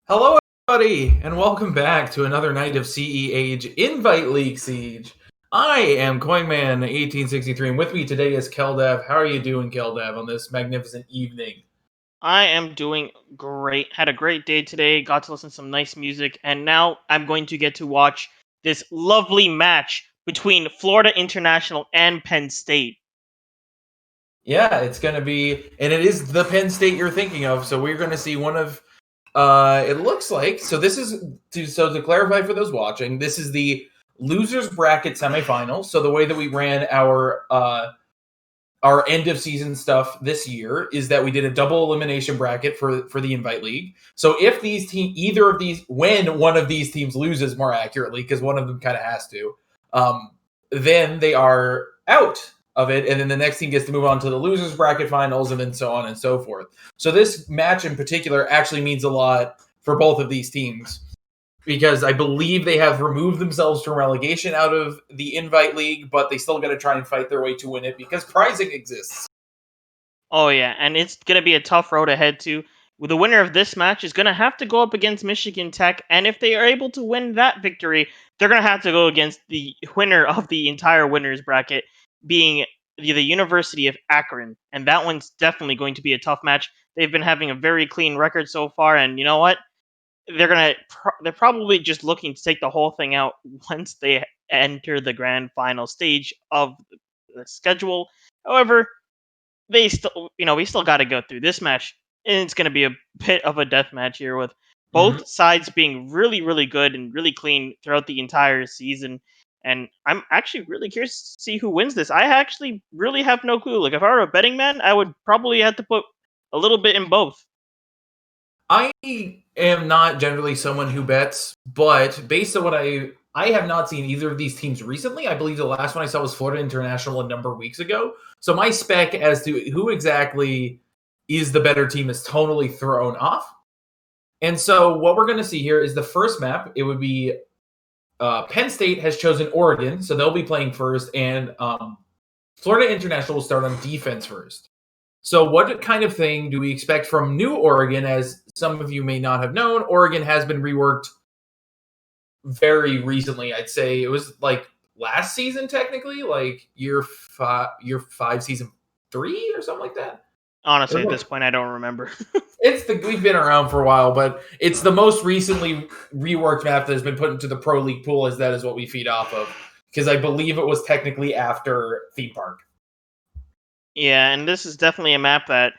Hello, everybody, and welcome back to another night of CEA Invite League Siege. I am Coinman1863, and with me today is Keldev. How are you doing, Keldev, on this magnificent evening? I am doing great. Had a great day today. Got to listen to some nice music, and now I'm going to get to watch this lovely match between Florida International and Penn State. Yeah, it's going to be, and it is the Penn State you're thinking of, so we're going to see one of, it looks like, so this is, to clarify for those watching, this is the losers bracket semifinals. So the way that we ran our end of season stuff this year is that we did a double elimination bracket for the Invite League. So if when one of these teams loses, more accurately, because one of them kind of has to, then they are out of it, and then the next team gets to move on to the losers bracket finals, and then so on and so forth. So this match in particular actually means a lot for both of these teams, because I believe they have removed themselves from relegation out of the Invite League, but they still got to try and fight their way to win it because prizing exists. Oh yeah, and it's gonna be a tough road ahead too. The winner of this match is gonna have to go up against Michigan Tech, and if they are able to win that victory, they're gonna have to go against the winner of the entire winners bracket, being the University of Akron, and that one's definitely going to be a tough match. They've been having a very clean record so far, and you know what? They're probably just looking to take the whole thing out once they enter the grand final stage of the schedule. However, we still got to go through this match, and it's going to be a bit of a death match here with both sides being really, really good and really clean throughout the entire season. And I'm actually really curious to see who wins this. I actually really have no clue. Like, if I were a betting man, I would probably have to put a little bit in both. I am not generally someone who bets, but based on what I have not seen either of these teams recently. I believe the last one I saw was Florida International a number of weeks ago. So my spec as to who exactly is the better team is totally thrown off. And so what we're going to see here is the first map. It would be Penn State has chosen Oregon, so they'll be playing first, and Florida International will start on defense first. So what kind of thing do we expect from New Oregon? As some of you may not have known, Oregon has been reworked very recently. I'd say it was like last season, technically, like year five, season 3 or something like that. Honestly, at this point, I don't remember. We've been around for a while, but it's the most recently reworked map that has been put into the Pro League pool, as that is what we feed off of. Because I believe it was technically after Theme Park. Yeah, and this is definitely a map that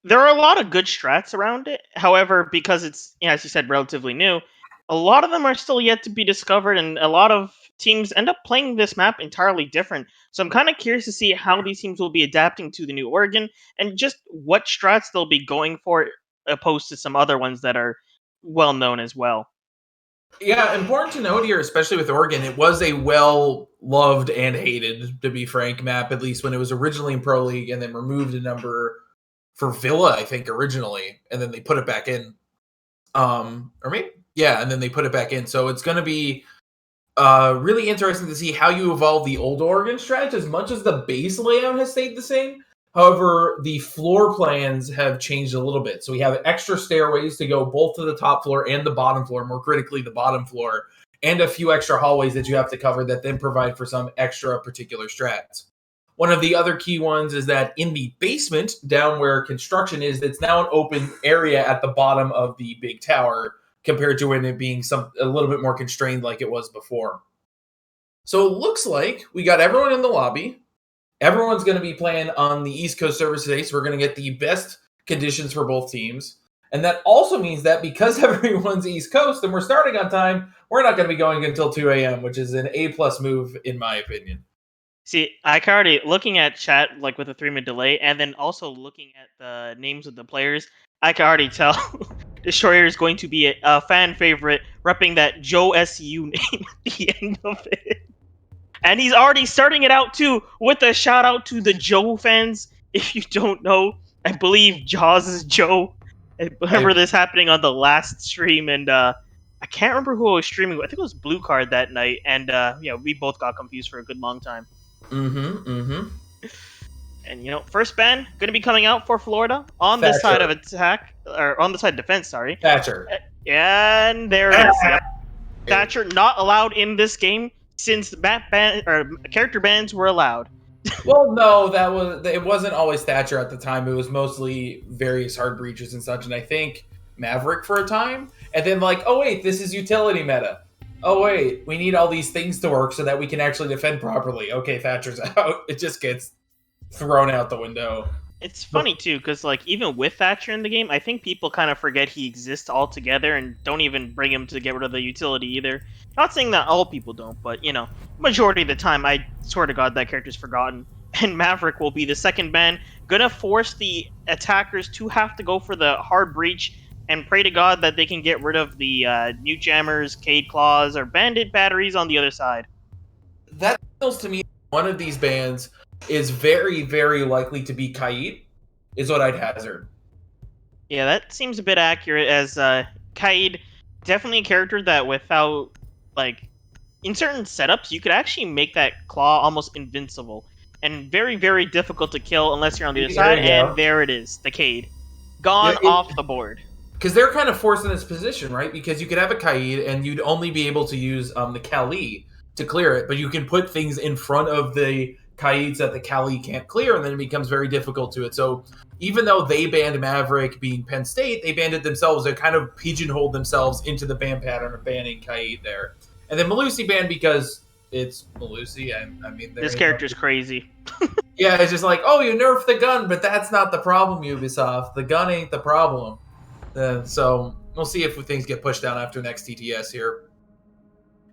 there are a lot of good strats around it. However, because it's, as you said, relatively new, a lot of them are still yet to be discovered, and a lot of teams end up playing this map entirely different. So I'm kind of curious to see how these teams will be adapting to the new Oregon, and just what strats they'll be going for, opposed to some other ones that are well known as well. Yeah, important to note here, especially with Oregon, it was a well-loved and hated, to be frank, map, at least when it was originally in Pro League, and then removed a number for Villa, I think, originally, and then they put it back in. And then they put it back in. So it's going to be really interesting to see how you evolve the old Oregon stretch, as much as the base layout has stayed the same. However, the floor plans have changed a little bit. So we have extra stairways to go both to the top floor and the bottom floor, more critically the bottom floor, and a few extra hallways that you have to cover that then provide for some extra particular strats. One of the other key ones is that in the basement, down where construction is, it's now an open area at the bottom of the big tower, compared to when it being a little bit more constrained like it was before. So it looks like we got everyone in the lobby. Everyone's going to be playing on the East Coast servers today, so we're going to get the best conditions for both teams. And that also means that because everyone's East Coast and we're starting on time, we're not going to be going until 2 a.m., which is an A-plus move, in my opinion. See, I can already, looking at chat, like with a 3-minute delay, and then also looking at the names of the players, I can already tell Destroyer is going to be a fan favorite, repping that Joe SU name at the end of it. And he's already starting it out, too, with a shout out to the Joe fans. If you don't know, I believe Jaws is Joe. I remember this happening on the last stream, and I can't remember who I was streaming with. I think it was Blue Card that night, and we both got confused for a good long time. And first ban going to be coming out for Florida on Thatcher. the side of attack, or on the side of defense. Sorry, Thatcher. And there it is. Yep. Thatcher not allowed in this game since character bans were allowed. Well, no, it wasn't always Thatcher at the time. It was mostly various hard breaches and such, and I think Maverick for a time. And then like, oh wait, this is utility meta. Oh wait, we need all these things to work so that we can actually defend properly. Okay, Thatcher's out. It just gets thrown out the window. It's funny too, because like even with Thatcher in the game, I think people kind of forget he exists altogether and don't even bring him to get rid of the utility either. Not saying that all people don't, but you know, majority of the time, I swear to God that character's forgotten. And Maverick will be the second ban, gonna force the attackers to have to go for the hard breach and pray to God that they can get rid of the new jammers, Cade Claws, or bandit batteries on the other side. That feels to me one of these bans is very, very likely to be Kait, is what I'd hazard. Yeah, that seems a bit accurate, as Kaid, definitely a character that without, like, in certain setups, you could actually make that claw almost invincible. And very, very difficult to kill unless you're on the other side, and there it is, the Cade. Gone off the board. Because they're kind of forced in this position, right? Because you could have a Kaid, and you'd only be able to use the Kali to clear it, but you can put things in front of the Kaids that the Kali can't clear, and then it becomes very difficult to it. So even though they banned Maverick being Penn State, they banned it themselves. They kind of pigeonholed themselves into the ban pattern of banning Kaid there. And then Malusi banned because it's Malusi. I mean, this character's crazy. Yeah, it's just like, oh, you nerfed the gun, but that's not the problem, Ubisoft. The gun ain't the problem. So we'll see if things get pushed down after next TTS here.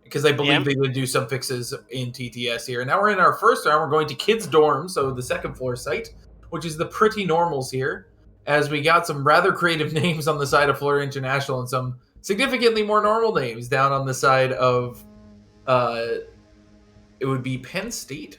Because I believe they would do some fixes in TTS here. Now we're in our first round. We're going to Kids Dorm, so the second floor site, which is the Pretty Normals here, as we got some rather creative names on the side of Florida International and some significantly more normal names down on the side of, it would be Penn State.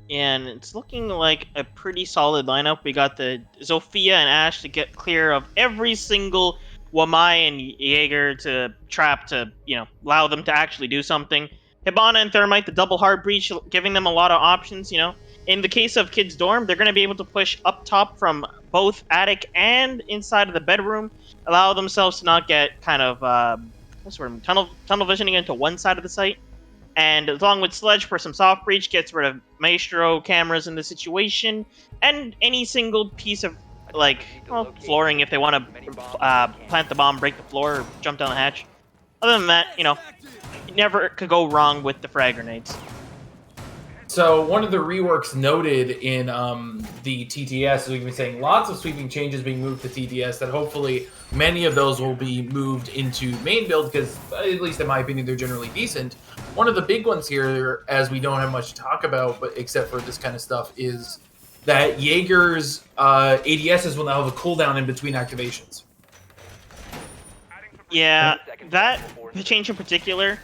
And it's looking like a pretty solid lineup. We got the Zofia and Ash to get clear of every single Wamai and Jaeger to trap to, you know, allow them to actually do something. Hibana and Thermite, the double hard breach, giving them a lot of options, you know. In the case of Kids Dorm, they're going to be able to push up top from both attic and inside of the bedroom, allow themselves to not get kind of, tunnel visioning into one side of the site. And along with Sledge for some soft breach, gets rid of Maestro cameras in the situation, and any single piece of, like, flooring if they want to plant the bomb, break the floor, or jump down the hatch. Other than that, you know, you never could go wrong with the frag grenades. So one of the reworks noted in the TTS, as we've been saying, lots of sweeping changes being moved to TTS, that hopefully many of those will be moved into main build, because at least in my opinion, they're generally decent. One of the big ones here, as we don't have much to talk about, but except for this kind of stuff, is that Jaeger's ADSs will now have a cooldown in between activations. Yeah, that change in particular,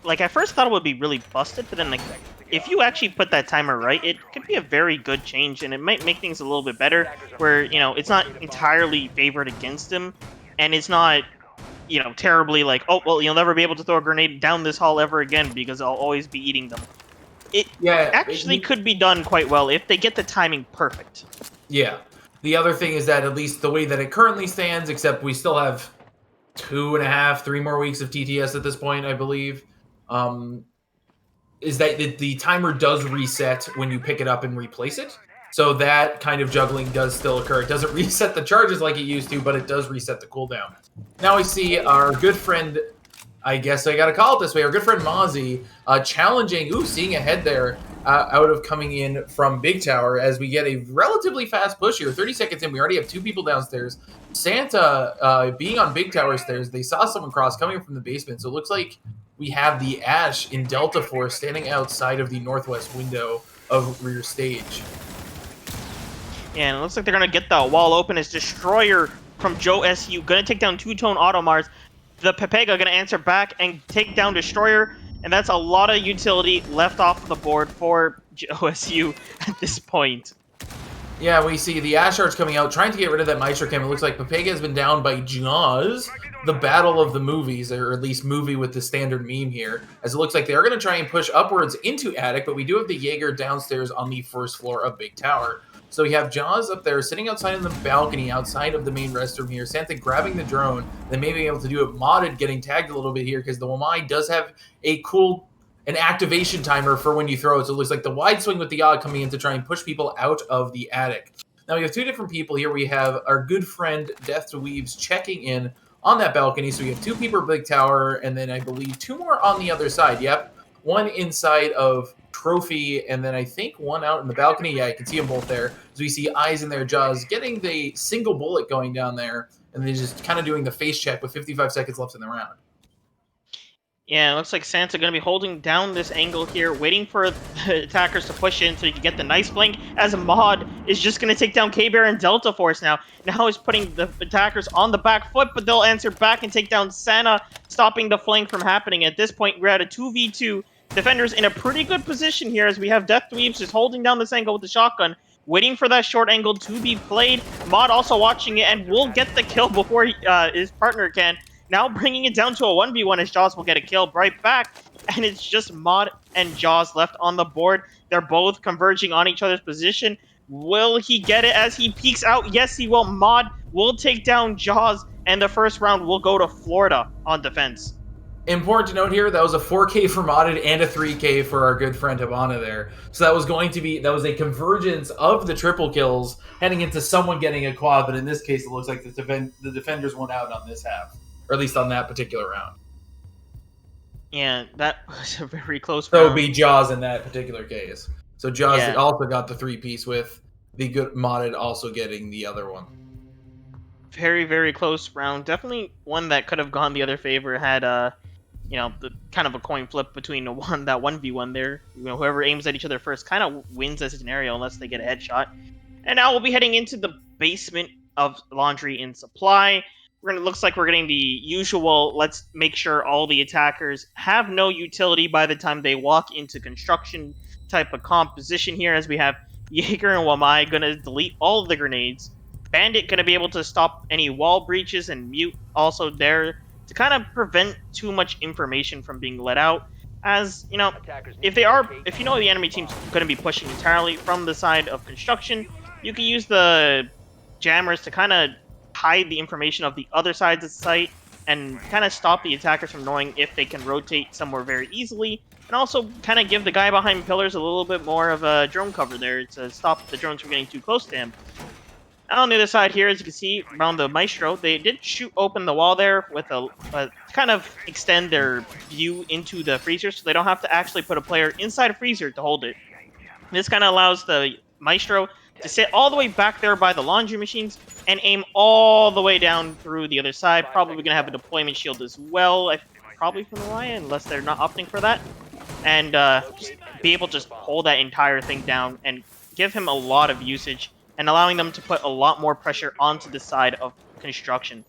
I first thought it would be really busted, but then, like, if you actually put that timer right, it could be a very good change, and it might make things a little bit better, where, you know, it's not entirely favored against him, and it's not, you know, terribly like, oh, well, you'll never be able to throw a grenade down this hall ever again because I'll always be eating them. It actually could be done quite well if they get the timing perfect. Yeah. The other thing is that at least the way that it currently stands, except we still have 2.5, 3 more weeks of TTS at this point, I believe, is that the timer does reset when you pick it up and replace it. So that kind of juggling does still occur. It doesn't reset the charges like it used to, but it does reset the cooldown. Now we see our good friend, I guess I gotta call it this way, our good friend Mozzie challenging, seeing ahead there, out of coming in from Big Tower, as we get a relatively fast push here. 30 seconds in, we already have 2 people downstairs. Santa, being on Big Tower stairs, they saw someone cross coming from the basement, so it looks like we have the Ash in Delta Force standing outside of the northwest window of rear stage. Yeah, and it looks like they're going to get the wall open as Destroyer from Joe SU. Going to take down two-tone Automars. The Pepega going to answer back and take down Destroyer. And that's a lot of utility left off the board for Joe SU at this point. Yeah, we see the Ash Arch coming out, trying to get rid of that Maestro Cam. It looks like Pepega has been down by Jaws, the battle of the movies, or at least movie with the standard meme here, as it looks like they are going to try and push upwards into Attic, but we do have the Jaeger downstairs on the first floor of Big Tower. So we have Jaws up there sitting outside on the balcony outside of the main restroom here. Santa grabbing the drone, then maybe able to do it modded, getting tagged a little bit here because the Wamai does have an activation timer for when you throw it. So it looks like the wide swing with the yaw coming in to try and push people out of the attic. Now we have two different people here. We have our good friend Death to Weaves checking in on that balcony. So we have two people big tower, and then I believe two more on the other side. Yep. One inside of Trophy, and then I think one out in the balcony. Yeah, you can see them both there. So we see eyes in their jaws, getting the single bullet going down there, and then just kind of doing the face check with 55 seconds left in the round. Yeah, it looks like Santa going to be holding down this angle here, waiting for the attackers to push in so he can get the nice flank, as Mod is just going to take down K-Bear and Delta Force now. Now he's putting the attackers on the back foot, but they'll answer back and take down Santa, stopping the flank from happening. At this point, we're at a 2v2. Defenders in a pretty good position here as we have Death Weaves just holding down this angle with the shotgun, waiting for that short angle to be played. Mod also watching it and will get the kill before his partner can. Now bringing it down to a 1v1 as Jaws will get a kill right back. And it's just Mod and Jaws left on the board. They're both converging on each other's position. Will he get it as he peeks out? Yes, he will. Mod will take down Jaws, and the first round will go to Florida on defense. Important to note here, that was a 4K for modded and a 3K for our good friend Habana there. So that was a convergence of the triple kills heading into someone getting a quad, but in this case it looks like the defenders won out on this half. Or at least on that particular round. Yeah, that was a very close round. So it would be Jaws in that particular case. So Jaws also got the 3-piece with the good modded also getting the other one. Very, very close round. Definitely one that could have gone the other favor had the kind of a coin flip between that 1v1 there. Whoever aims at each other first kind of wins as a scenario unless they get a headshot. And now we'll be heading into the basement of Laundry and Supply. Looks like we're getting the usual, let's make sure all the attackers have no utility by the time they walk into construction type of composition here, as we have Jaeger and Wamai going to delete all of the grenades. Bandit going to be able to stop any wall breaches, and Mute also there to kind of prevent too much information from being let out. As, if the enemy team's going to be pushing entirely from the side of construction, you can use the jammers to kind of hide the information of the other sides of the site and kind of stop the attackers from knowing if they can rotate somewhere very easily, and also kind of give the guy behind pillars a little bit more of a drone cover there to stop the drones from getting too close to him. And on the other side here, as you can see around the Maestro, they did shoot open the wall there with a kind of extend their view into the freezer, so they don't have to actually put a player inside a freezer to hold it. This kind of allows the Maestro to sit all the way back there by the laundry machines and aim all the way down through the other side. Probably going to have a deployment shield as well, probably from the Ryan, unless they're not opting for that. And just be able to just hold that entire thing down and give him a lot of usage and allowing them to put a lot more pressure onto the side of construction.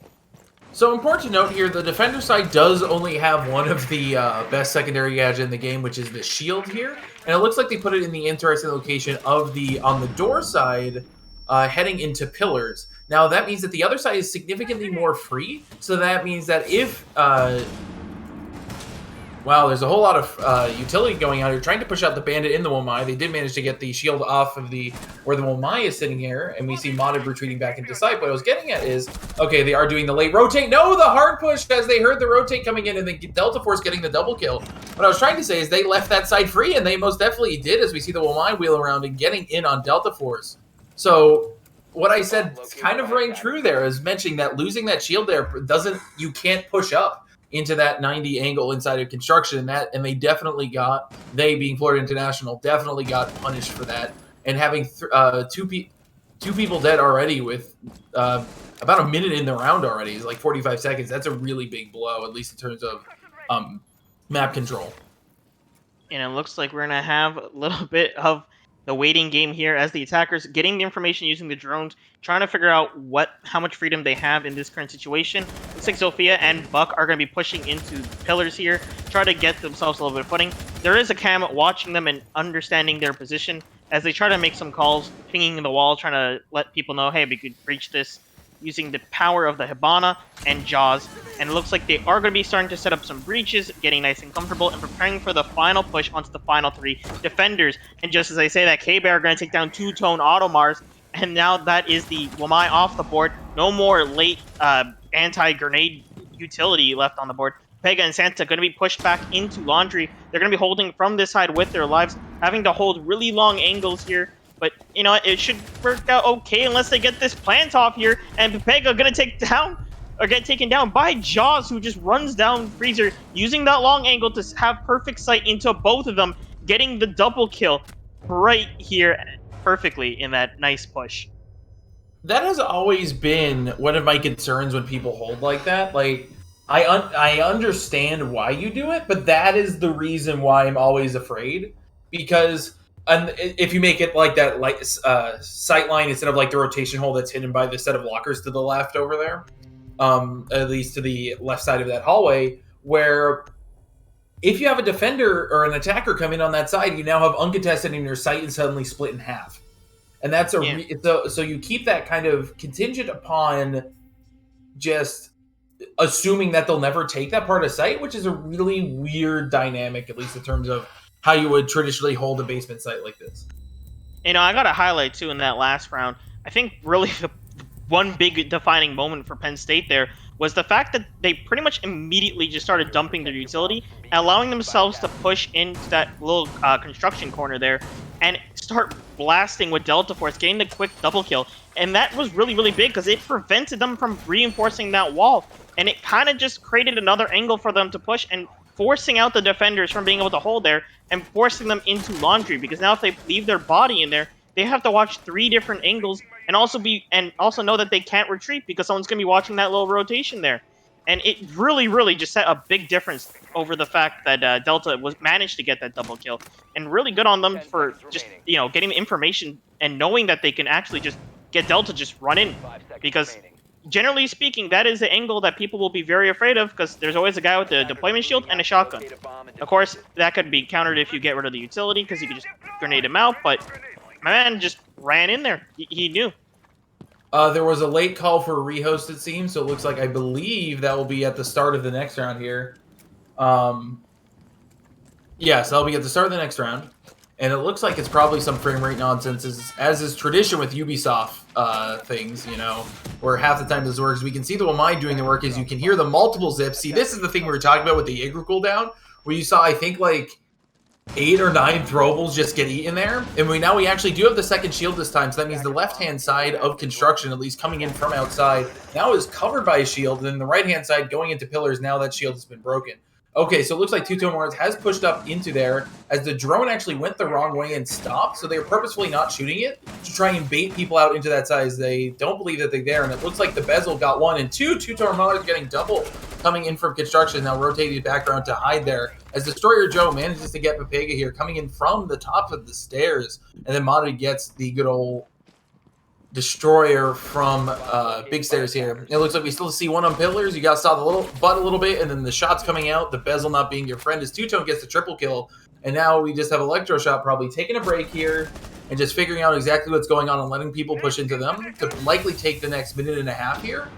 So important to note here, the defender side does only have one of the best secondary gadget in the game, which is the shield here. And it looks like they put it in the interesting location of on the door side, heading into pillars. Now that means that the other side is significantly more free. So that means that if there's a whole lot of utility going on here, trying to push out the bandit in the Wamai. They did manage to get the shield off of where the Wamai is sitting here, and we see modded retreating back into sight. What I was getting at is, okay, they are doing the late rotate. No, the hard push as they heard the rotate coming in, and then Delta Force getting the double kill. What I was trying to say is they left that side free, and they most definitely did, as we see the Wamai wheel around and getting in on Delta Force. So what I said kind of rang true there, is mentioning that losing that shield there you can't push up into that 90 angle inside of construction, and they being Florida International definitely got punished for that, and having two people dead already with about a minute in the round already is like 45 seconds. That's a really big blow, at least in terms of map control. And it looks like we're gonna have a little bit of the waiting game here as the attackers getting the information using the drones, trying to figure out how much freedom they have in this current situation. Looks like Sophia and Buck are going to be pushing into pillars here, try to get themselves a little bit of footing. There is a cam watching them and understanding their position as they try to make some calls, pinging the wall, trying to let people know, hey, we could breach this. using the power of the Hibana and Jaws. And it looks like they are going to be starting to set up some breaches, getting nice and comfortable, and preparing for the final push onto the final 3 defenders. And just as I say that, K-Bear are going to take down two-tone Automars, and now that is the Wamai off the board. No more late anti-grenade utility left on the board. Pega and Santa going to be pushed back into Laundry. They're going to be holding from this side with their lives, having to hold really long angles here. But, you know, it should work out okay unless they get this plant off here. And Pega going to take down, or get taken down by Jaws, who just runs down Freezer, using that long angle to have perfect sight into both of them, getting the double kill right here perfectly in that nice push. That has always been one of my concerns when people hold like that. Like, I understand why you do it, but that is the reason why I'm always afraid. Because if you make it like that, like sight line instead of like the rotation hole that's hidden by the set of lockers to the left over there, at least to the left side of that hallway, where if you have a defender or an attacker come in on that side, you now have uncontested in your sight and suddenly split in half. And that's so you keep that kind of contingent upon just assuming that they'll never take that part of sight, which is a really weird dynamic, at least in terms of how you would traditionally hold a basement site like this. You know, I got a highlight too in that last round. I think really the one big defining moment for Penn State there was the fact that they pretty much immediately just started dumping their utility, allowing themselves to push into that little construction corner there and start blasting with Delta Force, getting the quick double kill. And that was really, really big because it prevented them from reinforcing that wall. And it kind of just created another angle for them to push and forcing out the defenders from being able to hold there and forcing them into Laundry. Because now if they leave their body in there, they have to watch 3 different angles and also know that they can't retreat because someone's going to be watching that little rotation there. And it really, really just set a big difference over the fact that Delta managed to get that double kill. And really good on them for just, you know, getting the information and knowing that they can actually just get Delta just run in. Because generally speaking, that is the angle that people will be very afraid of because there's always a guy with a deployment shield and a shotgun. Of course, that could be countered if you get rid of the utility because you can just grenade him out, but my man just ran in there. He knew. There was a late call for a rehost, it seems, so it looks like I believe that will be at the start of the next round here. Yes, that'll be at the start of the next round. And it looks like it's probably some frame rate nonsense, as is tradition with Ubisoft things, you know, where half the time this works. We can see the Wamai doing the work is you can hear the multiple zips. See, this is the thing we were talking about with the Jaeger cooldown, where you saw, I think, like 8 or 9 throwables just get eaten there. And now we actually do have the second shield this time, so that means the left-hand side of construction, at least coming in from outside, now is covered by a shield, and then the right-hand side going into pillars, now that shield has been broken. Okay, so it looks like Two-Tone Mars has pushed up into there as the drone actually went the wrong way and stopped, so they're purposefully not shooting it to try and bait people out into that side as they don't believe that they're there, and it looks like the bezel got 1 and 2. Two-Tone Mars getting double coming in from construction, now rotating back around to hide there as Destroyer Joe manages to get Pepega here coming in from the top of the stairs, and then Mata gets the good old Destroyer from big stairs here. It looks like we still see one on pillars. You guys saw the little butt a little bit, and then the shots coming out, the bezel not being your friend as Two-Tone gets the triple kill, and now we just have Electroshot probably taking a break here and just figuring out exactly what's going on and letting people push into them to likely take the next minute and a half here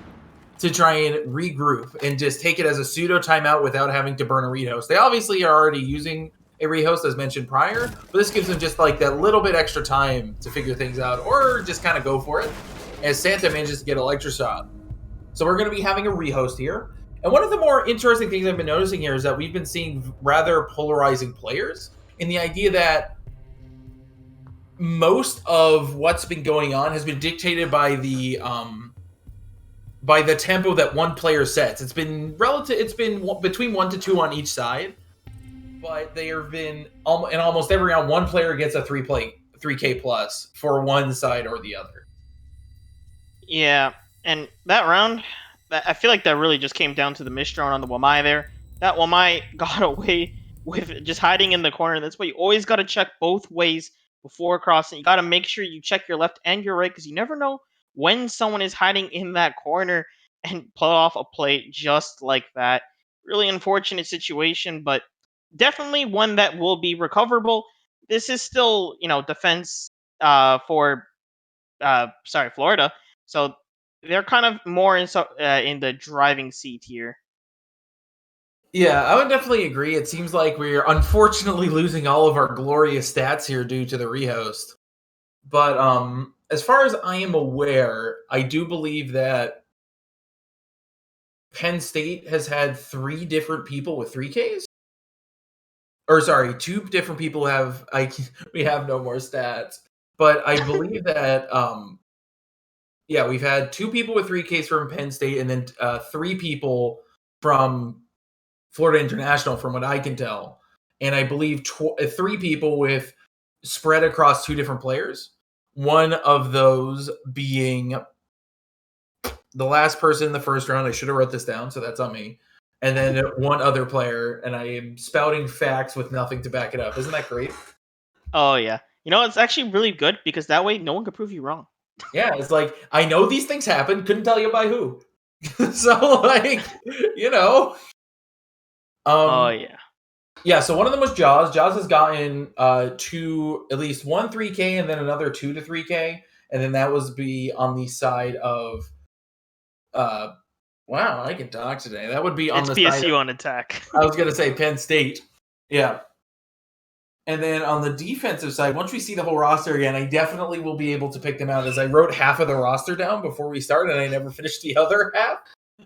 to try and regroup and just take it as a pseudo timeout without having to burn a rehost. They obviously are already using a rehost as mentioned prior, but this gives them just like that little bit extra time to figure things out or just kind of go for it as Santa manages to get Electroshot. So we're going to be having a rehost here. And one of the more interesting things I've been noticing here is that we've been seeing rather polarizing players in the idea that most of what's been going on has been dictated by the tempo that one player sets. It's been between 1 to 2 on each side, but they have been in almost every round one player gets a 3K plus for one side or the other. Yeah, and that round, I feel like that really just came down to the misdrawn on the Wamai there. That Wamai got away with just hiding in the corner. That's why you always got to check both ways before crossing. You got to make sure you check your left and your right because you never know when someone is hiding in that corner and pull off a play just like that. Really unfortunate situation, but definitely one that will be recoverable. This is still, defense for Florida. So they're kind of more in the driving seat here. Yeah, I would definitely agree. It seems like we're unfortunately losing all of our glorious stats here due to the rehost. But as far as I am aware, I do believe that Penn State has had 3 different people with 3Ks. Or sorry, 2 different people have we have no more stats. But I believe that yeah, we've had 2 people with 3Ks from Penn State and then 3 people from Florida International, from what I can tell. And I believe 3 people with spread across 2 different players. One of those being the last person in the first round. I should have wrote this down, so that's on me. And then one other player, and I am spouting facts with nothing to back it up. Isn't that great? Oh yeah, it's actually really good because that way no one can prove you wrong. Yeah, it's like I know these things happen, couldn't tell you by who. So like, you know. Oh yeah. Yeah, so one of them was Jaws. Jaws has gotten at least 1 3K and then another 2 to 3K, and then that was be on the side of wow, I can talk today. That would be on It's the side PSU on attack. I was gonna say Penn State. Yeah. And then on the defensive side, once we see the whole roster again, I definitely will be able to pick them out, as I wrote half of the roster down before we started and I never finished the other half.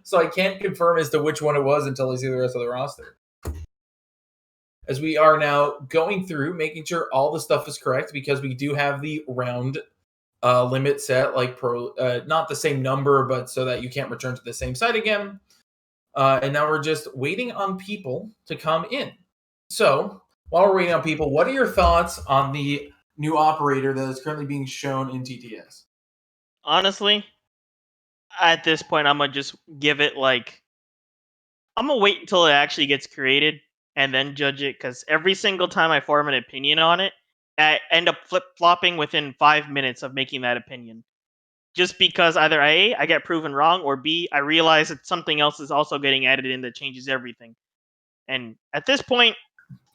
So I can't confirm as to which one it was until I see the rest of the roster. As we are now going through, making sure all the stuff is correct, because we do have the round limit set, like not the same number, but so that you can't return to the same site again. And now we're just waiting on people to come in. So while we're waiting on people, what are your thoughts on the new operator that is currently being shown in TTS? Honestly, at this point, I'm gonna just give it I'm gonna wait until it actually gets created and then judge it. Because every single time I form an opinion on it, I end up flip flopping within 5 minutes of making that opinion. Just because either A, I get proven wrong, or B, I realize that something else is also getting added in that changes everything. And at this point,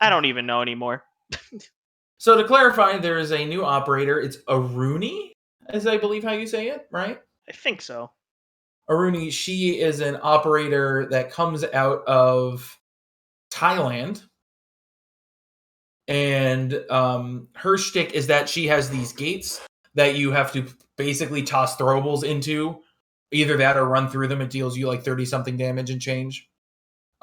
I don't even know anymore. So to clarify, there is a new operator. It's Aruni, as I believe how you say it, right? I think so. Aruni, she is an operator that comes out of Thailand. And her shtick is that she has these gates that you have to basically toss throwables into. Either that or run through them. It deals you like 30-something damage and change.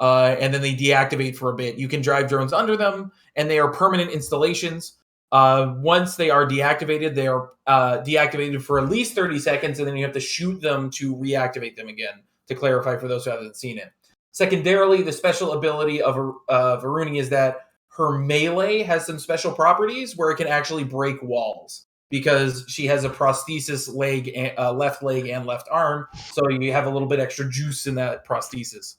And then they deactivate for a bit. You can drive drones under them, and they are permanent installations. Once they are deactivated, they are deactivated for at least 30 seconds, and then you have to shoot them to reactivate them again, to clarify for those who haven't seen it. Secondarily, the special ability of Varuni is that her melee has some special properties where it can actually break walls, because she has a prosthesis leg, left leg and left arm, so you have a little bit extra juice in that prosthesis.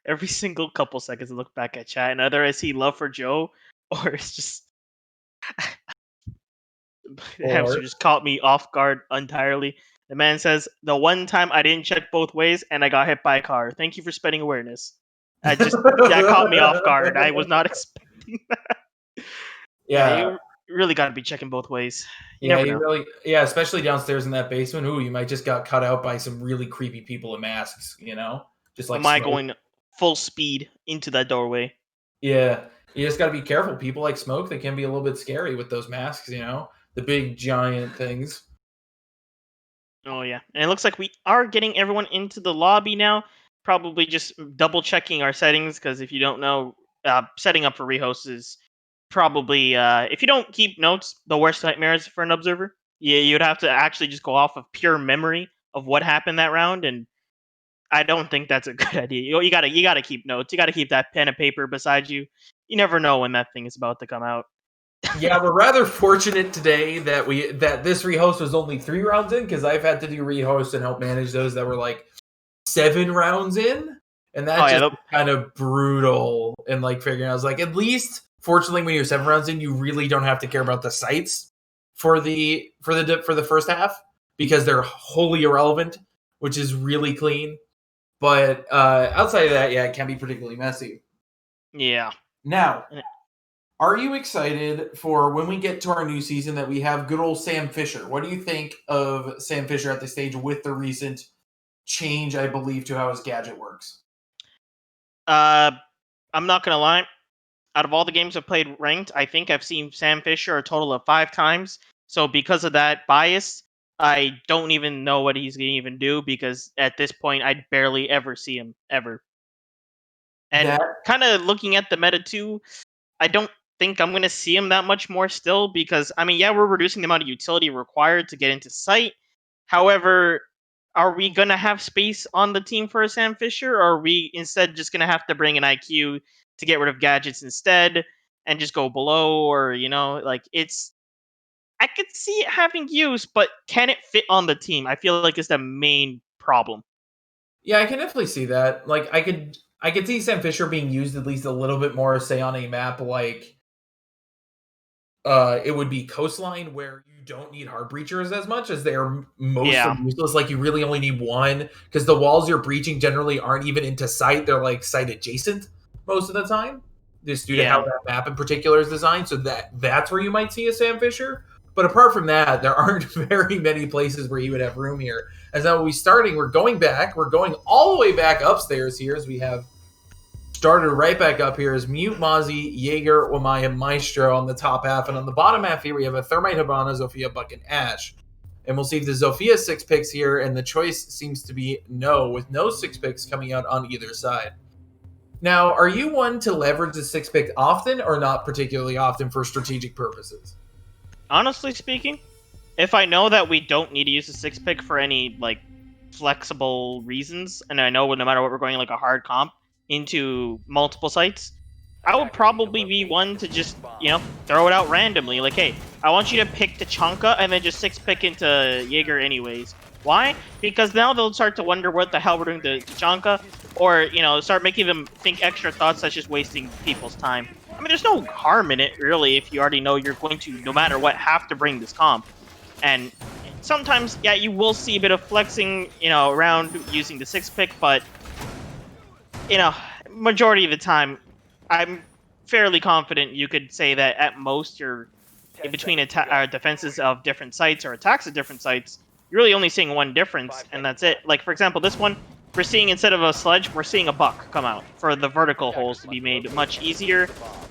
Every single couple seconds, I look back at chat, and either I see love for Joe, or it's just the hamster just caught me off guard entirely. The man says, "The one time I didn't check both ways and I got hit by a car. Thank you for spreading awareness." That caught me off guard. I was not expecting that. Yeah, you really got to be checking both ways. You never know. Especially downstairs in that basement. Ooh, you might just got cut out by some really creepy people in masks. Just like Am I smoke. going full speed into that doorway? Yeah, you just got to be careful. People like smoke. They can be a little bit scary with those masks. The big giant things. Oh yeah, and it looks like we are getting everyone into the lobby now. Probably just double checking our settings, because if you don't know, setting up for rehosts is probably if you don't keep notes, the worst nightmares for an observer. Yeah, you'd have to actually just go off of pure memory of what happened that round, and I don't think that's a good idea. You gotta keep notes. You gotta keep that pen and paper beside you. You never know when that thing is about to come out. Yeah, we're rather fortunate today that this rehost was only 3 rounds in, because I've had to do rehosts and help manage those that were like 7 rounds in, and that's kind of brutal. And like figuring out, I was like, at least fortunately when you're 7 rounds in, you really don't have to care about the sites for the first half, because they're wholly irrelevant, which is really clean. But outside of that, yeah, it can be particularly messy. Yeah. Now, Are you excited for when we get to our new season that we have good old Sam Fisher? What do you think of Sam Fisher at this stage with the recent change, I believe, to how his gadget works? Uh, I'm not gonna lie. Out of all the games I've played ranked, I think I've seen Sam Fisher a total of 5 times. So because of that bias, I don't even know what he's gonna even do because at this point I barely ever see him ever. And That kind of looking at the meta too, I don't think I'm going to see him that much more still because, I mean, yeah, we're reducing the amount of utility required to get into sight. However, are we going to have space on the team for a Sam Fisher, or are we instead just going to have to bring an IQ to get rid of gadgets instead and just go below? Or, like I could see it having use, but can it fit on the team? I feel like it's the main problem. Yeah, I can definitely see that. Like I could see Sam Fisher being used at least a little bit more, say on a map like it would be Coastline where you don't need heart breachers as much as they are mostly Yeah, useless. Like you really only need one because the walls you're breaching generally aren't even into sight. They're like sight adjacent most of the time. Just due to how yeah. that map in particular is designed. So that's where you might see a Sam Fisher. But apart from that, there aren't very many places where you would have room here. As now we're going back. We're going all the way back upstairs here as we have started right back up here is Mute, Mozzie, Jaeger, Wamaya, Maestro on the top half. And on the bottom half here, we have a Thermite, Hibana, Zofia, Buck, and Ash. And we'll see if the Zofia 6 picks here. And the choice seems to be no, with no 6 picks coming out on either side. Now, are you one to leverage the 6 pick often or not particularly often for strategic purposes? Honestly speaking, if I know that we don't need to use a six pick for any like flexible reasons, and I know no matter what we're going like a hard comp into multiple sites, I would probably be one to just throw it out randomly. Like, hey, I want you to pick Tachanka and then just six pick into Jaeger anyways. Why? Because now they'll start to wonder what the hell we're doing to Tachanka, or start making them think extra thoughts that's just wasting people's time. I mean, there's no harm in it, really, if you already know you're going to, no matter what, have to bring this comp. And sometimes, yeah, you will see a bit of flexing, around using the six pick, but, majority of the time, I'm fairly confident you could say that at most you're in between defenses of different sites or attacks of different sites. You're really only seeing one difference, and that's it. Like, for example, this one, we're seeing instead of a sledge, we're seeing a buck come out for the vertical holes to be made much easier,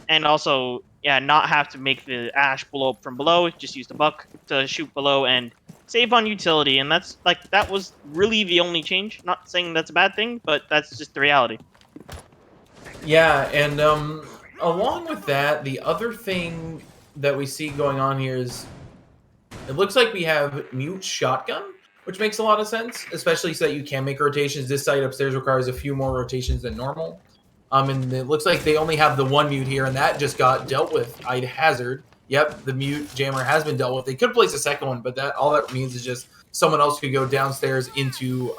and also, yeah, not have to make the ash blow up from below. Just use the buck to shoot below and save on utility, and that was really the only change. Not saying that's a bad thing, but that's just the reality. Yeah, and along with that, the other thing that we see going on here is it looks like we have Mute Shotgun, which makes a lot of sense, especially so that you can make rotations. This site upstairs requires a few more rotations than normal. And it looks like they only have the one Mute here, and that just got dealt with. I'd hazard. Yep, the Mute Jammer has been dealt with. They could place a second one, but all that means is just someone else could go downstairs into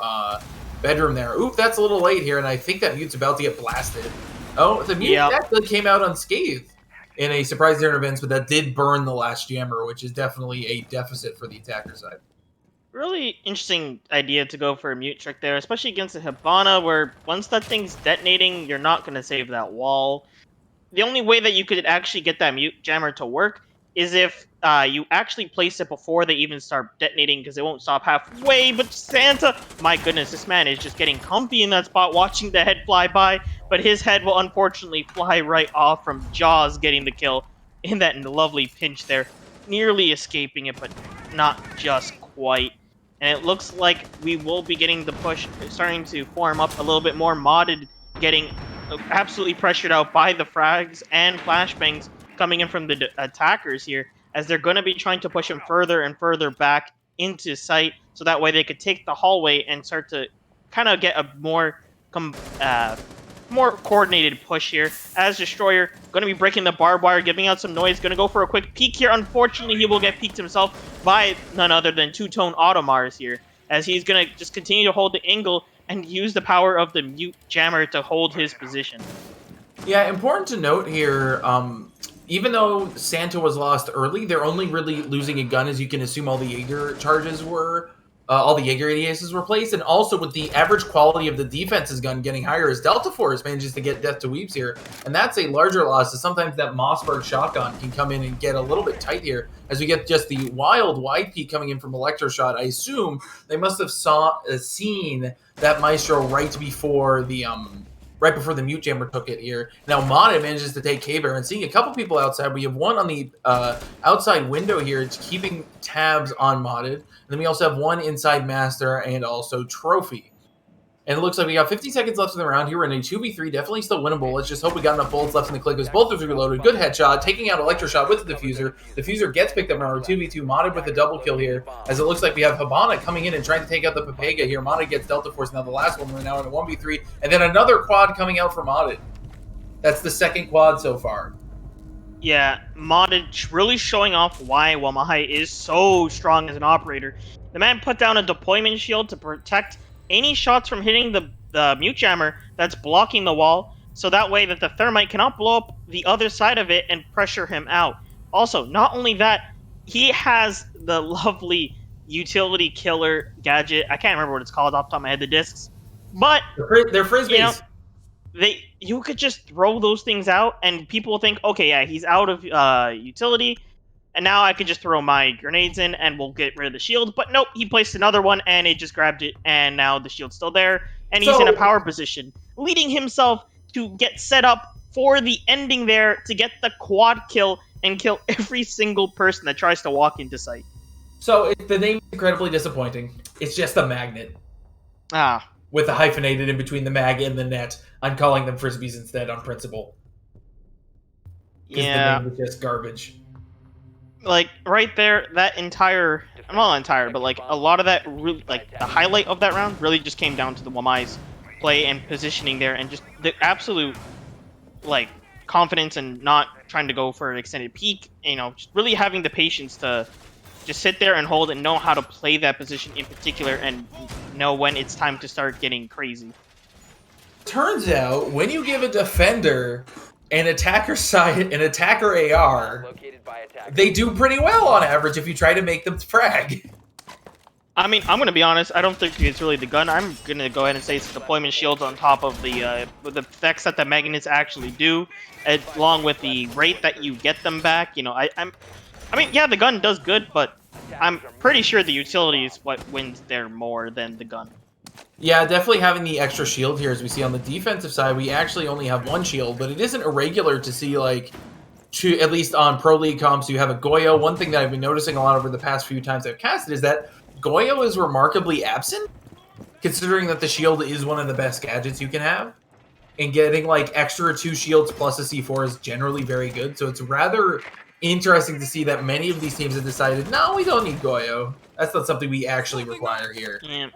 bedroom there. Oop, that's a little late here, and I think that Mute's about to get blasted. Oh, the Mute actually came out unscathed in a surprise turn events, but that did burn the last Jammer, which is definitely a deficit for the attacker side. Really interesting idea to go for a mute trick there, especially against a Hibana, where once that thing's detonating, you're not going to save that wall. The only way that you could actually get that mute jammer to work is if you actually place it before they even start detonating, because it won't stop halfway. But Santa, my goodness, this man is just getting comfy in that spot, watching the head fly by, but his head will unfortunately fly right off from Jaws getting the kill in that lovely pinch there, nearly escaping it, but not just quite. And it looks like we will be getting the push starting to form up a little bit more modded, getting absolutely pressured out by the frags and flashbangs coming in from the attackers here, as they're going to be trying to push him further and further back into sight, so that way they could take the hallway and start to kind of get a more coordinated push here. As Destroyer going to be breaking the barbed wire, giving out some noise, going to go for a quick peek here. Unfortunately, he will get peeked himself by none other than Two-Tone Automars here, as he's going to just continue to hold the angle and use the power of the mute jammer to hold his position. Yeah, important to note here, even though Santa was lost early, they're only really losing a gun, as you can assume all the Jaeger charges were. all the Jaeger ADSs were placed, and also with the average quality of the defense's gun getting higher as Delta Force manages to get Death to Weeps here. And that's a larger loss, as sometimes that Mossberg shotgun can come in and get a little bit tight here as we get just the wild wide peak coming in from Electroshot. I assume they must have seen that Maestro right before the mute jammer took it here. Now Modded manages to take K-Bear, and seeing a couple people outside. We have one on the outside window here. It's keeping tabs on Modded. And then we also have one inside Master and also Trophy. And it looks like we got 50 seconds left in the round here. We're in a 2v3, definitely still winnable. Let's just hope we got enough bullets left in the clip, because both of them are reloaded. Good headshot, taking out Electroshot with the diffuser. Diffuser gets picked up. Now we're 2v2, Modded with a double kill here, as it looks like we have Habana coming in and trying to take out the Pepega here. Modded gets Delta Force. Now the last one, we're now in a 1v3, and then another quad coming out for Modded. That's the second quad so far. Yeah, Modded really showing off why Wamahai is so strong as an operator. The man put down a deployment shield to protect any shots from hitting the mute jammer that's blocking the wall, so that way that the thermite cannot blow up the other side of it and pressure him out. Also, not only that, he has the lovely utility killer gadget. I can't remember what it's called off the top of my head, the discs. But they're frisbees. You could just throw those things out and people will think, okay, yeah, he's out of utility, and now I could just throw my grenades in and we'll get rid of the shield. But nope, he placed another one and it just grabbed it, and now the shield's still there, and he's in a power position, leading himself to get set up for the ending there to get the quad kill and kill every single person that tries to walk into sight. So the name is incredibly disappointing. It's just a magnet. With the hyphenated in between the mag and the net. I'm calling them frisbees instead on principle. Yeah. The name is just garbage. Like, right there, that entire... not entire, but like, a lot of that, really, like, the highlight of that round really just came down to the Wamai's play and positioning there, and just the absolute, like, confidence and not trying to go for an extended peak, you know, just really having the patience to just sit there and hold and know how to play that position in particular and know when it's time to start getting crazy. Turns out, when you give a defender an attacker side, an attacker AR, they do pretty well on average if you try to make them frag. I mean, I'm going to be honest, I don't think it's really the gun. I'm going to go ahead and say it's deployment shields on top of the effects that the magnets actually do, along with the rate that you get them back. You know, I mean, yeah, the gun does good, but I'm pretty sure the utility is what wins there more than the gun. Yeah, definitely having the extra shield here. As we see on the defensive side, we actually only have one shield, but it isn't irregular to see, like, at least on Pro League comps, you have a Goyo. One thing that I've been noticing a lot over the past few times I've casted is that Goyo is remarkably absent, considering that the shield is one of the best gadgets you can have. And getting, like, extra 2 shields plus a C4 is generally very good, so it's rather interesting to see that many of these teams have decided, no, we don't need Goyo. That's not something we actually require here. Yeah.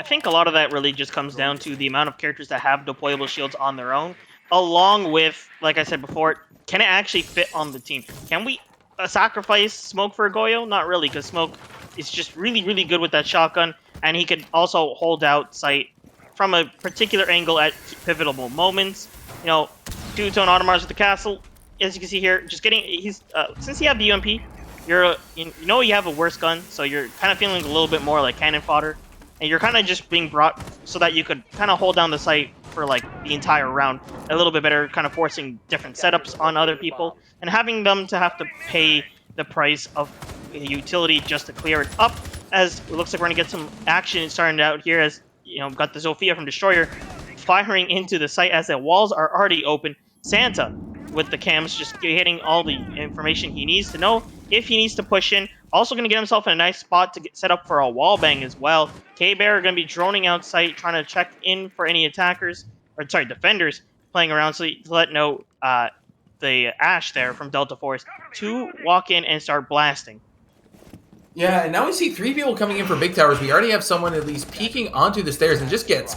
I think a lot of that really just comes down to the amount of characters that have deployable shields on their own, along with, like I said before, can it actually fit on the team? Can we sacrifice Smoke for Goyo? Not really, because Smoke is just really, really good with that shotgun, and he could also hold out sight from a particular angle at pivotal moments. You know, two-tone Audemars at the castle, as you can see here, just getting, since you have the UMP, you know you have a worse gun, so you're kind of feeling a little bit more like cannon fodder. And you're kind of just being brought so that you could kind of hold down the site for, like, the entire round a little bit better, kind of forcing different setups on other people, and having them to have to pay the price of utility just to clear it up, as it looks like we're going to get some action starting out here, as, you know, we've got the Zofia from Destroyer firing into the site as the walls are already open. Santa, with the cams, just getting all the information he needs to know if he needs to push in. Also going to get himself in a nice spot to get set up for a wall bang as well. K-Bear going to be droning out sight, trying to check in for any attackers, or sorry, defenders playing around, so to let know the Ash there from Delta Force to walk in and start blasting. Yeah, and now we see 3 people coming in for big towers. We already have someone at least peeking onto the stairs and just gets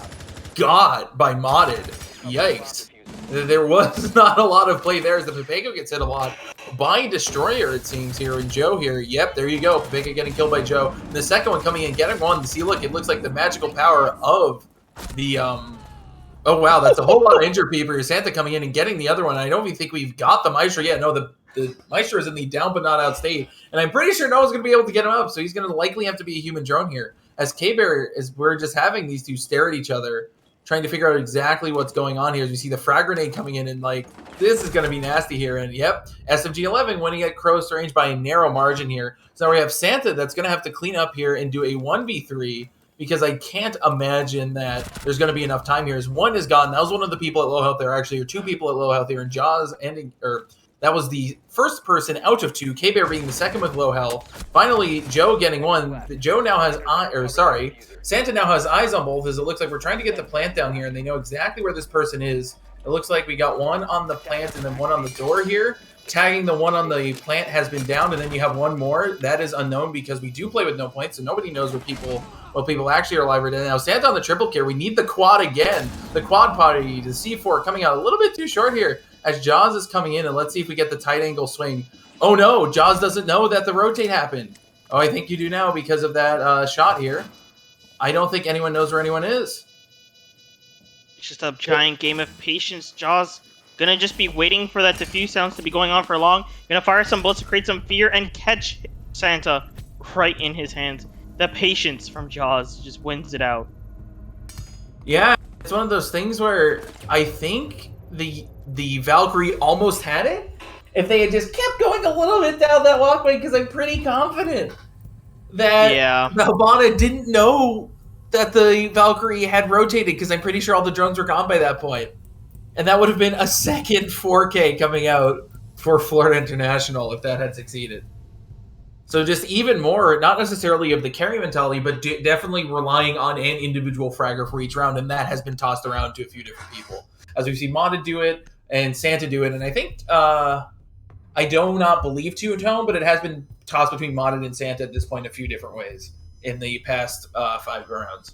got by Modded. Yikes. There was not a lot of play there as the Pepego gets hit a lot by Destroyer, it seems, here. And Joe here, yep, there you go. Pepego getting killed by Joe. And the second one coming in, getting one. See, look, it looks like the magical power of the, oh, wow, that's a whole lot of injured people here. Santa coming in and getting the other one. I don't even think we've got the Maestro yet. No, the Maestro is in the down but not out state. And I'm pretty sure no one's going to be able to get him up, so he's going to likely have to be a human drone here. as K-Bear is we're just having these two stare at each other, trying to figure out exactly what's going on here. As we see the frag grenade coming in, and like this is going to be nasty here. And yep, SMG-11 winning at close range by a narrow margin here. So now we have Santa that's going to have to clean up here and do a 1v3 because I can't imagine that there's going to be enough time here. As one is gone, that was one of the people at low health there actually, or two people at low health here, and Jaws ending or. That was the first person out of two, K-Bear being the second with low health. Finally, Joe getting one. Joe now has Santa now has eyes on both, as it looks like we're trying to get the plant down here, and they know exactly where this person is. It looks like we got one on the plant and then one on the door here. Tagging the one on the plant has been down, and then you have one more. That is unknown because we do play with no points, so nobody knows what people actually are alive right now. Santa on the triple kill. We need the quad again. The quad party, the C4 coming out a little bit too short here. As Jaws is coming in, and let's see if we get the tight angle swing. Oh no, Jaws doesn't know that the rotate happened. Oh, I think you do now because of that shot here. I don't think anyone knows where anyone is. It's just a giant game of patience. Jaws gonna just be waiting for that diffuse sounds to be going on for long. Gonna fire some bullets to create some fear and catch Santa right in his hands. The patience from Jaws just wins it out. Yeah, it's one of those things where I think the Valkyrie almost had it if they had just kept going a little bit down that walkway, because I'm pretty confident that the Habana didn't know that the Valkyrie had rotated, because I'm pretty sure all the drones were gone by that point. And that would have been a second 4K coming out for Florida International if that had succeeded. So just even more, not necessarily of the carry mentality, but definitely relying on an individual fragger for each round, and that has been tossed around to a few different people. As we've seen Modded do it, and Santa do it, and I think, I do not believe two-tone, but it has been tossed between Modded and Santa at this point a few different ways in the past 5 rounds.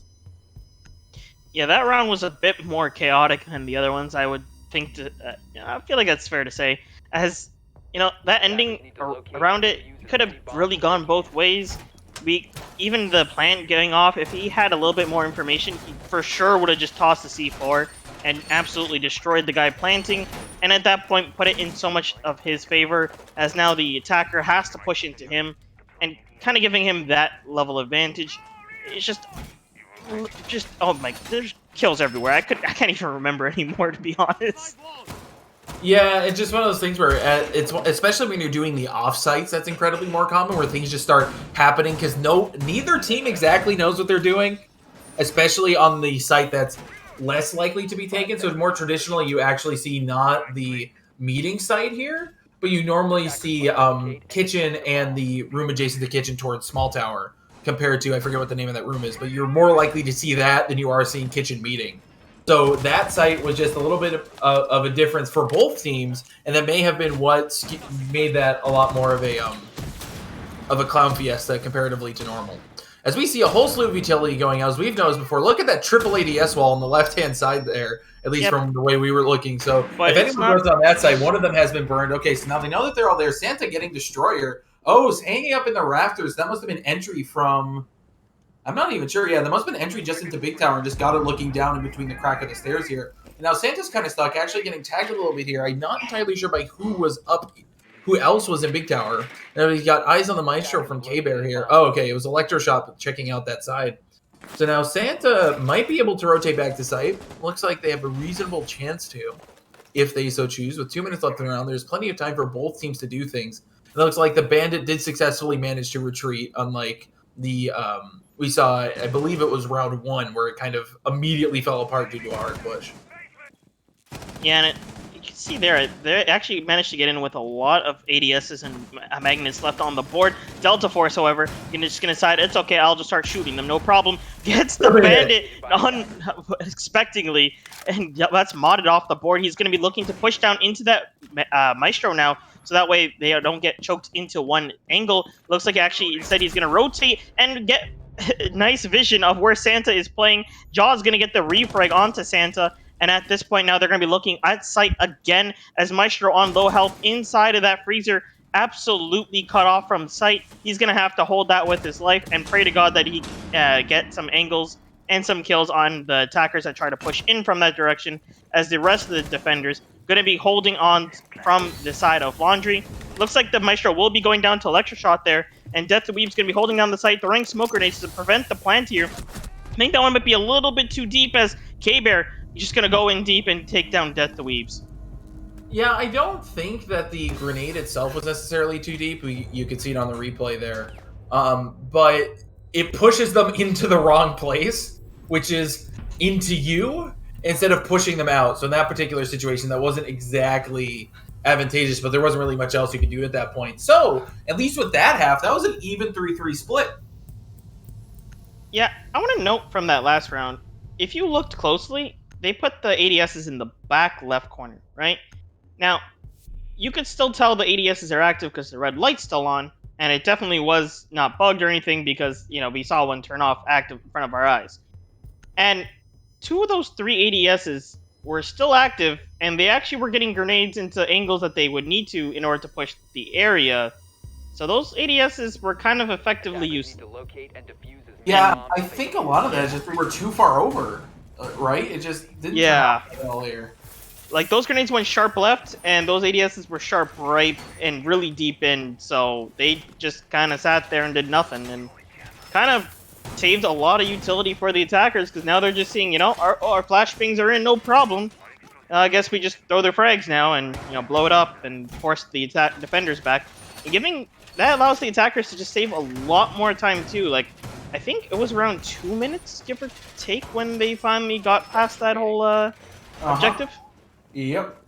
Yeah, that round was a bit more chaotic than the other ones, I would think. I feel like that's fair to say. As, you know, that ending around it could have really gone both ways. Even the plant getting off, if he had a little bit more information, he for sure would have just tossed the C4 and absolutely destroyed the guy planting, and at that point put it in so much of his favor, as now the attacker has to push into him, and kind of giving him that level advantage. It's just oh my, there's kills everywhere. I can't even remember anymore, to be honest. Yeah, it's just one of those things where it's especially when you're doing the offsites, that's incredibly more common, where things just start happening because neither team exactly knows what they're doing, especially on the site that's less likely to be taken. So more traditionally, you actually see not the meeting site here, but you normally see kitchen and the room adjacent to kitchen towards small tower, compared to, I forget what the name of that room is, but you're more likely to see that than you are seeing kitchen meeting. So that site was just a little bit of a difference for both teams, and that may have been what made that a lot more of a clown fiesta comparatively to normal. As we see a whole slew of utility going out, as we've noticed before, look at that triple ADS wall on the left-hand side there, at least from the way we were looking. So if anyone goes on that side, one of them has been burned. Okay, so now they know that they're all there. Santa getting Destroyer. Oh, it's hanging up in the rafters. That must have been entry from... I'm not even sure. Yeah, that must have been entry just into Big Tower and just got it looking down in between the crack of the stairs here. And now Santa's kind of stuck, actually getting tagged a little bit here. I'm not entirely sure by who else was in Big Tower. Now he's got eyes on the Maestro from K-Bear here. Oh, okay, it was Electroshop checking out that side. So now Santa might be able to rotate back to site. Looks like they have a reasonable chance to, if they so choose. With 2 minutes left in the round, there's plenty of time for both teams to do things. It looks like the Bandit did successfully manage to retreat, unlike the... we saw, I believe it was round 1, where it kind of immediately fell apart due to a hard push. Yeah, and you can see there, they actually managed to get in with a lot of ADSs and magnets left on the board. Delta Force, however, just going to decide, it's okay, I'll just start shooting them, no problem. Gets the Bandit unexpectedly, and that's modded off the board. He's going to be looking to push down into that Maestro now, so that way they don't get choked into one angle. Looks like actually instead he's going to rotate and get nice vision of where Santa is playing. Jaw's going to get the refrag onto Santa, and at this point now they're going to be looking at sight again, as Maestro on low health inside of that freezer, absolutely cut off from sight. He's going to have to hold that with his life and pray to God that he get some angles and some kills on the attackers that try to push in from that direction, as the rest of the defenders going to be holding on from the side of Laundry. Looks like the Maestro will be going down to Electroshock there, and Death to Weeb's going to be holding down the site, throwing smoke grenades to prevent the plant here. I think that one might be a little bit too deep, as K-Bear is just going to go in deep and take down Death to Weeb's. Yeah, I don't think that the grenade itself was necessarily too deep. You could see it on the replay there. But it pushes them into the wrong place, which is into you, instead of pushing them out. So in that particular situation, that wasn't exactly advantageous, but there wasn't really much else you could do at that point. So, at least with that half, that was an even 3-3 split. Yeah, I want to note from that last round, if you looked closely, they put the ADSs in the back left corner, right? Now, you could still tell the ADSs are active because the red light's still on, and it definitely was not bugged or anything because, we saw one turn off active in front of our eyes. And 2 of those 3 ADSs were still active, and they actually were getting grenades into angles that they would need to in order to push the area. So those ADSs were kind of effectively used. Yeah, I think a lot of that is just we were too far over, right? It just didn't turn off well here. Like, those grenades went sharp left, and those ADSs were sharp right and really deep in, so they just kind of sat there and did nothing, and kind of saved a lot of utility for the attackers, because now they're just seeing, our flashbangs are in, no problem. I guess we just throw their frags now and, blow it up and force the defenders back. And that allows the attackers to just save a lot more time, too. Like, I think it was around 2 minutes, give or take, when they finally got past that whole objective. Yep.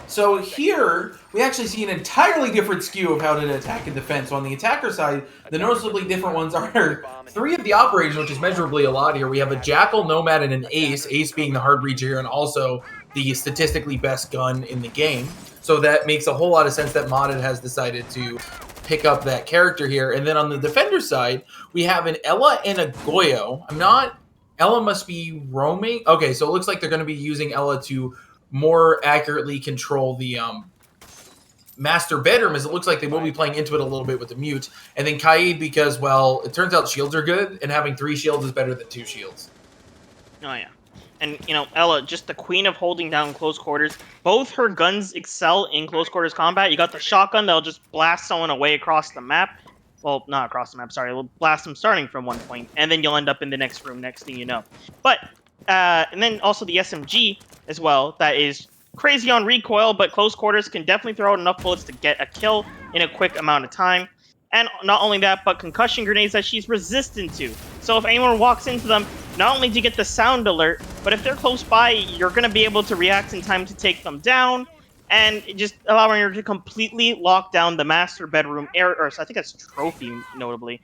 So here, we actually see an entirely different skew of how to attack and defend. So on the attacker side, the noticeably different ones are 3 of the operators, which is measurably a lot here. We have a Jackal, Nomad, and an Ace. Ace being the hard breacher here, and also the statistically best gun in the game. So that makes a whole lot of sense that Modded has decided to pick up that character here. And then on the defender side, we have an Ella and a Goyo. Ella must be roaming. Okay, so it looks like they're going to be using Ella to more accurately control the master bedroom, as it looks like they will be playing into it a little bit with the mute. And then Kaid, because, well, it turns out shields are good, and having 3 shields is better than 2 shields. Oh, yeah. And, Ella, just the queen of holding down close quarters. Both her guns excel in close quarters combat. You got the shotgun that'll just blast someone away across the map. Well, not across the map, sorry. It'll blast them starting from one point, and then you'll end up in the next room, next thing you know. But, and then also the SMG as well, that is crazy on recoil, but close quarters can definitely throw out enough bullets to get a kill in a quick amount of time. And not only that, but concussion grenades that she's resistant to. So if anyone walks into them, not only do you get the sound alert, but if they're close by, you're going to be able to react in time to take them down, and just allowing her to completely lock down the master bedroom area, or so I think that's trophy, notably,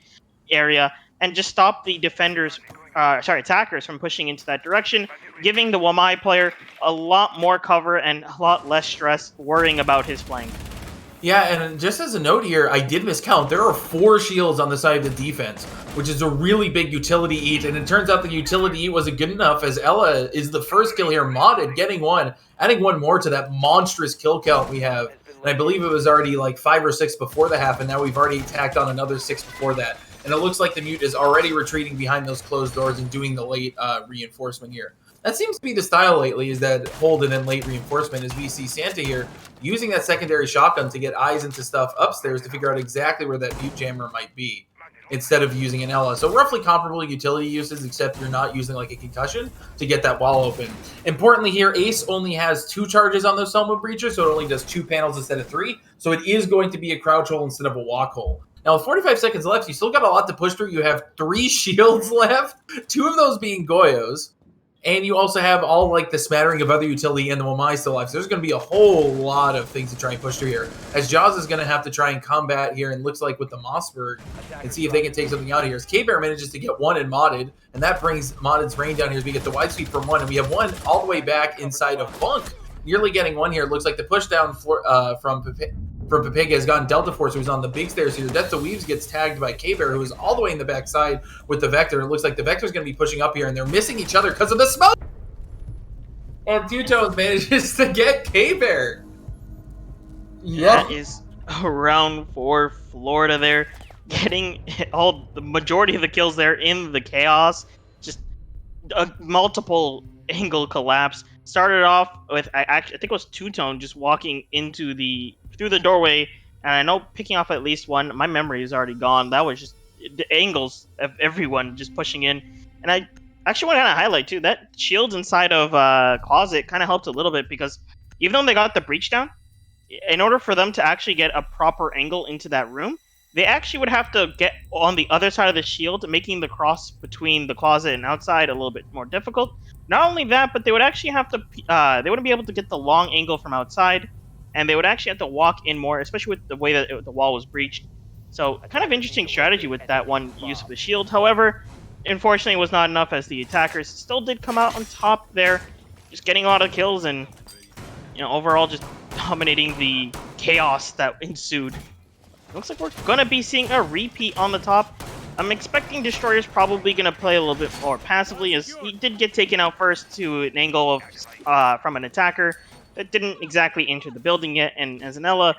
area, and just stop the attackers from pushing into that direction, giving the Wamai player a lot more cover and a lot less stress worrying about his flank. Yeah, and just as a note here, I did miscount. There are 4 shields on the side of the defense, which is a really big utility eat, and it turns out the utility eat wasn't good enough, as Ella is the first kill here, Modded, getting one, adding one more to that monstrous kill count we have. And I believe it was already like 5 or 6 before the half, and now we've already tacked on another 6 before that. And it looks like the mute is already retreating behind those closed doors and doing the late reinforcement here. That seems to be the style lately, is that hold and then late reinforcement, as we see Santa here using that secondary shotgun to get eyes into stuff upstairs to figure out exactly where that mute jammer might be, instead of using an Ella. So roughly comparable utility uses, except you're not using like a concussion to get that wall open. Importantly here, Ace only has 2 charges on those Selma Breacher, so it only does 2 panels instead of 3. So it is going to be a crouch hole instead of a walk hole. Now, with 45 seconds left, you still got a lot to push through. You have 3 shields left, 2 of those being Goyos. And you also have all like the smattering of other utility and the Wamai still alive. So there's going to be a whole lot of things to try and push through here. As Jaws is going to have to try and combat here, and looks like with the Mossberg, and see if they can take something out of here. As K-Bear manages to get one in Modded, and that brings Modded's rain down here as we get the wide sweep from one. And we have one all the way back inside of Bunk, nearly getting one here. It looks like the push down from Papega has gotten Delta Force, who's on the big stairs here. Death to Weaves gets tagged by K-Bear, who is all the way in the backside with the Vector. It looks like the Vector's going to be pushing up here, and they're missing each other because of the smoke! And Two Tones manages to get K-Bear. That is round 4 Florida there, getting the majority of the kills there in the chaos. Just a multiple angle collapse. Started off with, I think it was Two Tone just walking through through the doorway, and I know picking off at least one. My memory is already gone. That was just the angles of everyone just pushing in, and I actually want to kind of highlight too that shields inside of closet kind of helped a little bit because even though they got the breach down, in order for them to actually get a proper angle into that room, they actually would have to get on the other side of the shield, making the cross between the closet and outside a little bit more difficult. Not only that, but they would actually have to, they wouldn't be able to get the long angle from outside, and they would actually have to walk in more, especially with the way that the wall was breached. So, a kind of interesting strategy with that one use of the shield. However, unfortunately, it was not enough as the attackers still did come out on top there, just getting a lot of kills and, overall just dominating the chaos that ensued. Looks like we're gonna be seeing a repeat on the top. I'm expecting Destroyer's probably gonna play a little bit more passively, as he did get taken out first to an angle of from an attacker that didn't exactly enter the building yet, and as an Ela,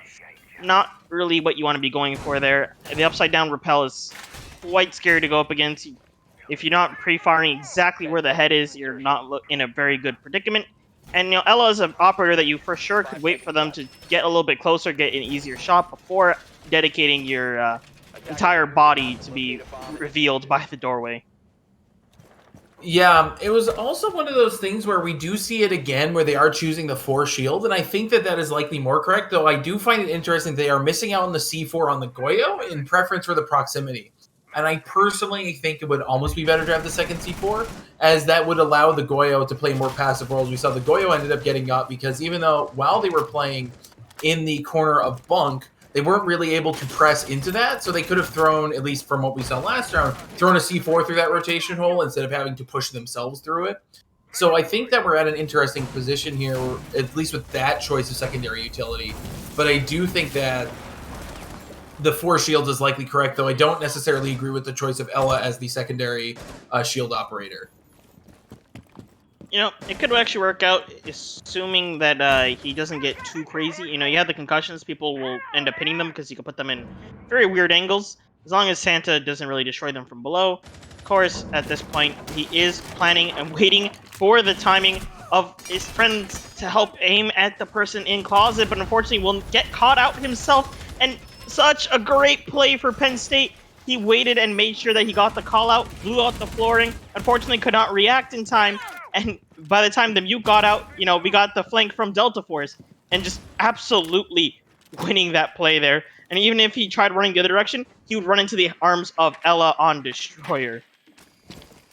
not really what you want to be going for there. The upside down rappel is quite scary to go up against. If you're not pre-firing exactly where the head is, you're not in a very good predicament. And Ela is an operator that you for sure could wait for them to get a little bit closer, get an easier shot before dedicating your entire body to be revealed by the doorway. Yeah, it was also one of those things where we do see it again where they are choosing the 4 shield, and I think that is likely more correct, though I do find it interesting they are missing out on the C4 on the Goyo in preference for the proximity. And I personally think it would almost be better to have the second C4, as that would allow the Goyo to play more passive roles. We saw the Goyo ended up getting up because even though while they were playing in the corner of bunk, they weren't really able to press into that, so they could have thrown, at least from what we saw last round, thrown a C4 through that rotation hole instead of having to push themselves through it. So I think that we're at an interesting position here, at least with that choice of secondary utility. But I do think that the 4 shields is likely correct, though I don't necessarily agree with the choice of Ela as the secondary shield operator. It could actually work out, assuming that he doesn't get too crazy. You have the concussions, people will end up hitting them because you can put them in very weird angles, as long as Santa doesn't really destroy them from below. Of course, at this point, he is planning and waiting for the timing of his friends to help aim at the person in closet, but unfortunately will get caught out himself, and such a great play for Penn State. He waited and made sure that he got the call out, blew out the flooring, unfortunately could not react in time, and by the time the mute got out, we got the flank from Delta Force, and just absolutely winning that play there. And even if he tried running the other direction, he would run into the arms of Ela on Destroyer.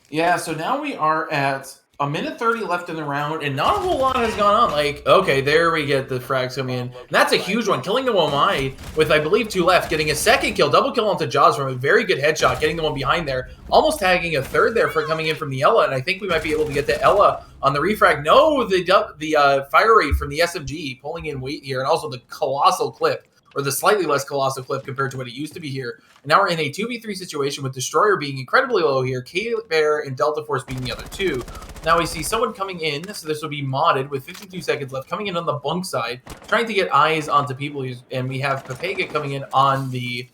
Yeah, so now we are at a minute 30 left in the round, and not a whole lot has gone on. Like, okay, there we get the frags coming in. And that's a huge one, killing the Womai with, I believe, 2 left, getting a second kill, double kill onto Jaws from a very good headshot, getting the one behind there, almost tagging a third there for coming in from the Ela, and I think we might be able to get the Ela on the refrag. No, the fire rate from the SMG pulling in weight here, and also the colossal clip, or the slightly less colossal clip compared to what it used to be here. And now we're in a 2v3 situation with Destroyer being incredibly low here, K-Bear and Delta Force being the other 2. Now we see someone coming in, so this will be modded with 52 seconds left, coming in on the bunk side, trying to get eyes onto people, and we have Pepega coming in on the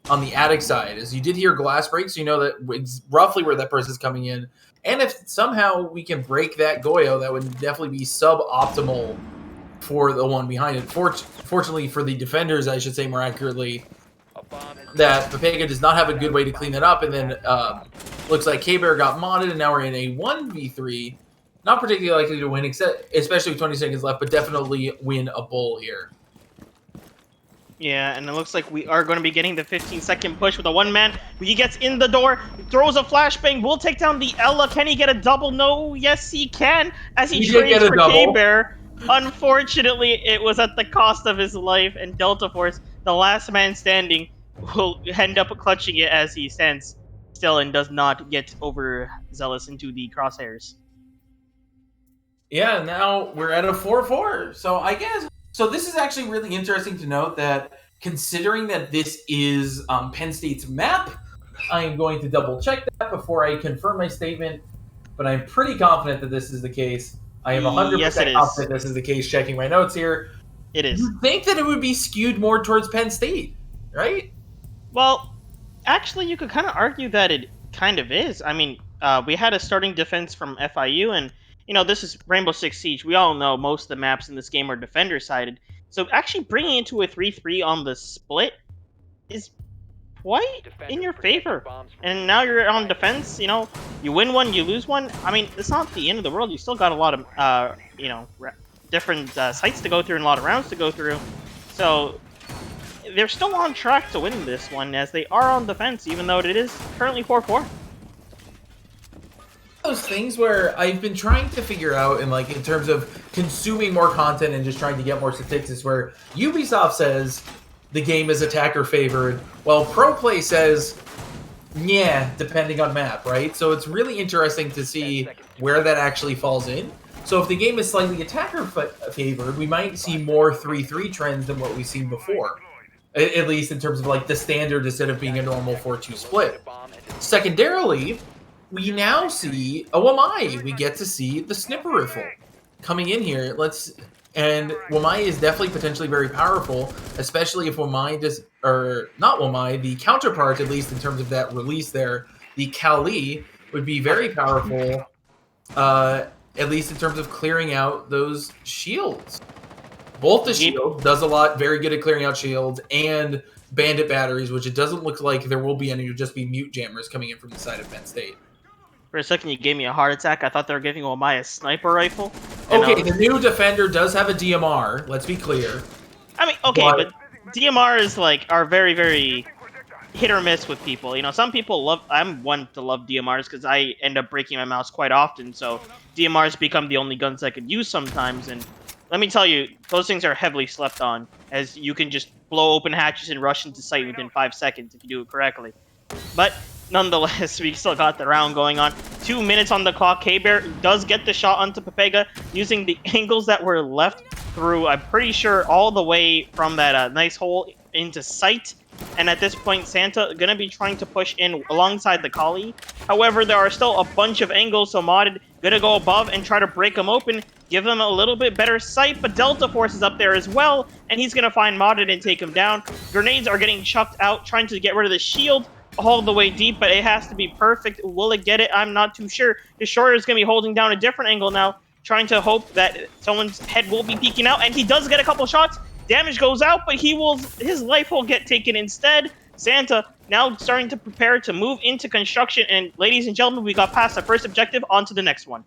attic side. As you did hear glass breaks, you know that it's roughly where that person's coming in. And if somehow we can break that Goyo, that would definitely be suboptimal for the one behind it. Fortunately for the defenders, I should say more accurately, that Pepega does not have a good way to clean that up, and then looks like K-Bear got modded, and now we're in a 1v3. Not particularly likely to win, especially with 20 seconds left, but definitely win a bowl here. Yeah, and it looks like we are going to be getting the 15-second push with a one-man. He gets in the door, throws a flashbang, will take down the Ela. Can he get a double? No, yes he can, as he trades for K-Bear. Unfortunately, it was at the cost of his life, and Delta Force, the last man standing, will end up clutching it as he stands still and does not get overzealous into the crosshairs. Yeah, now we're at a 4-4. So I guess, so this is actually really interesting to note that considering that this is Penn State's map, I am going to double check that before I confirm my statement, but I'm pretty confident that this is the case. I am 100% confident this is the case, checking my notes here. It is. You'd think that it would be skewed more towards Penn State, right? Well, actually, you could kind of argue that it kind of is. I mean, we had a starting defense from FIU, and, this is Rainbow Six Siege. We all know most of the maps in this game are defender-sided. So actually bringing it to a 3-3 on the split is quite in your favor. And now you're on defense, you win one, you lose one. I mean, it's not the end of the world. You still got a lot of, different sites to go through and a lot of rounds to go through. So they're still on track to win this one, as they are on defense, even though it is currently 4-4. Those things where I've been trying to figure out in terms of consuming more content and just trying to get more statistics, where Ubisoft says the game is attacker favored, while ProPlay says, yeah, depending on map, right? So it's really interesting to see where that actually falls in. So if the game is slightly attacker favored, we might see more 3-3 trends than what we've seen before. At least in terms of the standard instead of being a normal 4-2 split. Secondarily, we now see Wamai. We get to see the Snipper Riffle coming in here. And Wamai is definitely potentially very powerful, especially if Wamai not Wamai, the counterpart, at least in terms of that release there, the Kali would be very powerful, at least in terms of clearing out those shields. Both the shield does a lot, very good at clearing out shields, and bandit batteries, which it doesn't look like there will be any. It'll just be mute jammers coming in from the side of Penn State. For a second, you gave me a heart attack. I thought they were giving Wamai a sniper rifle. Okay, the new Defender does have a DMR. Let's be clear. I mean, okay, but DMRs are very, very hit or miss with people. Some people love. I'm one to love DMRs because I end up breaking my mouse quite often. So DMRs become the only guns I could use sometimes. And let me tell you, those things are heavily slept on, as you can just blow open hatches and rush into sight within 5 seconds if you do it correctly. But nonetheless, we still got the round going on. 2 minutes on the clock. K-Bear does get the shot onto Pepega using the angles that were left through, I'm pretty sure, all the way from that nice hole into sight. And at this point, Santa going to be trying to push in alongside the Kali. However, there are still a bunch of angles, so Modded going to go above and try to break them open, give them a little bit better sight, but Delta Force is up there as well, and he's going to find Modded and take him down. Grenades are getting chucked out, trying to get rid of the shield all the way deep, but it has to be perfect. Will it get it? I'm not too sure. Destroyer is going to be holding down a different angle now, trying to hope that someone's head will be peeking out, and he does get a couple shots. Damage goes out, but his life will get taken instead. Santa now starting to prepare to move into construction, and ladies and gentlemen, we got past the first objective, on to the next one.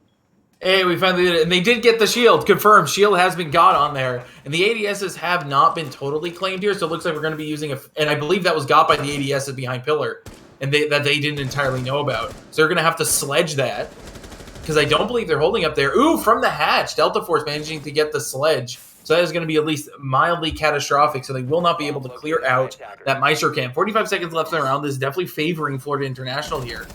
Hey, we finally did it, and they did get the shield. Confirmed, shield has been got on there, and the ADSs have not been totally claimed here, so it looks like we're going to be using and I believe that was got by the ADSs behind Pillar, and that they didn't entirely know about. So they're going to have to sledge that, because I don't believe they're holding up there. Ooh, from the hatch, Delta Force managing to get the sledge. So that is going to be at least mildly catastrophic, so they will not be able to clear out that Maestro camp. 45 seconds left in the round. This is definitely favoring Florida International here.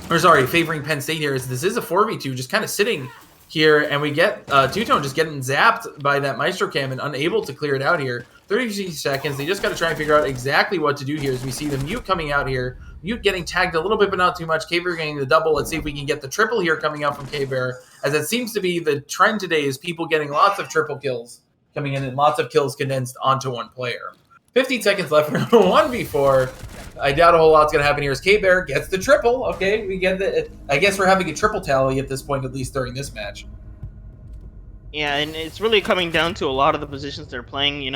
Or sorry, favoring Penn State here. This is a 4v2, just kind of sitting here, and we get Two-Tone just getting zapped by that Maestro cam and unable to clear it out here. 30 seconds. They just got to try and figure out exactly what to do here as we see the Mute coming out here. Mute getting tagged a little bit, but not too much. K-Bear getting the double. Let's see if we can get the triple here coming out from K-Bear, as it seems to be the trend today is people getting lots of triple kills coming in and lots of kills condensed onto one player. 15 seconds left for 1v4. I doubt a whole lot's going to happen here as K-Bear gets the triple. Okay, we get the. I guess we're having a triple tally at this point, at least during this match. Yeah, and it's really coming down to a lot of the positions they're playing.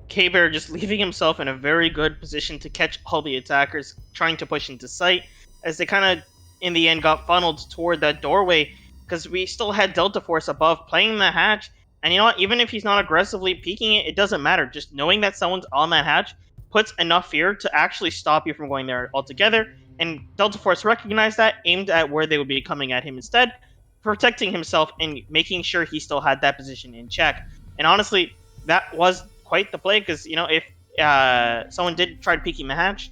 K-Bear just leaving himself in a very good position to catch all the attackers trying to push into sight, as they kind of, in the end, got funneled toward that doorway, because we still had Delta Force above playing the hatch. And you know what? Even if he's not aggressively peeking it, it doesn't matter. Just knowing that someone's on that hatch puts enough fear to actually stop you from going there altogether. And Delta Force recognized that, aimed at where they would be coming at him instead, protecting himself and making sure he still had that position in check. And honestly, that was quite the play, because if someone did try to peek him the hatch,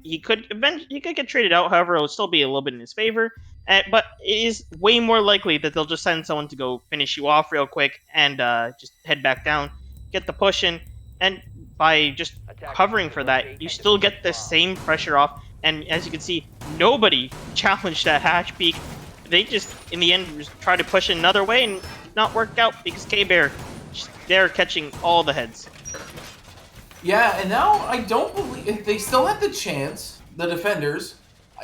he could get traded out. However, it would still be a little bit in his favor. But it is way more likely that they'll just send someone to go finish you off real quick and just head back down, get the push in, and by just covering for that, you still get the same pressure off. And as you can see, nobody challenged that hatch peak. They just, in the end, tried to push another way and did not work out, because K-Bear, they're catching all the heads. Yeah, and now I don't believe they still had the chance, the defenders.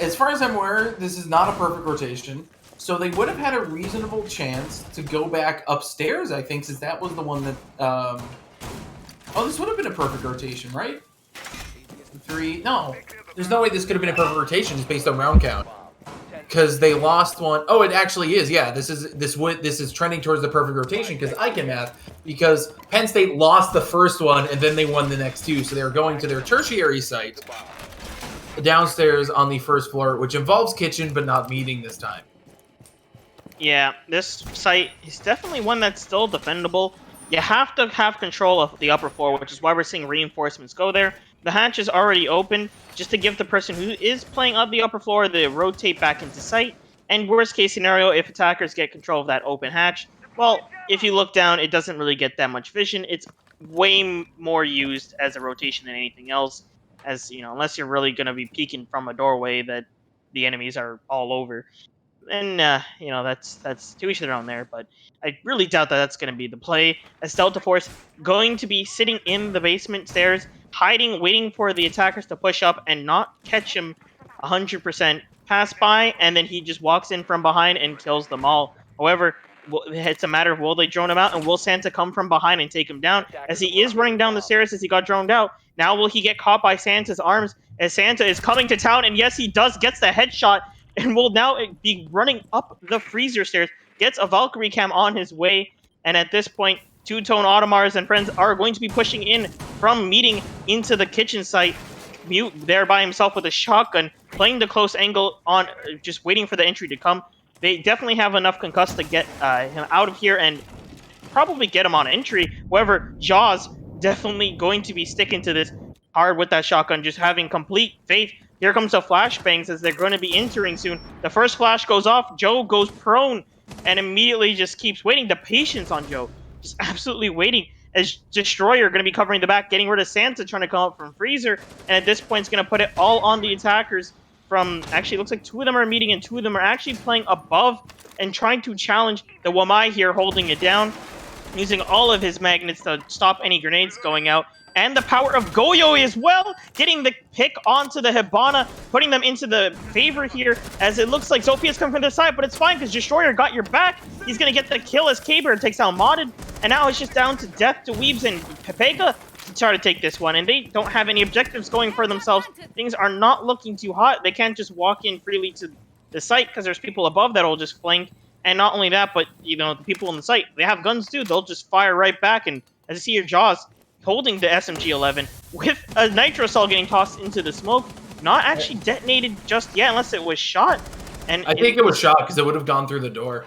As far as I'm aware, this is not a perfect rotation. So they would have had a reasonable chance to go back upstairs, I think, since that was the one that... Oh, this would have been a perfect rotation, right? 3... No. There's no way this could have been a perfect rotation just based on round count. Because they lost one. Oh, it actually is. Yeah, this is trending towards the perfect rotation because I can math. Because Penn State lost the first one and then they won the next two, so they were going to their tertiary site downstairs on the first floor, which involves kitchen but not meeting this time. Yeah, this site is definitely one that's still defendable. You have to have control of the upper floor, which is why we're seeing reinforcements go there. The hatch is already open, just to give the person who is playing up the upper floor the rotate back into sight. And worst case scenario, if attackers get control of that open hatch, well, if you look down, it doesn't really get that much vision. It's way more used as a rotation than anything else, as, you know, unless you're really going to be peeking from a doorway that the enemies are all over. And you know, that's to each their own there, but I really doubt that that's going to be the play. As Delta Force going to be sitting in the basement stairs, hiding, waiting for the attackers to push up and not catch him 100%, pass by, and then he just walks in from behind and kills them all. However, it's a matter of will they drone him out, and will Santa come from behind and take him down? As he is running down the stairs as he got droned out, now will he get caught by Santa's arms as Santa is coming to town? And yes, he does, gets the headshot, and will now be running up the freezer stairs, gets a Valkyrie cam on his way, and at this point, Two-Tone Audemars and friends are going to be pushing in from meeting into the kitchen site. Mute there by himself with a shotgun, playing the close angle on, just waiting for the entry to come. They definitely have enough concussed to get him out of here and probably get him on entry. However, Jaws definitely going to be sticking to this hard with that shotgun, just having complete faith. Here comes the flashbangs as they're going to be entering soon. The first flash goes off. Joe goes prone and immediately just keeps waiting. The patience on Joe, just absolutely waiting as Destroyer going to be covering the back, getting rid of Santa, trying to come up from Freezer. And at this point, it's going to put it all on the attackers from, actually, it looks like 2 of them are meeting and 2 of them are actually playing above and trying to challenge the Wamai here, holding it down, using all of his magnets to stop any grenades going out. And the power of Goyo as well, getting the pick onto the Hibana, putting them into the favor here, as it looks like Zophia's coming from the side, but it's fine because Destroyer got your back. He's going to get the kill as K-Bird takes out Modded, and now it's just down to death to Weebs and Pepega to try to take this one, and they don't have any objectives going for themselves. Things are not looking too hot. They can't just walk in freely to the site because there's people above that will just flank, and not only that, but, you know, the people in the site, they have guns too. They'll just fire right back, and as you see your Jaws holding the SMG-11 with a nitro cell getting tossed into the smoke, not actually detonated just yet unless it was shot. And I think it was shot because it would have gone through the door.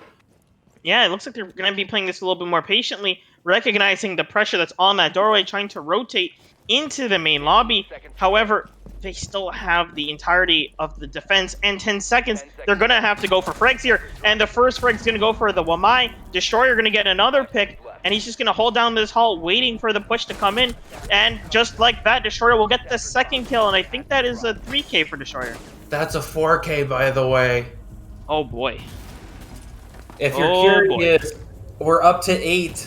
Yeah, it looks like they're going to be playing this a little bit more patiently, recognizing the pressure that's on that doorway, trying to rotate into the main lobby. However, they still have the entirety of the defense, and 10 seconds, they're going to have to go for frags here, and the first frag's going to go for the Wamai. Destroyer going to get another pick, and he's just going to hold down this hall, waiting for the push to come in, and just like that, Destroyer will get the second kill, and I think that is a 3K for Destroyer. That's a 4K, by the way. Oh, boy. If you're curious, we're up to 8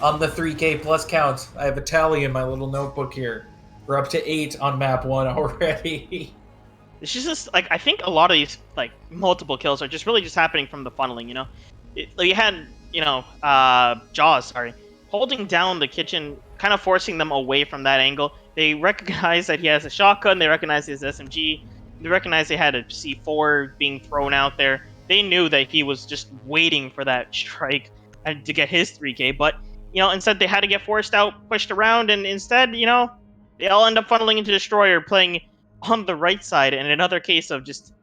on the 3K plus count. I have a tally in my little notebook here. We're up to 8 on map 1 already. It's just like, I think a lot of these like multiple kills are just really just happening from the funneling, you know. You had, you know, Jaws, sorry, holding down the kitchen, kind of forcing them away from that angle. They recognize that he has a shotgun. They recognize his SMG. They recognize they had a C4 being thrown out there. They knew that he was just waiting for that strike to get his 3K, but, you know, instead they had to get forced out, pushed around, and instead, you know, they all end up funneling into Destroyer, playing on the right side, and another case of just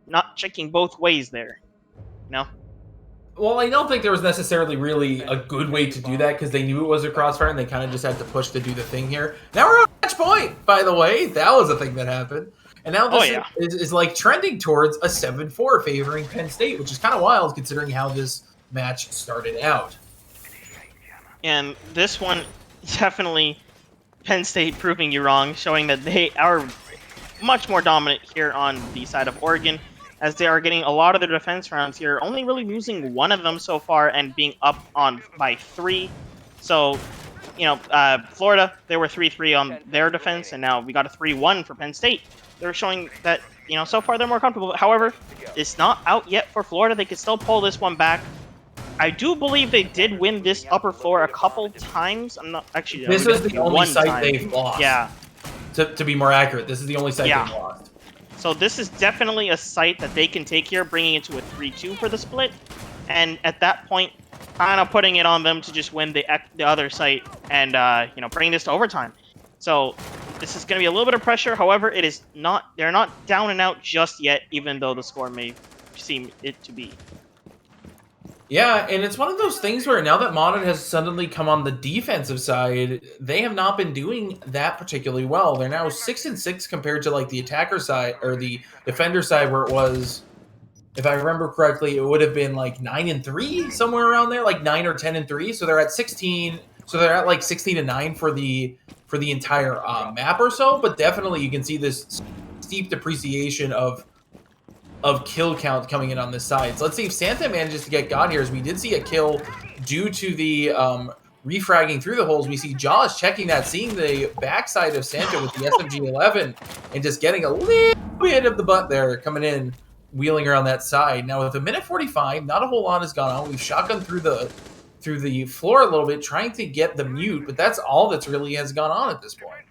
not checking both ways there, you know? Well, I don't think there was necessarily really a good way to do that because they knew it was a crossfire and they kind of just had to push to do the thing here. Now we're on match point, by the way. That was a thing that happened. And now this is like trending towards a 7-4 favoring Penn State, which is kind of wild considering how this match started out. And this one, definitely Penn State proving you wrong, showing that they are much more dominant here on the side of Oregon, as they are getting a lot of their defense rounds here, only really losing one of them so far and being up on by 3. So, you know, Florida, they were 3-3 on their defense, and now we got a 3-1 for Penn State. They're showing that so far they're more comfortable. However, it's not out yet for Florida. They can still pull this one back. I do believe they did win this upper floor a couple times. I'm not actually. This is the only one site time. they've lost. Yeah. To be more accurate, this is the only site they've lost. So this is definitely a site that they can take here, bringing it to a 3-2 for the split. And at that point, kind of putting it on them to just win the other site and, bring this to overtime. So this is going to be a little bit of pressure. However, they're not down and out just yet, even though the score may seem it to be. Yeah, and it's one of those things where now that Modern has suddenly come on the defensive side, they have not been doing that particularly well. They're now 6-6 compared to like the attacker side or the defender side, where it was, if I remember correctly, it would have been like 9-3, somewhere around there, like 9 or 10-3. So they're at 16. So they're at like 16-9 for the entire map or so. But definitely, you can see this steep depreciation of kill count coming in on this side. So let's see if Santa manages to get got here, as we did see a kill due to the refragging through the holes. We see Jaws checking that, seeing the backside of Santa with the SMG-11 and just getting a little bit of the butt there coming in, wheeling around that side. Now with a minute 45, not a whole lot has gone on. We've shotgunned through the floor a little bit, trying to get the mute, but that's all that's really has gone on at this point.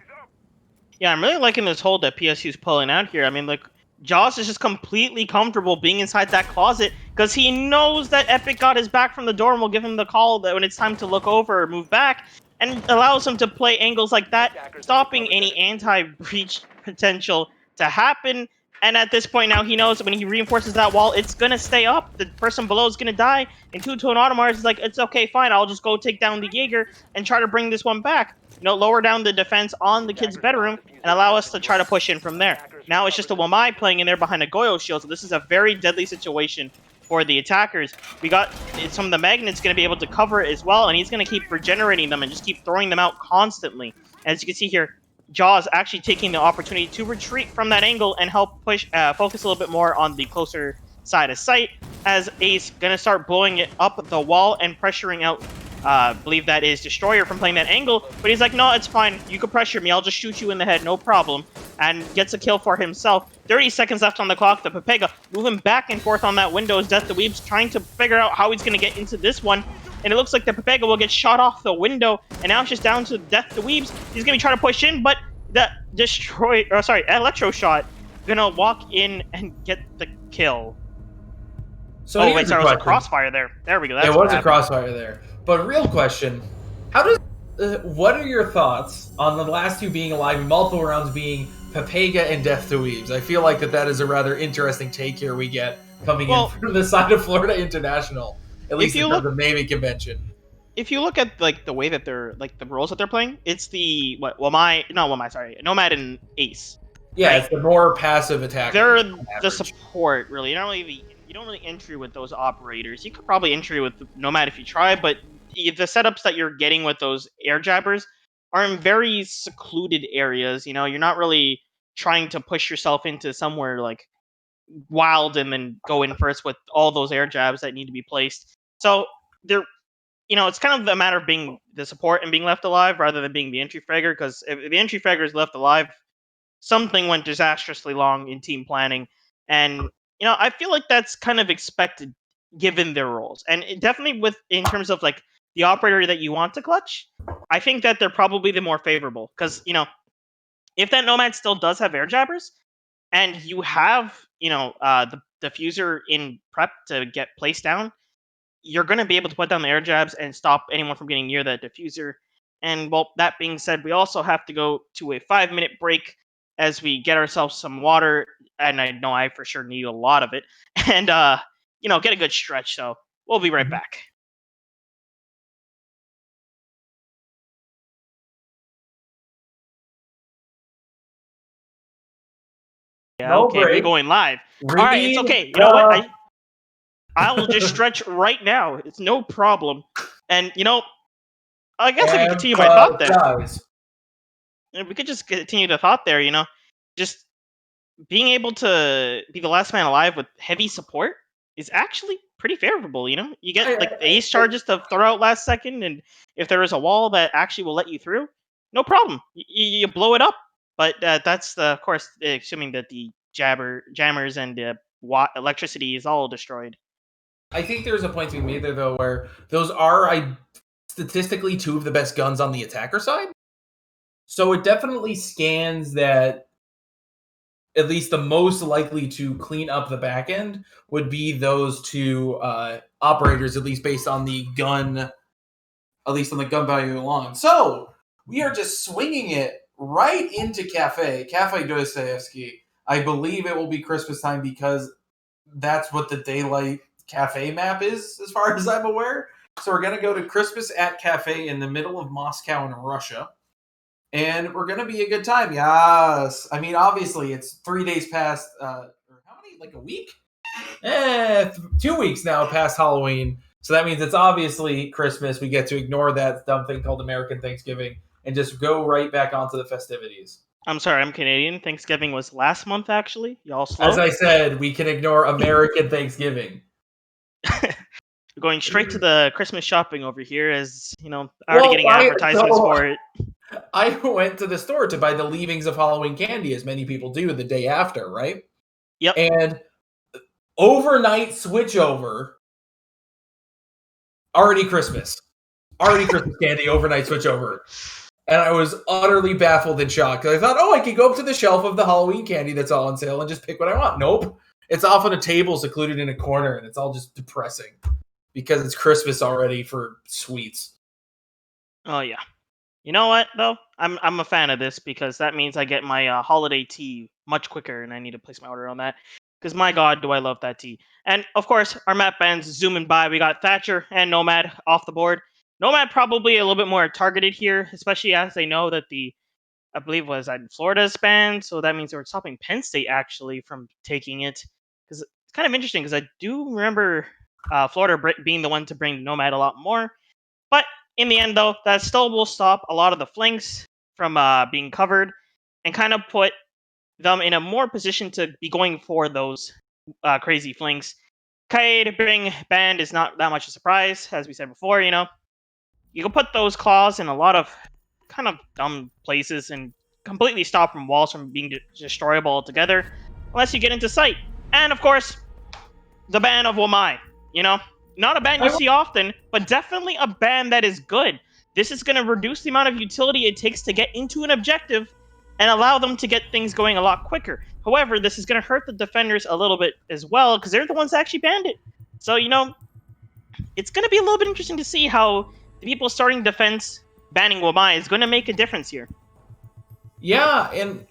Yeah, I'm really liking this hold that PSU's pulling out here. I mean, like, Jaws is just completely comfortable being inside that closet because he knows that Epic got his back from the door and will give him the call that when it's time to look over or move back, and allows him to play angles like that, stopping any anti-breach potential to happen. And at this point now, he knows that when he reinforces that wall, it's going to stay up. The person below is going to die. And 2-2 and Automars is like, it's okay, fine. I'll just go take down the Jaeger and try to bring this one back. Lower down the defense on the kid's bedroom and allow us to try to push in from there. Now it's just a Wamai playing in there behind a Goyo shield, so this is a very deadly situation for the attackers. We got some of the magnets going to be able to cover it as well, and he's going to keep regenerating them and just keep throwing them out constantly. As you can see here, Jaws actually taking the opportunity to retreat from that angle and help push, focus a little bit more on the closer side of sight, as Ace going to start blowing it up the wall and pressuring out believe that is Destroyer from playing that angle, but he's like, no, it's fine. You can pressure me. I'll just shoot you in the head, no problem. And gets a kill for himself. 30 seconds left on the clock. The Pepega moving back and forth on that window as Death the Weeb's trying to figure out how he's going to get into this one. And it looks like the Pepega will get shot off the window. And now it's just down to Death the Weeb's. He's going to be trying to push in, but the Electro Shot going to walk in and get the kill. So oh, wait, sorry, it was a crossfire there. There we go. It was a crossfire there. But real question, how does what are your thoughts on the last two being alive and multiple rounds being Pepega and Death to Weaves? I feel like that is a rather interesting take here we get coming in from the side of Florida International, at least in terms of naming convention. If you look at like the way that they're like the roles that they're playing, it's the Nomad and Ace. Yeah, right? It's the more passive attack. They're the support, really. You don't really entry with those operators. You could probably entry with Nomad if you try, but the setups that you're getting with those air jabbers are in very secluded areas. You're not really trying to push yourself into somewhere like wild and then go in first with all those air jabs that need to be placed. So it's kind of a matter of being the support and being left alive rather than being the entry fragger, because if the entry fragger is left alive, something went disastrously wrong in team planning. And I feel like that's kind of expected given their roles. And definitely in terms of like the operator that you want to clutch, I think that they're probably the more favorable. Because, if that Nomad still does have air jabbers and you have, the diffuser in prep to get placed down, you're going to be able to put down the air jabs and stop anyone from getting near that diffuser. And, well, that being said, we also have to go to a 5-minute break as we get ourselves some water. And I know I for sure need a lot of it. And, get a good stretch. So we'll be right back. Yeah, okay, we're going live. All right, it's okay. You know what? I will just stretch right now. It's no problem. And, I guess I can continue my thought there. We could just continue the thought there, Just being able to be the last man alive with heavy support is actually pretty favorable, You get, like, the ace charges to throw out last second, and if there is a wall that actually will let you through, no problem. You blow it up. But that's, of course, assuming that the jammers and electricity is all destroyed. I think there's a point to be made there, though, where those are statistically two of the best guns on the attacker side. So it definitely scans that at least the most likely to clean up the back end would be those two operators, at least based on the gun, at least on the gun value alone. So we are just swinging it right into Cafe Dostoevsky. I believe it will be Christmas time because that's what the Daylight Cafe map is, as far as I'm aware. So we're going to go to Christmas at Cafe in the middle of Moscow in Russia. And we're going to be a good time. Yes. I mean, obviously, it's 3 days past, or how many? Like a week? 2 weeks now past Halloween. So that means it's obviously Christmas. We get to ignore that dumb thing called American Thanksgiving and just go right back onto the festivities. I'm sorry, I'm Canadian. Thanksgiving was last month, actually. Y'all slow. As I said, we can ignore American Thanksgiving. We're going straight to the Christmas shopping over here, as you know, already getting advertisements for it. I went to the store to buy the leavings of Halloween candy, as many people do the day after, right? Yep. And overnight switchover, already Christmas candy, overnight switchover. And I was utterly baffled and shocked. I thought, I could go up to the shelf of the Halloween candy that's all on sale and just pick what I want. Nope. It's off on a table secluded in a corner, and it's all just depressing because it's Christmas already for sweets. Oh, yeah. You know what, though? I'm a fan of this because that means I get my holiday tea much quicker, and I need to place my order on that. Because, my God, do I love that tea. And, of course, our map bands zooming by. We got Thatcher and Nomad off the board. Nomad probably a little bit more targeted here, especially as they know that I believe was at Florida's banned, so that means they were stopping Penn State, actually, from taking it. Because it's kind of interesting, because I do remember Florida being the one to bring Nomad a lot more. But in the end, though, that still will stop a lot of the flanks from being covered and kind of put them in a more position to be going for those crazy flanks. Kaid being banned is not that much a surprise, as we said before, you know. You can put those claws in a lot of kind of dumb places and completely stop from walls from being destroyable altogether, unless you get into sight. And, of course, the ban of Wamai, you know. Not a ban you see often, but definitely a ban that is good. This is going to reduce the amount of utility it takes to get into an objective and allow them to get things going a lot quicker. However, this is going to hurt the defenders a little bit as well, because they're the ones that actually banned it. So, you know, it's going to be a little bit interesting to see how the people starting defense banning Wamai is going to make a difference here. Yeah, and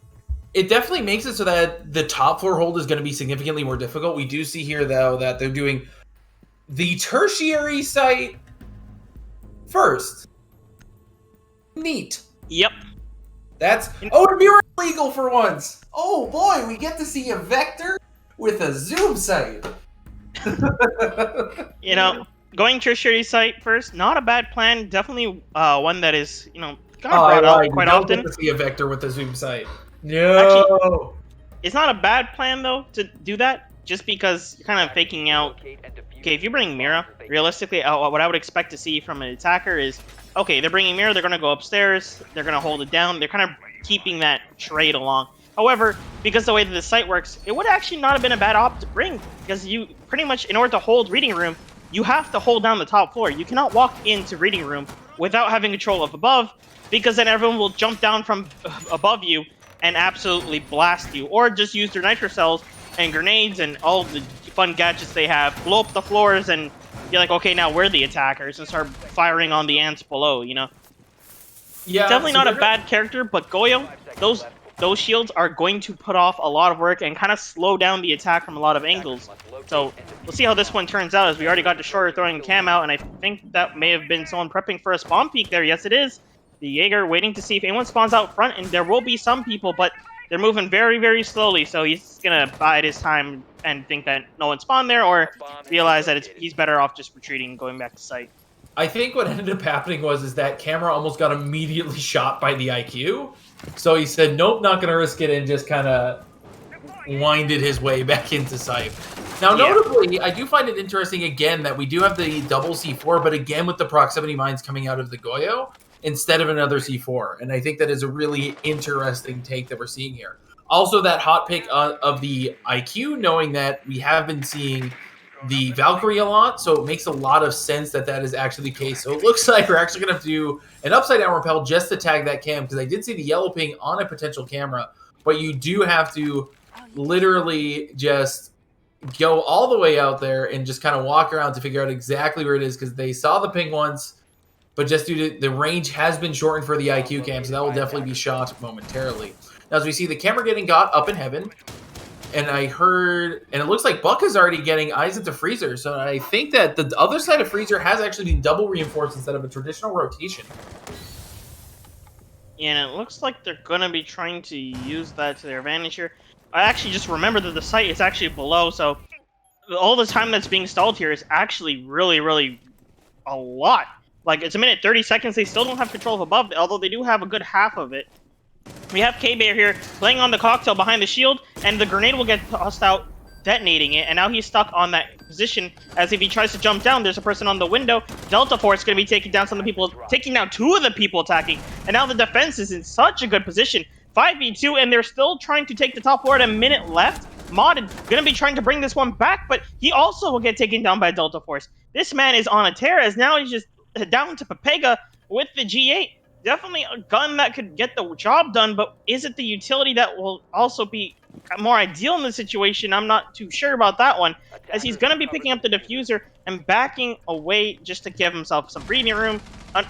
it definitely makes it so that the top floor hold is going to be significantly more difficult. We do see here, though, that they're doing the tertiary site first. Neat. Yep. That's it'd be illegal for once. Oh boy, we get to see a vector with a zoom site. You know, going tertiary site first, not a bad plan. Definitely one that is, you know, kind of brought up quite often. Get to see a vector with a zoom site. No. Actually, it's not a bad plan though to do that, just because you're kind of faking out. Okay, if you bring Mira, realistically, what I would expect to see from an attacker is, okay, they're bringing Mira, they're going to go upstairs, they're going to hold it down, they're kind of keeping that trade along. However, because the way that the site works, it would actually not have been a bad op to bring, because you pretty much, in order to hold Reading Room, you have to hold down the top floor. You cannot walk into Reading Room without having control of above, because then everyone will jump down from above you and absolutely blast you, or just use their nitro cells and grenades and all the fun gadgets they have, blow up the floors, and you're like, okay, now we're the attackers, and start firing on the ants below, you know? Yeah, definitely not a bad character, but Goyo, those shields are going to put off a lot of work and kind of slow down the attack from a lot of angles. So we'll see how this one turns out, as we already got Destroyer throwing cam out, and I think that may have been someone prepping for a spawn peek there. Yes, it is. The Jaeger waiting to see if anyone spawns out front, and there will be some people, but they're moving very, very slowly, so he's going to bide his time and think that no one spawned there, or realize that he's better off just retreating and going back to site. I think what ended up happening was that Camera almost got immediately shot by the IQ, so he said, nope, not going to risk it, and just kind of winded his way back into site. Now, notably, I do find it interesting, again, that we do have the double C4, but again with the proximity mines coming out of the Goyo, instead of another C4. And I think that is a really interesting take that we're seeing here. Also, that hot pick of the IQ, knowing that we have been seeing the Valkyrie a lot, so it makes a lot of sense that that is actually the case. So it looks like we're actually going to have to do an upside down rappel just to tag that cam, because I did see the yellow ping on a potential camera, but you do have to literally just go all the way out there and just kind of walk around to figure out exactly where it is, because they saw the ping once, but just due to the range has been shortened for the IQ cam, so that will definitely be shot momentarily. Now, as we see the camera getting got up in heaven, and I heard, and it looks like Buck is already getting eyes into Freezer, so I think that the other side of Freezer has actually been double reinforced instead of a traditional rotation. And it looks like they're gonna be trying to use that to their advantage here. I actually just remembered that the site is actually below, so all the time that's being stalled here is actually really, really a lot. Like, it's a minute 30 seconds. They still don't have control of above, although they do have a good half of it. We have K-Bear here playing on the cocktail behind the shield, and the grenade will get tossed out, detonating it, and now he's stuck on that position, as if he tries to jump down, there's a person on the window. Delta Force going to be taking down some of the people, taking down 2 of the people attacking, and now the defense is in such a good position. 5v2, and they're still trying to take the top floor at a minute left. Modded going to be trying to bring this one back, but he also will get taken down by Delta Force. This man is on a tear, as now he's just down to Pepega with the G8. Definitely a gun that could get the job done, but is it the utility that will also be more ideal in this situation? I'm not too sure about that one, as he's going to be picking up the diffuser and backing away just to give himself some breathing room,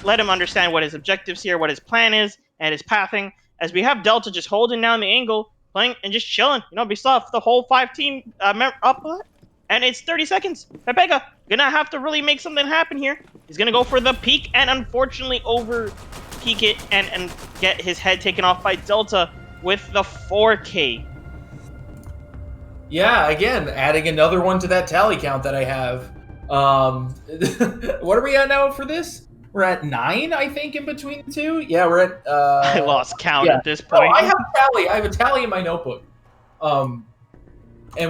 let him understand what his objectives here, what his plan is, and his pathing, as we have Delta just holding down the angle, playing and just chilling. You know, we still have the whole 5 team up, and it's 30 seconds. Pepega gonna have to really make something happen here. He's gonna go for the peak, and unfortunately over peek it and get his head taken off by Delta with the 4K. Yeah, again, adding another one to that tally count that I have. What are we at now for this? We're at 9, I think, in between the two. Yeah, we're at... I lost count at this point. Oh, I have a tally. I have a tally in my notebook. And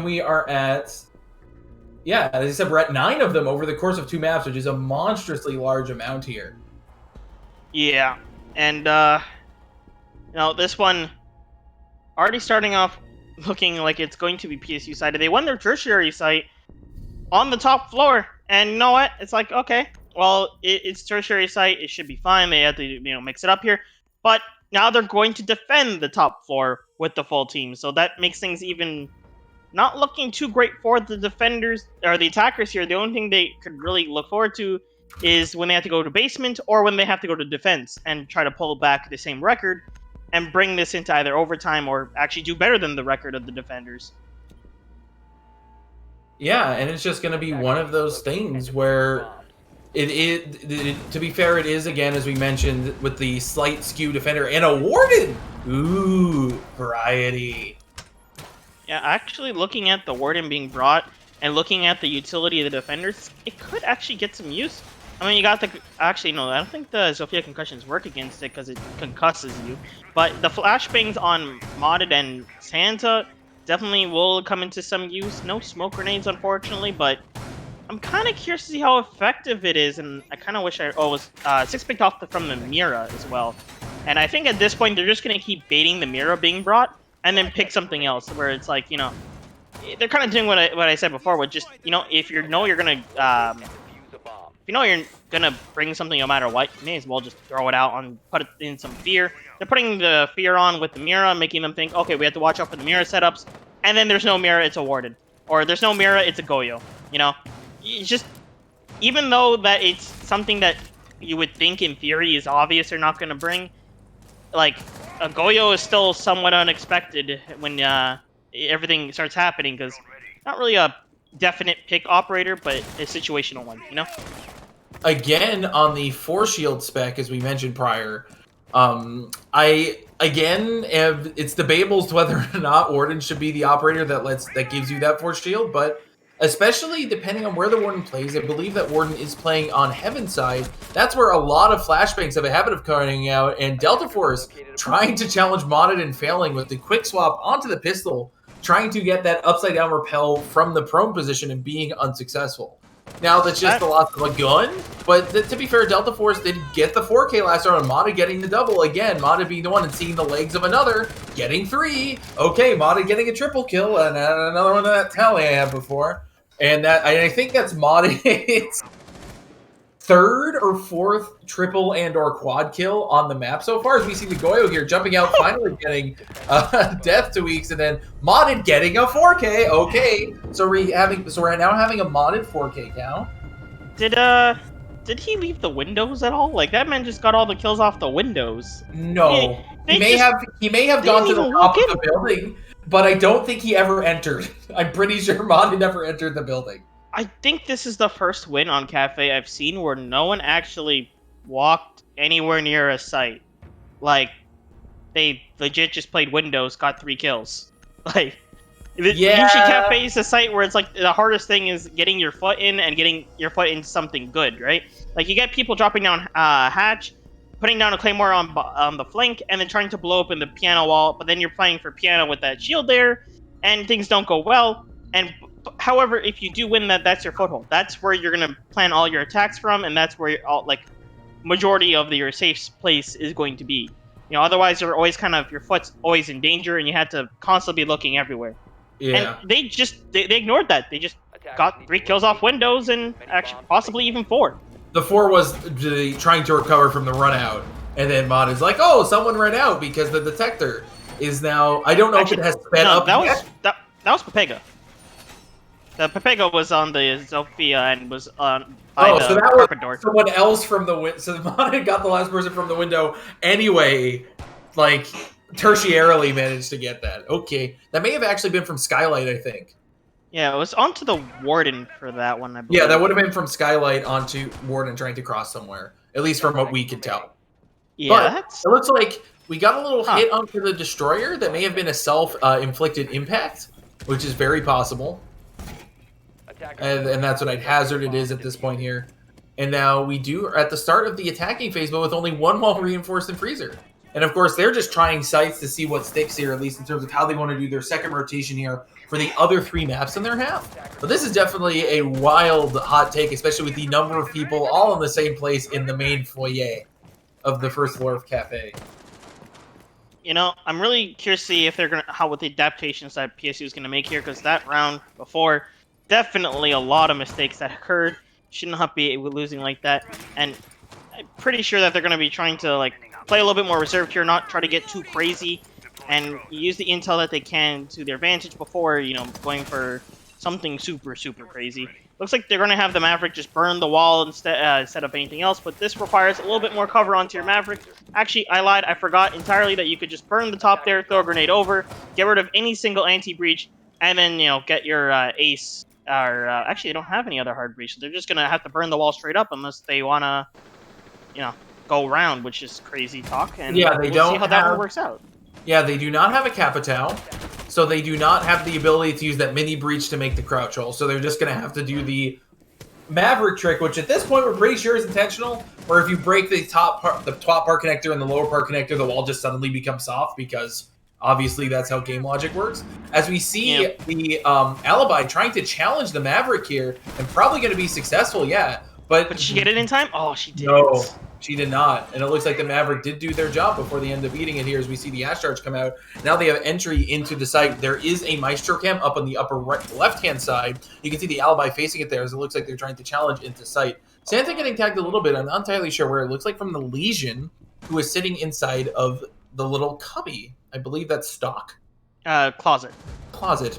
we are at... Yeah, as I said, we're at 9 of them over the course of 2 maps, which is a monstrously large amount here. Yeah, and this one already starting off looking like it's going to be PSU sided. They won their tertiary site on the top floor, and you know what? It's like, okay, well, it's tertiary site. It should be fine. They have to, mix it up here, but now they're going to defend the top floor with the full team, so that makes things even not looking too great for the defenders or the attackers here. The only thing they could really look forward to is when they have to go to basement or when they have to go to defense and try to pull back the same record and bring this into either overtime or actually do better than the record of the defenders. Yeah, and it's just going to be one of those things where to be fair, it is, again, as we mentioned, with the slight skew defender and a Warden. Ooh, variety. Yeah, actually looking at the Warden being brought and looking at the utility of the defenders, it could actually get some use. I mean, you got the... Actually, no, I don't think the Sophia concussions work against it because it concusses you. But the flashbangs on Modded and Santa definitely will come into some use. No smoke grenades, unfortunately, but I'm kind of curious to see how effective it is. And I kind of wish it was 6 picked off from the Mira as well. And I think at this point, they're just going to keep baiting the Mira being brought and then pick something else where it's like, they're kind of doing what I said before, with just, if you're gonna you're gonna bring something no matter what, you may as well just throw it out and put it in some fear. They're putting the fear on with the Mira, making them think, okay, we have to watch out for the Mira setups, and then there's no Mira, it's a Warden. Or there's no Mira, it's a Goyo. It's just, even though that it's something that you would think in theory is obvious they're not gonna bring, like, a Goyo is still somewhat unexpected when everything starts happening, because not really a definite pick operator, but a situational one, Again, on the Force Shield spec, as we mentioned prior, it's debatable as to whether or not Warden should be the operator that gives you that Force Shield, but especially depending on where the Warden plays, I believe that Warden is playing on Heaven's side. That's where a lot of flashbangs have a habit of coming out, and Delta Force trying to challenge Modded and failing with the quick swap onto the pistol, trying to get that upside down rappel from the prone position and being unsuccessful. Now that's just the loss of a gun, but to be fair, Delta Force did get the 4K last round, and Mata getting the double again. Mata being the one and seeing the legs of another, getting 3. Okay, Mata getting a triple kill, and another one of that tally I had before. And I think that's Mata's 3rd or 4th triple and or quad kill on the map so far, as we see the Goyo here jumping out, finally getting death to weeks, and then modded getting a 4K. Okay, so we're now having a modded 4K count. Did he leave the windows at all? Like, that man just got all the kills off the windows. No, he may have gone to the top of the building, but I don't think he ever entered. I'm pretty sure modded never entered the building. I think this is the first win on Cafe I've seen where no one actually walked anywhere near a site. Like, they legit just played windows, got 3 kills. Like, usually Cafe is a site where it's like the hardest thing is getting your foot in and getting your foot into something good, right? Like, you get people dropping down hatch, putting down a claymore on the flank, and then trying to blow open the piano wall, but then you're playing for piano with that shield there, and things don't go well. And however, if you do win that's your foothold. That's where you're gonna plan all your attacks from, and that's where majority of your safe place is going to be. You know, otherwise you're always your foot's always in danger, and you had to constantly be looking everywhere. Yeah. And they ignored that. They just got 3 kills off windows, and actually possibly even 4. The 4 was trying to recover from the run out, and then Mod is like, oh, someone ran out because the detector is now. I don't know if it has sped up. That was Pepega. The Pepega was on the Zofia and was on so that was door. Someone else from the window. So Mod had got the last person from the window anyway, like tertiarily managed to get that. Okay, that may have actually been from Skylight, I think. Yeah, it was onto the Warden for that one, I believe. Yeah, that would have been from Skylight onto Warden trying to cross somewhere, at least from what we could tell. Yeah, but it looks like we got a little hit onto the Destroyer that may have been a self-inflicted impact, which is very possible. And that's what I'd hazard it is at this point here. And now we are at the start of the attacking phase, but with only 1 wall reinforced in Freezer. And of course, they're just trying sites to see what sticks here, at least in terms of how they want to do their second rotation here for the other 3 maps in their half. But this is definitely a wild hot take, especially with the number of people all in the same place in the main foyer of the first floor of Cafe. You know, I'm really curious to see if they're what the adaptations that PSU is gonna make here, because that round before, definitely a lot of mistakes that occurred. Should not be losing like that, and I'm pretty sure that they're gonna be trying to play a little bit more reserved here, not try to get too crazy, and use the intel that they can to their advantage before, going for something super, super crazy. Looks like they're going to have the Maverick just burn the wall instead of anything else, but this requires a little bit more cover onto your Maverick. Actually, I lied. I forgot entirely that you could just burn the top there, throw a grenade over, get rid of any single anti-breach, and then, get your ace. Actually, they don't have any other hard breach, so they're just going to have to burn the wall straight up unless they want to, go round, which is crazy talk. And yeah, they we'll see how that one works out. Yeah, they do not have a Capitao, so they do not have the ability to use that mini breach to make the crouch roll. So they're just going to have to do the Maverick trick, which at this point we're pretty sure is intentional. Where if you break the top part connector and the lower part connector, the wall just suddenly becomes soft, because obviously that's how game logic works. As we see the Alibi trying to challenge the Maverick here, and probably going to be successful, But did she get it in time? Oh, she did. No, she did not. And it looks like the Maverick did do their job before they end up eating it here, as we see the Ash Charge come out. Now they have entry into the site. There is a Maestro Cam up on the upper left-hand side. You can see the Alibi facing it there, as it looks like they're trying to challenge into site. Santa getting tagged a little bit. I'm not entirely sure where. It looks like from the Legion, who is sitting inside of the little cubby. I believe that's stock. Closet.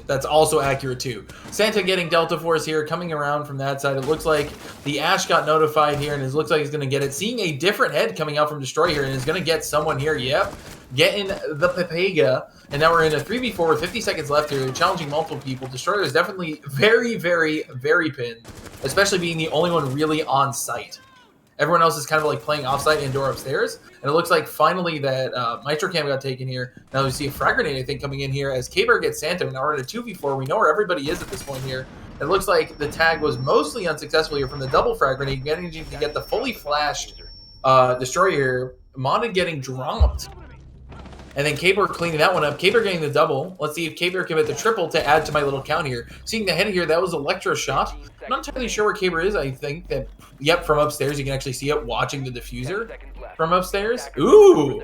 That's also accurate too. Santa getting Delta Force here, coming around from that side. It looks like the Ash got notified here, and it looks like he's going to get it. Seeing a different head coming out from Destroy here, and is going to get someone here. Yep, getting the Pepega. And now we're in a 3v4 with 50 seconds left here, challenging multiple people. Destroyer is definitely very, very, very pinned, especially being the only one really on site. Everyone else is kind of playing offsite indoor upstairs. And it looks like finally that Maestro Cam got taken here. Now we see a frag grenade, I think, coming in here as K-Bear gets Santa. Now we're in a 2v4. We know where everybody is at this point here. It looks like the tag was mostly unsuccessful here from the double frag grenade, managing to get the fully flashed Destroyer. Modded getting dropped. And then Caber cleaning that one up. Caber getting the double. Let's see if Caber can hit the triple to add to my little count here. Seeing the head here, that was Electro shot. I'm not entirely sure where Caber is. I think that, yep, from upstairs, you can actually see it watching the diffuser from upstairs. Ooh!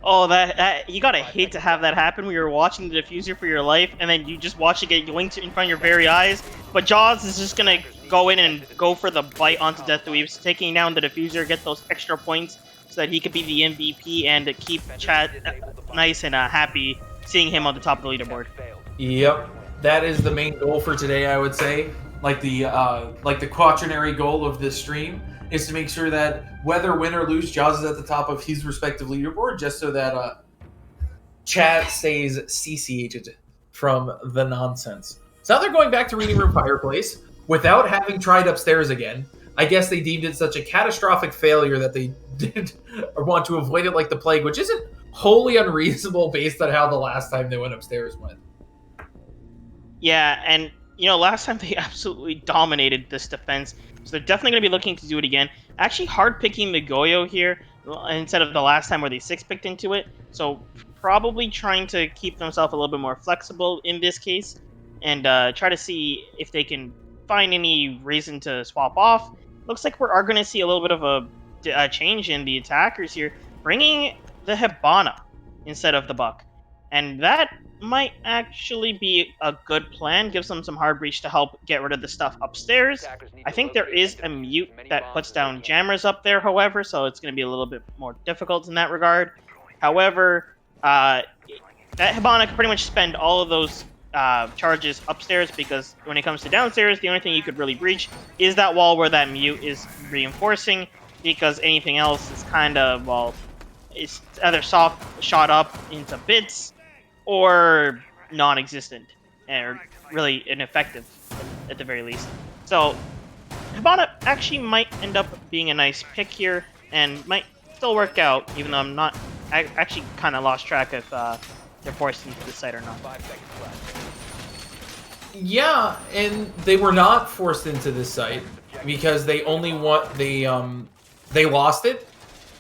Oh, that you gotta hate to have that happen when you're watching the diffuser for your life, and then you just watch it get yoinked in front of your very eyes. But Jaws is just gonna go in and go for the bite onto Death to Weaves, taking down the diffuser, get those extra points so that he could be the MVP and keep chat nice and happy seeing him on the top of the leaderboard. Yep, that is the main goal for today, I would say. Like the quaternary goal of this stream is to make sure that whether win or lose, Jaws is at the top of his respective leaderboard, just so that chat stays CC'd from the nonsense. So now they're going back to Reading Room Fireplace without having tried upstairs again. I guess they deemed it such a catastrophic failure that they did want to avoid it like the plague, which isn't wholly unreasonable based on how the last time they went upstairs went. Yeah, and last time they absolutely dominated this defense, so they're definitely going to be looking to do it again. Actually, hard picking the Goyo here instead of the last time where they 6-picked into it, so probably trying to keep themselves a little bit more flexible in this case, and try to see if they can find any reason to swap off. Looks like we are going to see a little bit of a change in the attackers here, bringing the Hibana instead of the Buck. And that might actually be a good plan. Gives them some hard breach to help get rid of the stuff upstairs. I think there is a mute that puts down jammers up there, however, so it's going to be a little bit more difficult in that regard. However, that Hibana can pretty much spend all of those charges upstairs, because when it comes to downstairs, the only thing you could really breach is that wall where that mute is reinforcing, because anything else is kind of, well, it's either soft shot up into bits or non-existent, or really ineffective at the very least. So Hibana actually might end up being a nice pick here, and might still work out, even though I actually kind of lost track if they're forced into the site or not. Yeah, and they were not forced into this site because they only they lost it.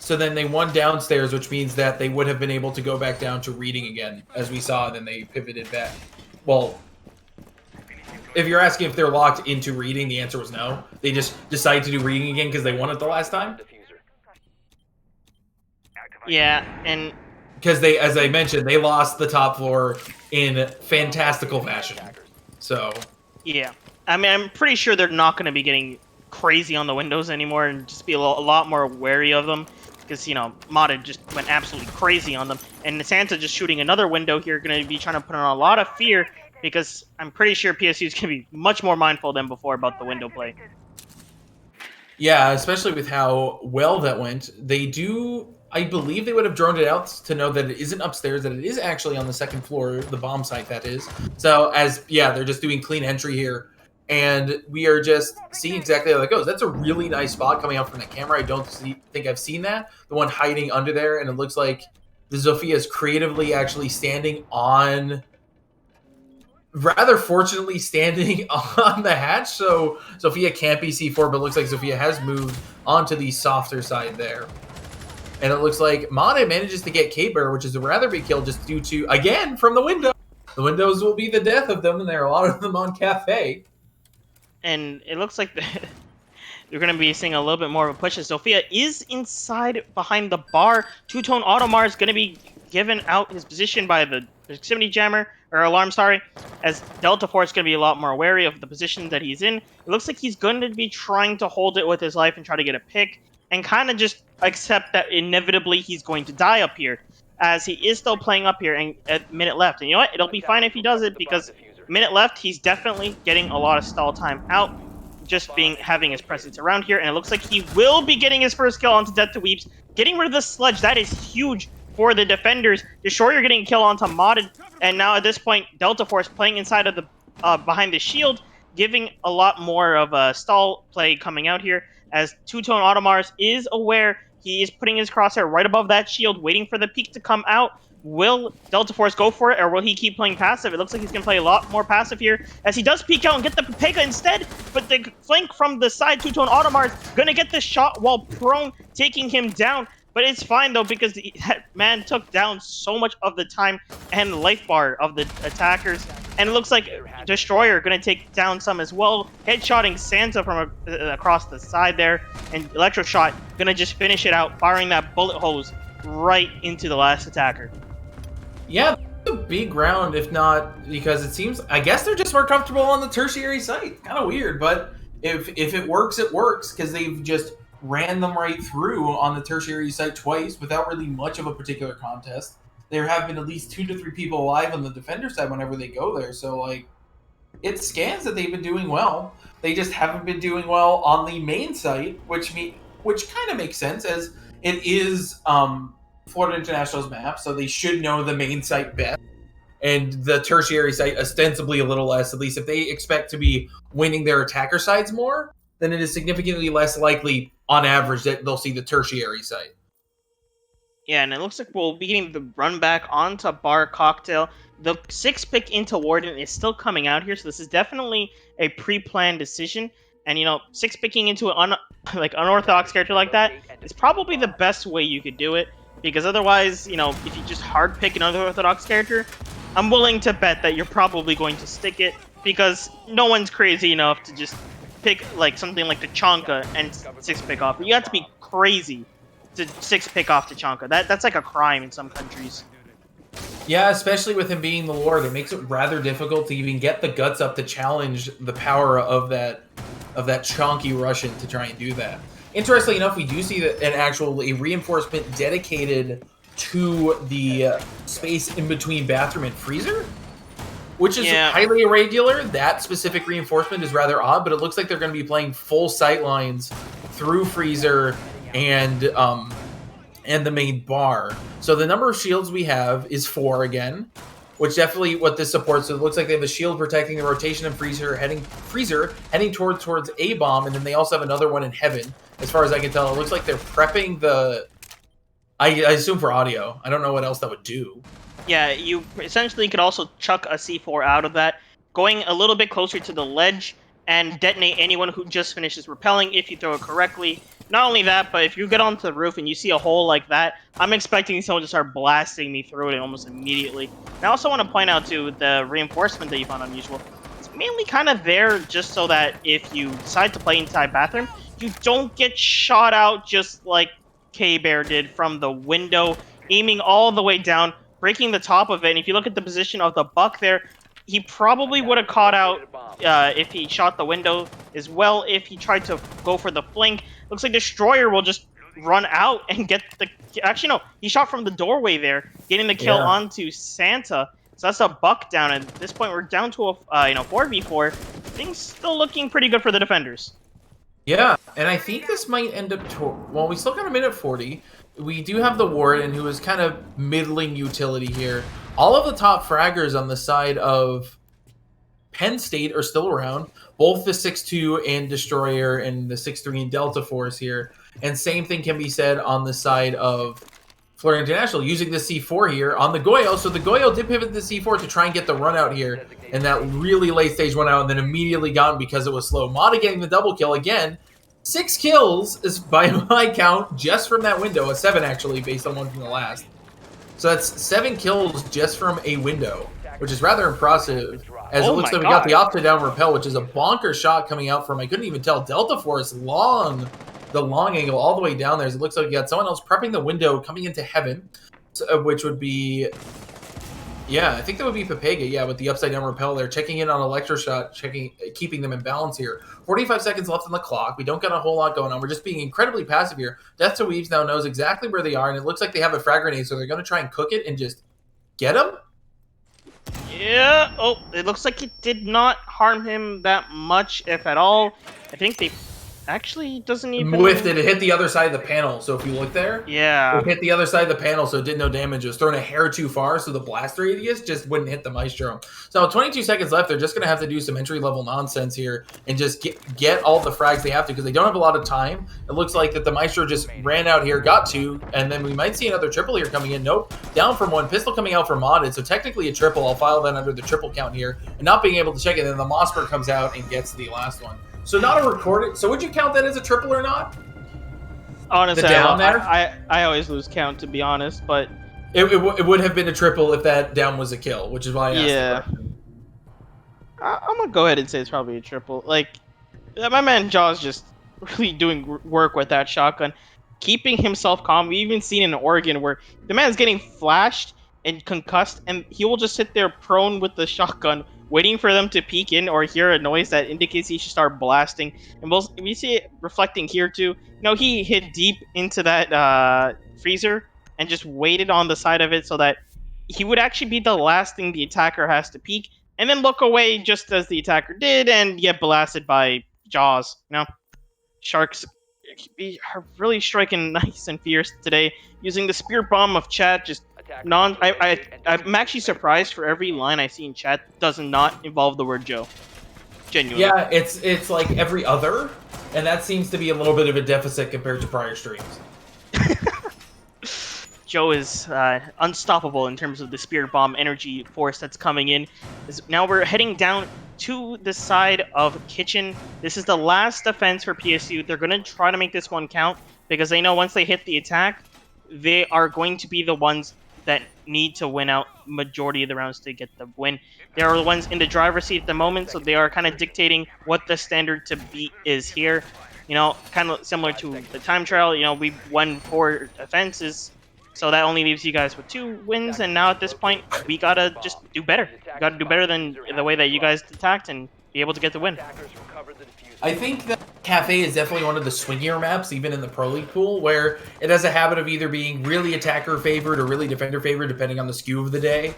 So then they won downstairs, which means that they would have been able to go back down to reading again, as we saw, and then they pivoted back. Well, if you're asking if they're locked into reading, the answer was no. They just decided to do reading again because they won it the last time. Yeah, and because they, as I mentioned, they lost the top floor in fantastical fashion. So yeah, I mean, I'm pretty sure they're not going to be getting crazy on the windows anymore, and just be a lot more wary of them, because Mata just went absolutely crazy on them, and Santa just shooting another window here, going to be trying to put on a lot of fear, because I'm pretty sure PSU is going to be much more mindful than before about the window play. Yeah, especially with how well that went. They do, I believe they would have droned it out to know that it isn't upstairs, that it is actually on the second floor, the bomb site that is. So they're just doing clean entry here. And we are just seeing exactly how that goes. That's a really nice spot coming out from the camera. I don't think I've seen that. The one hiding under there, and it looks like the Zofia is creatively actually standing on, rather fortunately standing on the hatch. So Zofia can't be C4, but it looks like Zofia has moved onto the softer side there. And it looks like Mata manages to get K-Bear, which is a rather big kill just due to, again, from the window. The windows will be the death of them, and there are a lot of them on Cafe. And it looks like they're going to be seeing a little bit more of a push. Zofia is inside behind the bar. Two-Tone Automar is going to be given out his position by the proximity jammer, or alarm, sorry, as Delta Force is going to be a lot more wary of the position that he's in. It looks like he's going to be trying to hold it with his life and try to get a pick, and kind of just accept that inevitably he's going to die up here, as he is still playing up here and at minute left. And you know what? It'll be fine if he does it, because minute left, he's definitely getting a lot of stall time out, just having his presence around here. And it looks like he will be getting his first kill onto Death to Weeps, getting rid of the sludge. That is huge for the defenders. Destroyer getting a kill onto Modded, and now at this point, Delta Force playing inside of the behind the shield, giving a lot more of a stall play coming out here, as Two-Tone Automars is aware. He is putting his crosshair right above that shield, waiting for the peak to come out. Will Delta Force go for it, or will he keep playing passive? It looks like he's going to play a lot more passive here, as he does peek out and get the Pega instead, but the flank from the side, Two-Tone Automar is going to get the shot while prone, taking him down. But it's fine though because that man took down so much of the time and life bar of the attackers, and it looks like Destroyer gonna take down some as well, headshotting Santa from across the side there, and Electroshot gonna just finish it out, firing that bullet hose right into the last attacker. Yeah, a big round, if not because it seems, I guess they're just more comfortable on the tertiary site. Kind of weird, but if it works, it works, because they've just ran them right through on the tertiary site twice without really much of a particular contest. There have been at least 2 to 3 people alive on the defender side whenever they go there, so like it scans that they've been doing well. They just haven't been doing well on the main site, which kind of makes sense, as it is Florida International's map, so they should know the main site best, and the tertiary site ostensibly a little less. At least if they expect to be winning their attacker sides more, then it is significantly less likely on average that they'll see the tertiary site. Yeah, and it looks like we'll be getting the run back onto Bar Cocktail. The 6 pick into Warden is still coming out here, so this is definitely a pre-planned decision. And 6 picking into an unorthodox character like that is probably the best way you could do it, because otherwise, if you just hard pick an unorthodox character, I'm willing to bet that you're probably going to stick it, because no one's crazy enough to just pick like something like Tachanka and 6 pick off. You have to be crazy to 6 pick off Tachanka. That's like a crime in some countries. Yeah, especially with him being the Lord, it makes it rather difficult to even get the guts up to challenge the power of that chonky Russian to try and do that. Interestingly enough, we do see that a reinforcement dedicated to the space in between bathroom and freezer, which is highly irregular. That specific reinforcement is rather odd, but it looks like they're going to be playing full sight lines through freezer and the main bar. So the number of shields we have is 4 again, which definitely what this supports. So it looks like they have a shield protecting the rotation of freezer heading towards A bomb, and then they also have another one in heaven. As far as I can tell, it looks like they're prepping I assume for audio. I don't know what else that would do. Yeah, you essentially could also chuck a C4 out of that, going a little bit closer to the ledge and detonate anyone who just finishes rappelling if you throw it correctly. Not only that, but if you get onto the roof and you see a hole like that, I'm expecting someone to start blasting me through it almost immediately. And I also want to point out, too, the reinforcement that you found unusual. It's mainly kind of there just so that if you decide to play inside bathroom, you don't get shot out just like K-Bear did from the window, aiming all the way down, breaking the top of it. And if you look at the position of the Buck there, he probably would have caught out if he shot the window as well. If he tried to go for the flank, looks like Destroyer will just run out and get the... Actually, no, he shot from the doorway there, getting the kill onto Santa. So that's a Buck down. At this point, we're down to a 4v4. Things still looking pretty good for the defenders. Yeah, and I think this might end up... Well, we still got a minute 40. We do have the Warden, who is kind of middling utility here. All of the top fraggers on the side of Penn State are still around. Both the 6-2 and Destroyer and the 6-3 and Delta Force here. And same thing can be said on the side of Florida International, using the C4 here on the Goyo. So the Goyo did pivot the C4 to try and get the run out here. And that really late stage run out and then immediately gone because it was slow. Mata getting the double kill again. 6 kills is, by my count, just from that window. A 7, actually, based on one from the last. So that's 7 kills just from a window, which is rather impressive. As it looks like we got the upside down rappel, which is a bonker shot coming out from, I couldn't even tell, Delta Force, the long angle all the way down there. As it looks like we got someone else prepping the window coming into heaven, which would be... Yeah, I think that would be Pepega, yeah, with the upside down rappel there. Checking in on Electroshot, keeping them in balance here. 45 seconds left on the clock. We don't got a whole lot going on. We're just being incredibly passive here. Death to Weaves now knows exactly where they are, and it looks like they have a frag grenade, so they're going to try and cook it and just get them? Yeah, oh, it looks like it did not harm him that much, if at all. I think they... Actually, doesn't even... Whiffed it. It hit the other side of the panel, so if you look there... Yeah. It hit the other side of the panel, so it did no damage. It was thrown a hair too far, so the blast radius just wouldn't hit the Maestro. So 22 seconds left. They're just going to have to do some entry-level nonsense here and just get all the frags they have to, because they don't have a lot of time. It looks like that the Maestro just ran out here, got 2, and then we might see another triple here coming in. Nope. Down from 1. Pistol coming out for modded, so technically a triple. I'll file that under the triple count here. And not being able to check it, and then the Mossberg comes out and gets the last one. So not a recorded. So would you count that as a triple or not? Honestly, The down there? I always lose count, to be honest, but It would have been a triple if that down was a kill, which is why I asked the yeah. question. I'm gonna go ahead and say it's probably a triple. Like, my man Jaw's just really doing work with that shotgun, keeping himself calm. We even seen in Oregon where the man's getting flashed and concussed, and he will just sit there prone with the shotgun, waiting for them to peek in or hear a noise that indicates he should start blasting. And we see it reflecting here too. He hit deep into that freezer and just waited on the side of it so that he would actually be the last thing the attacker has to peek, and then look away just as the attacker did and get blasted by Jaws. Sharks are really striking nice and fierce today, using the spear bomb of chat. Just I'm actually surprised for every line I see in chat does not involve the word Joe. Genuinely. Yeah, it's like every other, and that seems to be a little bit of a deficit compared to prior streams. Joe is unstoppable in terms of the spirit bomb energy force that's coming in. Now we're heading down to the side of Kitchen. This is the last defense for PSU. They're going to try to make this one count because they know once they hit the attack, they are going to be the ones that need to win out majority of the rounds to get the win. They are the ones in the driver's seat at the moment, so they are kind of dictating what the standard to beat is here. Kind of similar to the time trial. We won 4 offenses, so that only leaves you guys with 2 wins, and now at this point, we gotta just do better. We gotta do better than the way that you guys attacked and be able to get the win. I think that Cafe is definitely one of the swingier maps, even in the Pro League pool, where it has a habit of either being really attacker favored or really defender favored, depending on the skew of the day.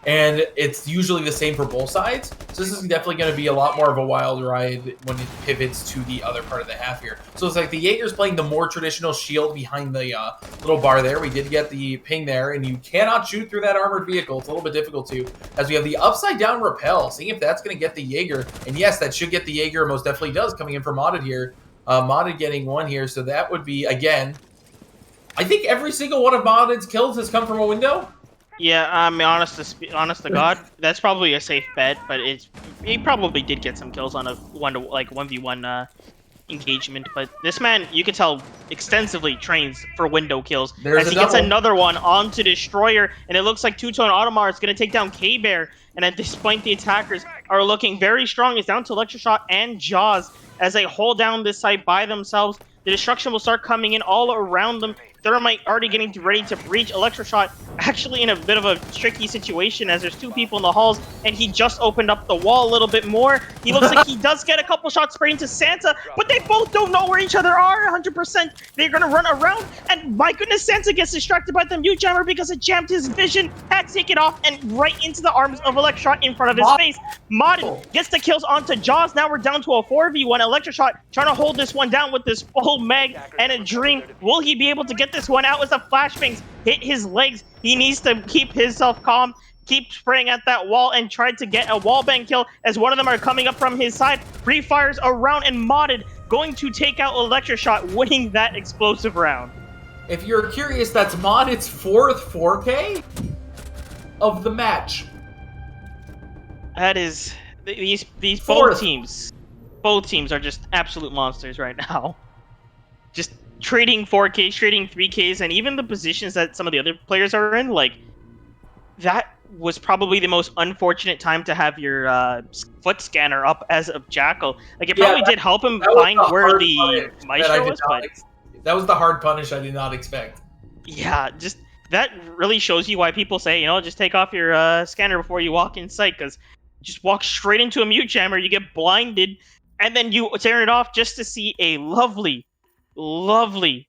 And it's usually the same for both sides. So this is definitely going to be a lot more of a wild ride when it pivots to the other part of the half here. So it's like the Jaeger's playing the more traditional shield behind the little bar there. We did get the ping there, and you cannot shoot through that armored vehicle. It's a little bit difficult to, as we have the upside down rappel. Seeing if that's going to get the Jaeger. And yes, that should get the Jaeger. Most definitely does, coming in for Modded here. Modded getting 1 here. So that would be, again, I think every single one of Modded's kills has come from a window. Yeah, I mean, honest to God, that's probably a safe bet, but he probably did get some kills on a 1v1 engagement. But this man, you can tell, extensively trains for window kills. As he gets another one onto Destroyer, and it looks like Two-Tone Automar is going to take down K-Bear. And at this point, the attackers are looking very strong. It's down to Electroshot and Jaws as they hold down this site by themselves. The destruction will start coming in all around them. Thermite already getting ready to breach. Electroshot actually in a bit of a tricky situation as there's 2 people in the halls, and he just opened up the wall a little bit more. He looks like he does get a couple shots sprayed into Santa, but they both don't know where each other are 100%. They're going to run around, and my goodness, Santa gets distracted by the mute jammer because it jammed his vision, had to take it off, and right into the arms of Electroshot in front of his face. Modded gets the kills onto Jaws. Now we're down to a 4v1. Electroshot trying to hold this one down with this full mag and a dream. Will he be able to get this one out as the flashbangs hit his legs? He needs to keep himself calm, keep spraying at that wall, and try to get a wallbang kill as one of them are coming up from his side. Free fires around, and Modded going to take out Electroshot, winning that explosive round. If you're curious, that's Modded's 4th 4K of the match. That is these both teams are just absolute monsters right now. Just trading 4Ks, trading 3Ks, and even the positions that some of the other players are in, like, that was probably the most unfortunate time to have your foot scanner up as of Jackal. Like, it probably did help him find where the Maestro was, but that was the hard punish I did not expect. Yeah, just that really shows you why people say, just take off your scanner before you walk in sight, because just walk straight into a mute jammer, you get blinded, and then you turn it off just to see a lovely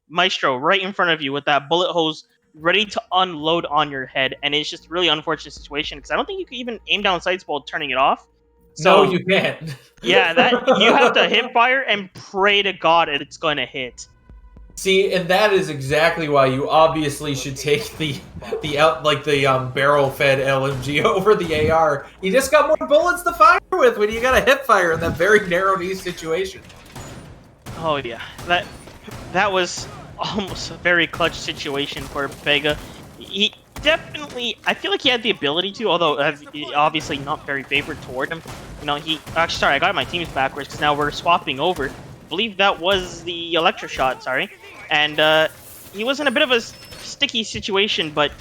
Maestro right in front of you with that bullet hose ready to unload on your head. And it's just really unfortunate situation because I don't think you can even aim down sights while turning it off. So, no, you can't. Yeah, that you have to hip fire and pray to God it's going to hit. See, and that is exactly why you obviously should take the barrel-fed LMG over the AR. You just got more bullets to fire with when you got a hip fire in that very narrow niche situation. Oh yeah, that was almost a very clutch situation for Vega. He definitely, I feel like he had the ability to, although obviously not very favored toward him. He actually, sorry, I got my teams backwards because now we're swapping over. believe that was the electroshot, sorry. And he was in a bit of a sticky situation, but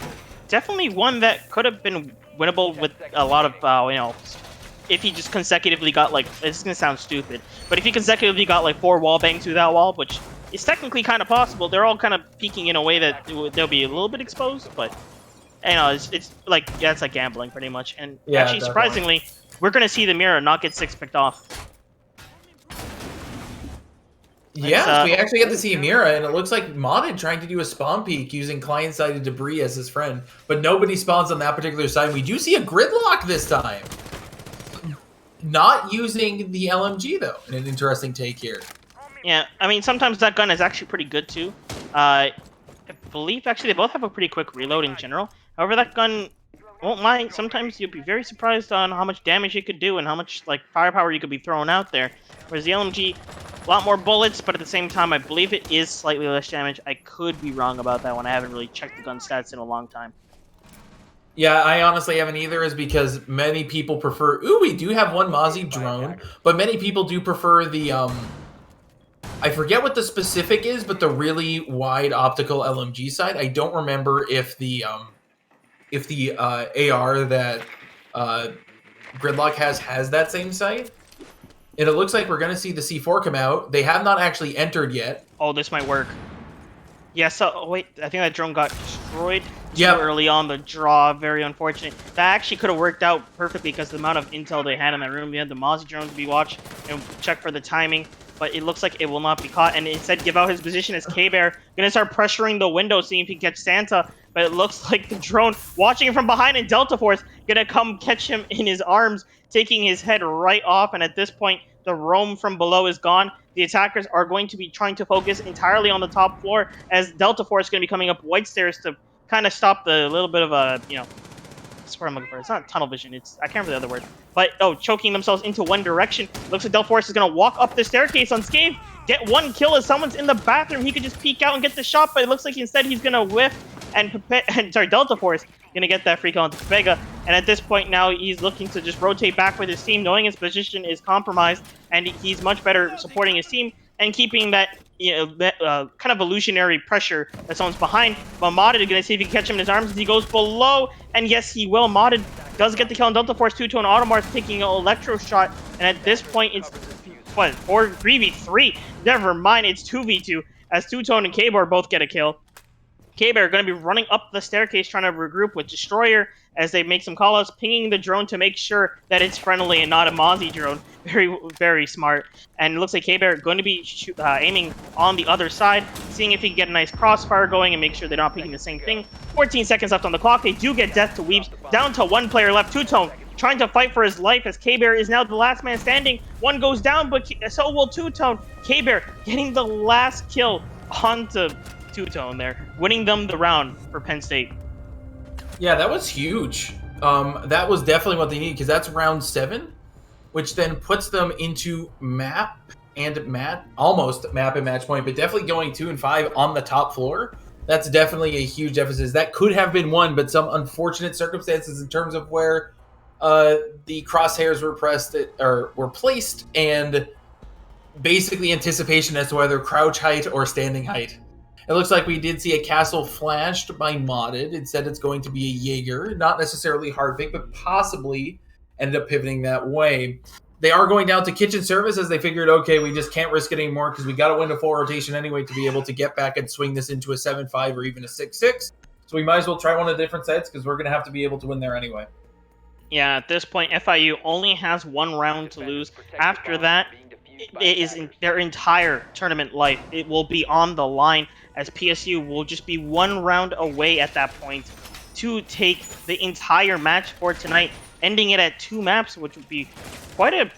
definitely one that could have been winnable with a lot of, if he just consecutively got, like, it's going to sound stupid, but if he consecutively got, like, 4 wall bangs through that wall, which is technically kind of possible, they're all kind of peaking in a way that they'll be a little bit exposed, but, it's like, yeah, it's like gambling, pretty much. And Yeah, actually, definitely. surprisingly, we're going to see the mirror not get 6 picked off. Yeah, we actually get to see Mira, and it looks like Modded trying to do a spawn peek using client-sided debris as his friend, but nobody spawns on that particular side. We do see a gridlock this time. Not using the LMG, though, in an interesting take here. Yeah, I mean, sometimes that gun is actually pretty good, too. I believe, actually, they both have a pretty quick reload in general. However, that gun won't lie. Sometimes you'll be very surprised on how much damage it could do and how much, like, firepower you could be throwing out there. Whereas the LMG, a lot more bullets, but at the same time, I believe it is slightly less damage. I could be wrong about that one. I haven't really checked the gun stats in a long time. Yeah, I honestly haven't either, is because many people prefer... Ooh, we do have one Mozzie drone, but many people do prefer the, I forget what the specific is, but the really wide optical LMG side. I don't remember if the AR that Gridlock has that same sight. And it looks like we're going to see the C4 come out. They have not actually entered yet. Oh, this might work. Yeah, so, wait, I think that drone got destroyed too early on the draw. Very unfortunate. That actually could have worked out perfectly because the amount of intel they had in that room. They had the Mozzie drone to be watched and check for the timing. But it looks like it will not be caught. And instead, give out his position as K-Bear. Going to start pressuring the window, seeing if he can catch Santa. But it looks like the drone, watching him from behind in Delta Force, going to come catch him in his arms, taking his head right off. And at this point, the roam from below is gone. The attackers are going to be trying to focus entirely on the top floor, as Delta Force is going to be coming up white stairs to kind of stop the little bit of a, that's what I'm looking for. It's not tunnel vision. I can't remember the other word. But, choking themselves into one direction. Looks like Delta Force is going to walk up the staircase unscathed, get one kill as someone's in the bathroom. He could just peek out and get the shot, but it looks like instead he's going to whiff, and Delta Force going to get that free kill onto Vega. And at this point now, he's looking to just rotate back with his team, knowing his position is compromised, and he's much better supporting his team and keeping that, kind of illusionary pressure that someone's behind. But Modded is going to see if he can catch him in his arms as he goes below, and yes, he will. Modded does get the kill on Delta Force 2-tone Automars, taking an electro shot, and at this point, it's, 3v3? Never mind, it's 2v2, as 2-tone and K-Bar both get a kill. K-Bear are going to be running up the staircase trying to regroup with Destroyer as they make some callouts, pinging the drone to make sure that it's friendly and not a Mozzie drone. Very, very smart. And it looks like K-Bear are going to be aiming on the other side, seeing if he can get a nice crossfire going and make sure they're not picking the same thing. 14 seconds left on the clock. They do get death to Weebs. Down to one player left. 2-tone trying to fight for his life as K-Bear is now the last man standing. One goes down, but so will 2-tone. K-Bear getting the last kill onto 2-tone there, winning them the round for Penn State. Yeah, that was huge. That was definitely what they need, because that's round 7, which then puts them into almost map and match point, but definitely going 2 and 5 on the top floor. That's definitely a huge deficit. That could have been won, but some unfortunate circumstances in terms of where the crosshairs were placed, and basically anticipation as to whether crouch height or standing height. It looks like we did see a castle flashed by Modded. Instead, it's going to be a Jaeger. Not necessarily hard pick, but possibly ended up pivoting that way. They are going down to kitchen service as they figured, okay, we just can't risk it anymore because we got to win a full rotation anyway to be able to get back and swing this into a 7-5 or even a 6-6. So we might as well try one of the different sites because we're going to have to be able to win there anyway. Yeah, at this point, FIU only has one round to lose. After that, it is in their entire tournament life. It will be on the line, as PSU will just be one round away at that point to take the entire match for tonight, ending it at 2 maps, which would be quite a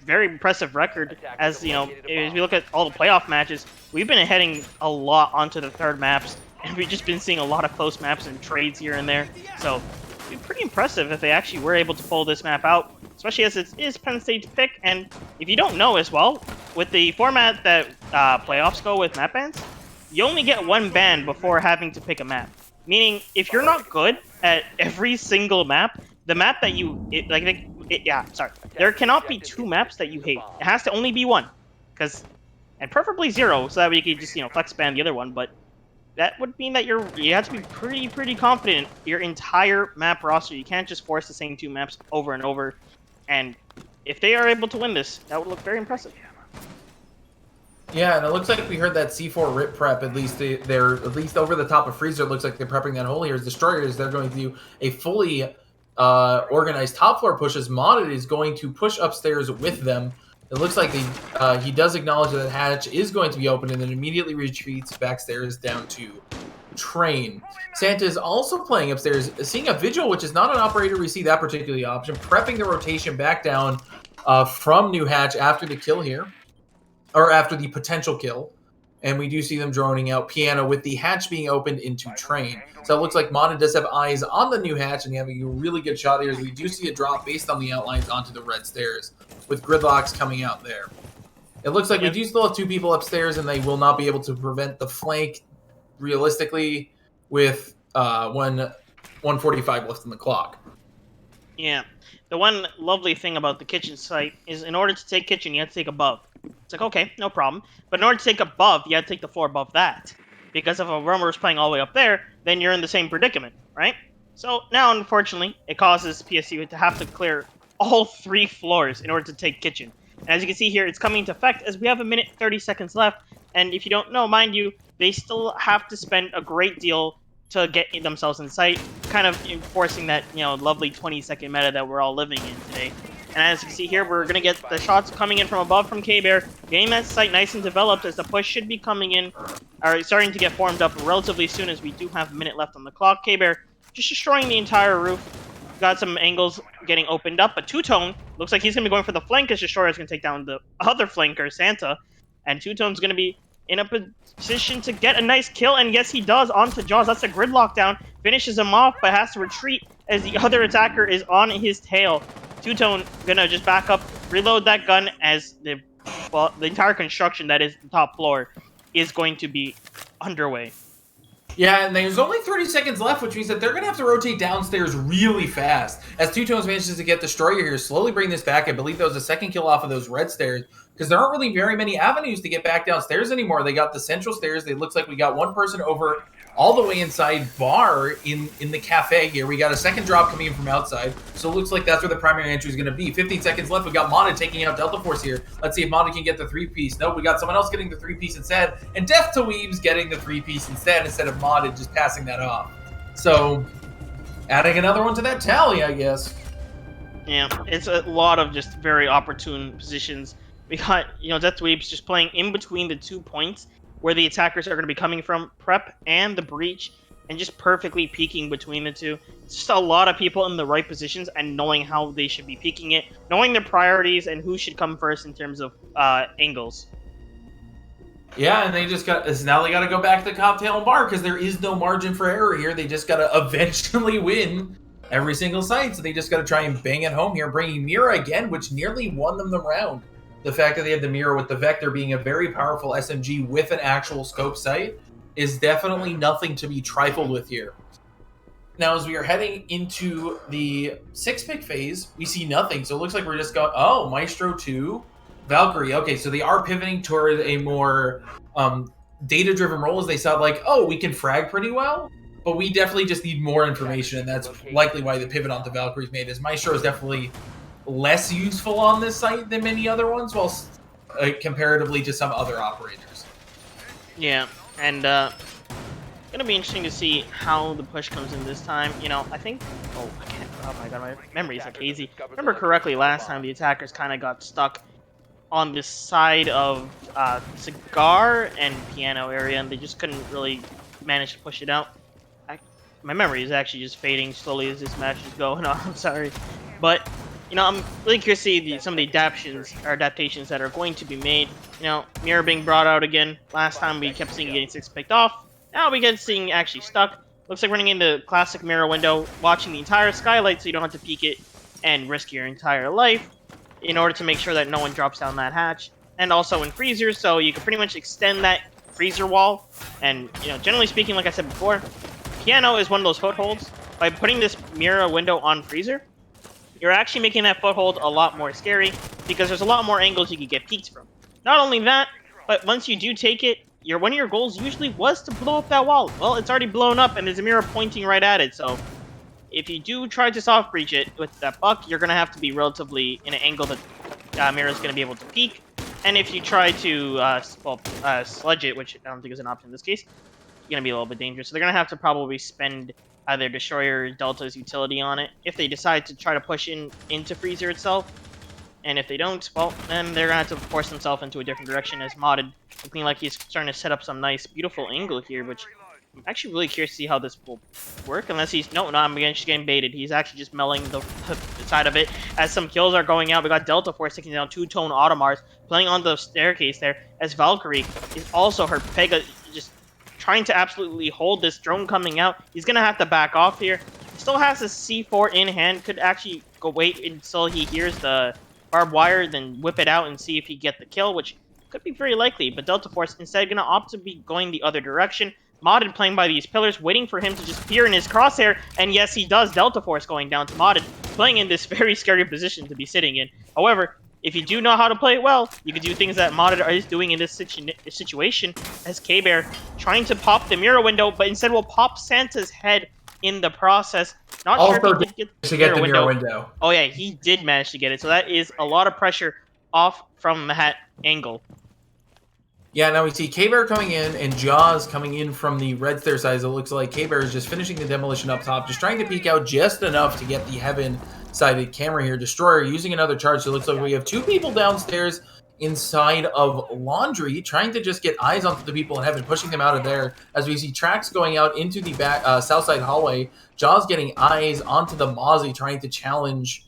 very impressive record. As as we look at all the playoff matches, we've been heading a lot onto the 3rd maps, and we've just been seeing a lot of close maps and trades here and there. So it'd be pretty impressive if they actually were able to pull this map out, especially as it is Penn State's pick. And if you don't know as well, with the format that playoffs go with map bans, you only get 1 ban before having to pick a map. Meaning, if you're not good at every single map, the map that there cannot be 2 maps that you hate. It has to only be 1. and preferably 0, so that way you could just flex ban the other one. But that would mean that you have to be pretty confident your entire map roster. You can't just force the same 2 maps over and over. And if they are able to win this, that would look very impressive. Yeah, and it looks like we heard that C4 rip prep. At least they're at least over the top of Freezer. It looks like they're prepping that hole here. As Destroyers, they're going to do a fully organized top floor push. As Modded is going to push upstairs with them. It looks like he does acknowledge that hatch is going to be open and then immediately retreats backstairs down to Train. Santa is also playing upstairs, seeing a Vigil, which is not an operator we see that particular option, prepping the rotation back down from New Hatch after the kill here. Or after the potential kill. And we do see them droning out Piano with the hatch being opened into Train. So it looks like Mana does have eyes on the new hatch and having a really good shot here as we do see a drop based on the outlines onto the red stairs with Gridlocks coming out there. It looks like we do still have 2 people upstairs and they will not be able to prevent the flank realistically with 1:45 left on the clock. Yeah. The one lovely thing about the kitchen site is in order to take kitchen, you have to take above. It's like, okay, no problem. But in order to take above, you have to take the floor above that. Because if a roamer is playing all the way up there, then you're in the same predicament, right? So now, unfortunately, it causes PSU to have to clear all 3 floors in order to take kitchen. And as you can see here, it's coming into effect as we have 1 minute 30 seconds left. And if you don't know, mind you, they still have to spend a great deal to get themselves in sight, kind of enforcing that, lovely 20-second meta that we're all living in today. And as you can see here, we're going to get the shots coming in from above from K-Bear, getting that site nice and developed as the push should be coming in, or starting to get formed up relatively soon as we do have 1 minute left on the clock. K-Bear just destroying the entire roof. Got some angles getting opened up, but Two-Tone looks like he's going to be going for the flank as Destroyer is going to take down the other flanker, Santa. And Two-Tone's going to be in a position to get a nice kill, and yes, he does, onto Jaws. That's a grid lockdown. Finishes him off, but has to retreat as the other attacker is on his tail. Two-Tone gonna just back up, reload that gun as the entire construction that is the top floor is going to be underway. Yeah, and there's only 30 seconds left, which means that they're going to have to rotate downstairs really fast. As Two-Tones manages to get Destroyer here, slowly bring this back. I believe that was a second kill off of those red stairs, because there aren't really very many avenues to get back downstairs anymore. They got the central stairs. It looks like we got 1 person over all the way inside bar in the cafe here. We got a second drop coming in from outside, so it looks like that's where the primary entry is going to be. 15 seconds left. We got Mana taking out Delta Force here. Let's see if Mana can get the 3-piece. Nope, we got someone else getting the 3-piece instead, and Death to Weaves getting the 3-piece instead of Mana just passing that off. So, adding another one to that tally, I guess. Yeah, it's a lot of just very opportune positions. We got, Death to Weaves just playing in between the 2 points where the attackers are going to be coming from, Prep and the Breach, and just perfectly peeking between the 2. It's just a lot of people in the right positions and knowing how they should be peeking it, knowing their priorities and who should come first in terms of angles. Yeah, and now they got to go back to the cocktail and bar because there is no margin for error here. They just got to eventually win every single site, so they just got to try and bang it home here, bringing Mira again, which nearly won them the round. The fact that they had the Mira with the Vector being a very powerful SMG with an actual scope sight is definitely nothing to be trifled with here. Now, as we are heading into the 6-pick phase, we see nothing. So it looks like we're just going, oh, Maestro 2, Valkyrie. Okay, so they are pivoting toward a more data-driven role as they saw like, oh, we can frag pretty well, but we definitely just need more information, and that's likely why the pivot onto Valkyrie's made, as Maestro is definitely less useful on this site than many other ones, while comparatively to some other operators. Yeah, and gonna be interesting to see how the push comes in this time. I think, oh my god, my memory is like hazy. Remember correctly, last time the attackers kind of got stuck on this side of Cigar and Piano area, and they just couldn't really manage to push it out. My memory is actually just fading slowly as this match is going on. I'm sorry, but I'm really curious to see some of the adaptations that are going to be made. Mirror being brought out again. Last time we kept seeing getting 6 picked off. Now we get seeing actually stuck. Looks like running into classic mirror window, watching the entire skylight so you don't have to peek it and risk your entire life in order to make sure that no one drops down that hatch. And also in freezers, so you can pretty much extend that freezer wall. And generally speaking, like I said before, Piano is one of those footholds. By putting this mirror window on freezer, you're actually making that foothold a lot more scary because there's a lot more angles you can get peeked from. Not only that, but once you do take it, one of your goals usually was to blow up that wall. Well, it's already blown up, and there's a mirror pointing right at it, so if you do try to soft breach it with that buck, you're going to have to be relatively in an angle that mirror is going to be able to peek. And if you try to sludge it, which I don't think is an option in this case, you're going to be a little bit dangerous. So they're going to have to probably spend either Destroyer or Delta's utility on it if they decide to try to push into Freezer itself. And if they don't, well, then they're going to have to force themselves into a different direction, as Modded looking like he's starting to set up some nice, beautiful angle here, which I'm actually really curious to see how this will work, unless he's... No, I'm just getting baited. He's actually just melling the side of it as some kills are going out. We got Delta Force taking down two-tone Automars, playing on the staircase there, as Valkyrie is also her Pega just trying to absolutely hold this drone coming out. He's going to have to back off here. He still has a C4 in hand, could actually go wait until he hears the barbed wire, then whip it out and see if he get the kill, which could be very likely, but Delta Force instead going to opt to be going the other direction. Modded playing by these pillars, waiting for him to just peer in his crosshair, and yes, he does. Delta Force going down to Modded, playing in this very scary position to be sitting in. However, if you do know how to play it well, you can do things that Modded is doing in this situation, as K-Bear trying to pop the mirror window, but instead will pop Santa's head in the process. Not sure if he did get the mirror window. Oh yeah, he did manage to get it, so that is a lot of pressure off from that angle. Yeah, now we see K-Bear coming in and Jaws coming in from the red stair side. It looks like K-Bear is just finishing the demolition up top, just trying to peek out just enough to get the heaven-sided camera here. Destroyer using another charge, so it looks like we have two people downstairs inside of Laundry, trying to just get eyes onto the people in heaven, pushing them out of there, as we see tracks going out into the back south side hallway. Jaws getting eyes onto the Mozzie, trying to challenge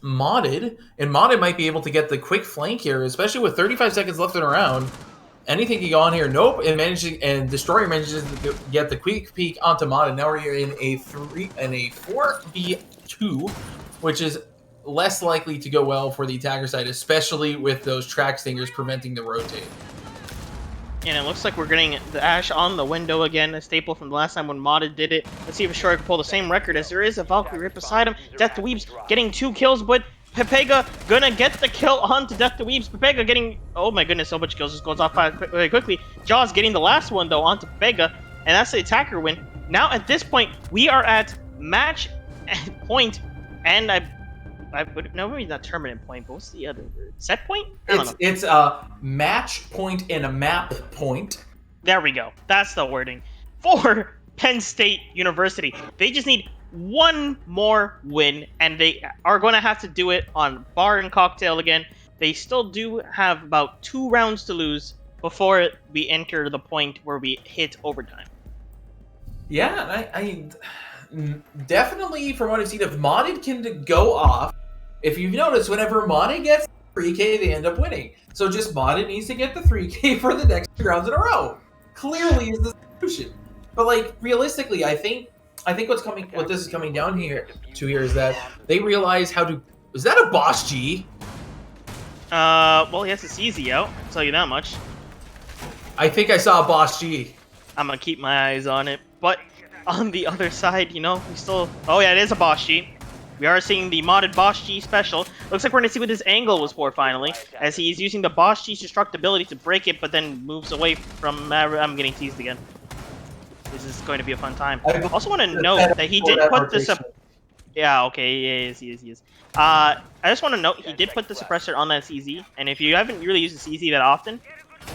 Modded, and Modded might be able to get the quick flank here, especially with 35 seconds left in a round. Anything can go on here. Nope, and Destroyer manages to get the quick peek onto Modded. Now we're in a 4v2, which is less likely to go well for the attacker side, especially with those track stingers preventing the rotate. And it looks like we're getting the Ash on the window again, a staple from the last time when Modded did it. Let's see if Destroyer can pull the same record, as there is a Valkyrie right beside him. Death to Weebs getting 2 kills, but Pepega gonna get the kill onto Death to Weebs. Pepega getting... Oh my goodness, so much kills. Just goes off very quickly. Jaws getting the last one, though, onto Pepega, and that's the attacker win. Now, at this point, we are at match point, and I would... No, maybe not tournament point, but what's the other word? Set point? It's a match point and a map point. There we go. That's the wording. For Penn State University. They just need one more win, and they are going to have to do it on Bar and Cocktail again. They still do have about 2 rounds to lose before we enter the point where we hit overtime. Yeah, I definitely, from what I've seen, if Modded can go off, if you've noticed, whenever Modded gets 3K, they end up winning. So just Modded needs to get the 3K for the next 2 rounds in a row. Clearly is the solution. But like realistically, I think what this is coming down here is that they realize how to... Is that a Boss G? Well, he has a CZ out, I'll tell you that much. I think I saw a Boss G. I'm gonna keep my eyes on it, but on the other side, you know, we still... Oh yeah, it is a Boss G. We are seeing the modded Boss G special. Looks like we're going to see what this angle was for, finally, as he's using the Boss G's destructibility to break it, but then moves away from... I'm getting teased again. This is going to be a fun time. I also want to note that he did put this up... Yeah, okay, he is. I just want to note, he did put the suppressor on that CZ, and if you haven't really used the CZ that often,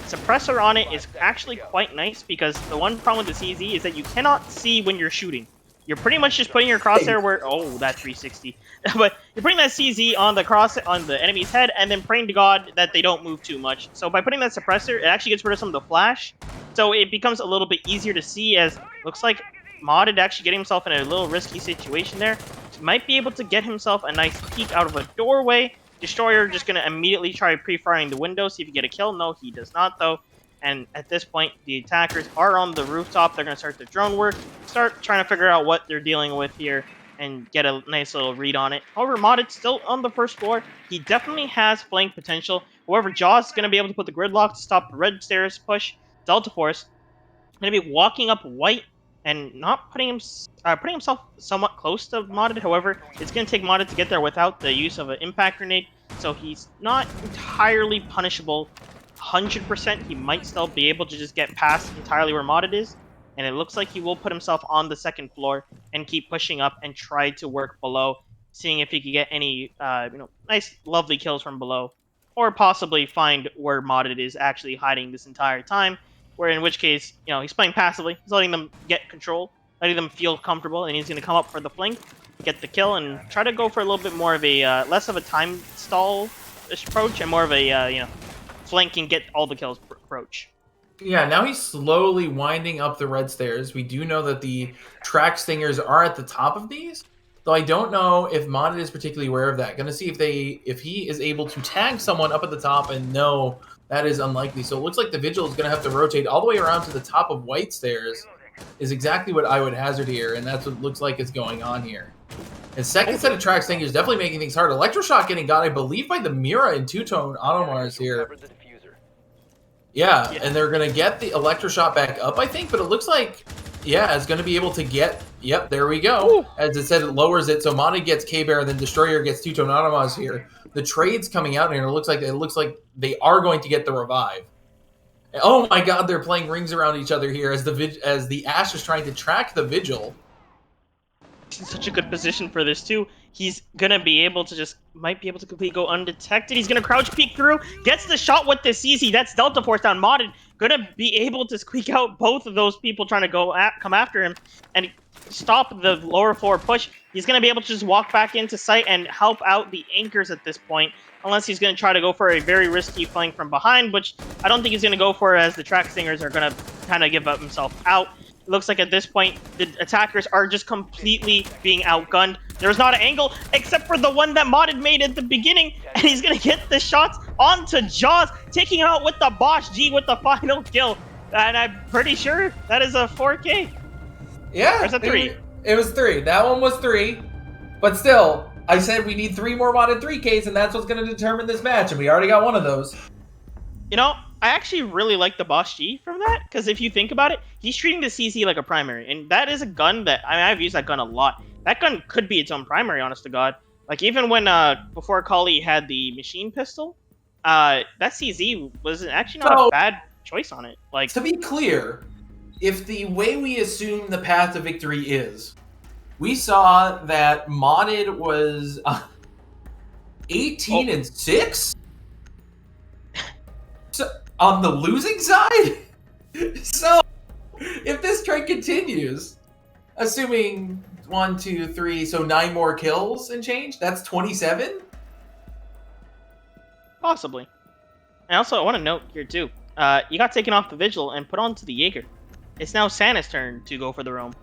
suppressor on it is actually quite nice, because the one problem with the CZ is that you cannot see when you're shooting. You're pretty much just putting your crosshair where... Oh, that 360. But you're putting that CZ on the enemy's head, and then praying to God that they don't move too much. So by putting that suppressor, it actually gets rid of some of the flash. So it becomes a little bit easier to see, as looks like Modded actually getting himself in a little risky situation there. Might be able to get himself a nice peek out of a doorway. Destroyer just going to immediately try pre-firing the window, see if he get a kill. No, he does not, though. And at this point, the attackers are on the rooftop. They're going to start the drone work, start trying to figure out what they're dealing with here, and get a nice little read on it. However, Modded's still on the first floor. He definitely has flank potential. However, Jaws is going to be able to put the gridlock to stop the red stairs push. Delta Force going to be walking up white and not putting himself somewhat close to Modded. However, it's going to take Modded to get there without the use of an impact grenade. so he's not entirely punishable 100%. He might still be able to just get past entirely where Modded is, and it looks like he will put himself on the second floor and keep pushing up and try to work below, seeing if he could get any, nice, lovely kills from below, or possibly find where Modded is actually hiding this entire time, where in which case, he's playing passively. He's letting them get control, letting them feel comfortable, and he's going to come up for the flank, get the kill, and try to go for a little bit more of a, less of a time stall approach, and more of a, flank and get all the kills approach. Yeah, now he's slowly winding up the red stairs. We do know that the track stingers are at the top of these, though I don't know if Modded is particularly aware of that. Gonna see if he is able to tag someone up at the top, and no, that is unlikely. So it looks like the Vigil is gonna have to rotate all the way around to the top of white stairs, is exactly what I would hazard here, and that's what looks like is going on here. And second set of track stingers definitely making things hard. Electroshock getting got, I believe, by the Mira and two-tone Automars here. Yeah, and they're going to get the Electroshock back up, I think, but it looks like, yeah, it's going to be able to get, yep, there we go. Ooh. As it said, it lowers it, so Modded gets K-Bear, then Destroyer gets two-tone Automars here. The trade's coming out here, and it looks like they are going to get the revive. Oh my god, they're playing rings around each other here as the Ash is trying to track the Vigil. He's in such a good position for this too. He's gonna be able to might be able to completely go undetected. He's gonna crouch peek through, gets the shot with the CZ. That's Delta Force down. Modded gonna be able to squeak out both of those people trying to come after him and stop the lower floor push. He's gonna be able to just walk back into sight and help out the anchors at this point, unless he's gonna try to go for a very risky flank from behind, which I don't think he's gonna go for, as the track stingers are gonna kind of give up himself out. It looks like at this point, the attackers are just completely being outgunned. There's not an angle, except for the one that Modded made at the beginning, and he's going to get the shots onto Jaws, taking out with the Bosch G with the final kill. And I'm pretty sure that is a 4K. Yeah. There's a 3. It was 3. That one was 3. But still, I said we need 3 more Modded 3Ks, and that's what's going to determine this match, and we already got one of those. I actually really like the Bosch G from that, because if you think about it, he's treating the CC like a primary, and that is a gun that, I've used that gun a lot. That gun could be its own primary, honest to God. Like, even when, before Kali had the machine pistol, that CZ was actually not a bad choice on it. Like, to be clear, if the way we assume the path to victory is, we saw that Modded was 18 and 6? So, on the losing side? So, if this trend continues, assuming 1, 2, 3, so 9 more kills and change, that's 27? Possibly. And also, I want to note here, too, you got taken off the Vigil and put onto the Jaeger. It's now Santa's turn to go for the roam.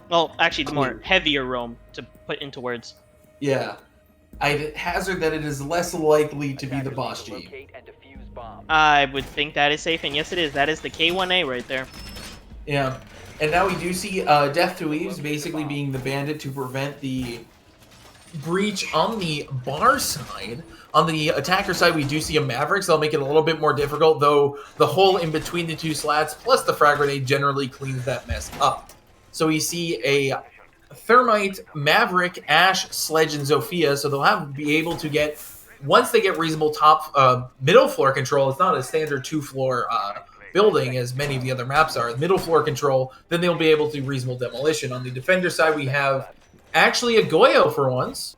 Well, actually, the more heavier roam, to put into words. Yeah. I'd hazard that it is less likely to be the Bosch G. I would think that is safe, and yes it is. That is the K1A right there. Yeah. And now we do see Death to Eves basically being the bandit to prevent the breach on the bar side. On the attacker side, we do see a Maverick, so that'll make it a little bit more difficult, though the hole in between the two slats plus the frag grenade generally cleans that mess up. So we see a Thermite, Maverick, Ash, Sledge, and Zofia, so they'll be able to get, once they get reasonable middle floor control, it's not a standard 2-floor building as many of the other maps are, middle floor control, then they'll be able to do reasonable demolition. On the defender side, we have actually a Goyo for once.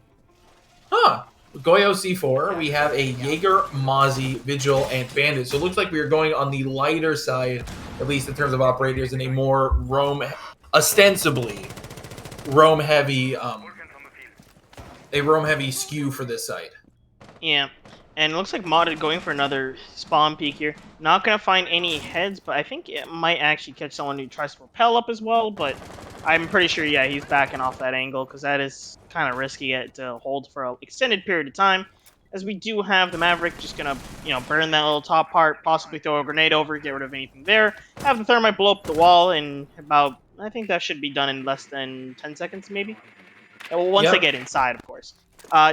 Goyo C4, we have a Jaeger, Mozzie, Vigil, and Bandit. So it looks like we are going on the lighter side, at least in terms of operators, and a more ostensibly roam heavy skew for this site. Yeah, and it looks like Modded going for another spawn peek here. Not gonna find any heads, but I think it might actually catch someone who tries to propel up as well, but I'm pretty sure, yeah, he's backing off that angle, because that is kind of risky to hold for an extended period of time, as we do have the Maverick just gonna, burn that little top part, possibly throw a grenade over, get rid of anything there, have the Thermite blow up the wall in about, I think that should be done in less than 10 seconds, maybe. Well, once they get inside, of course.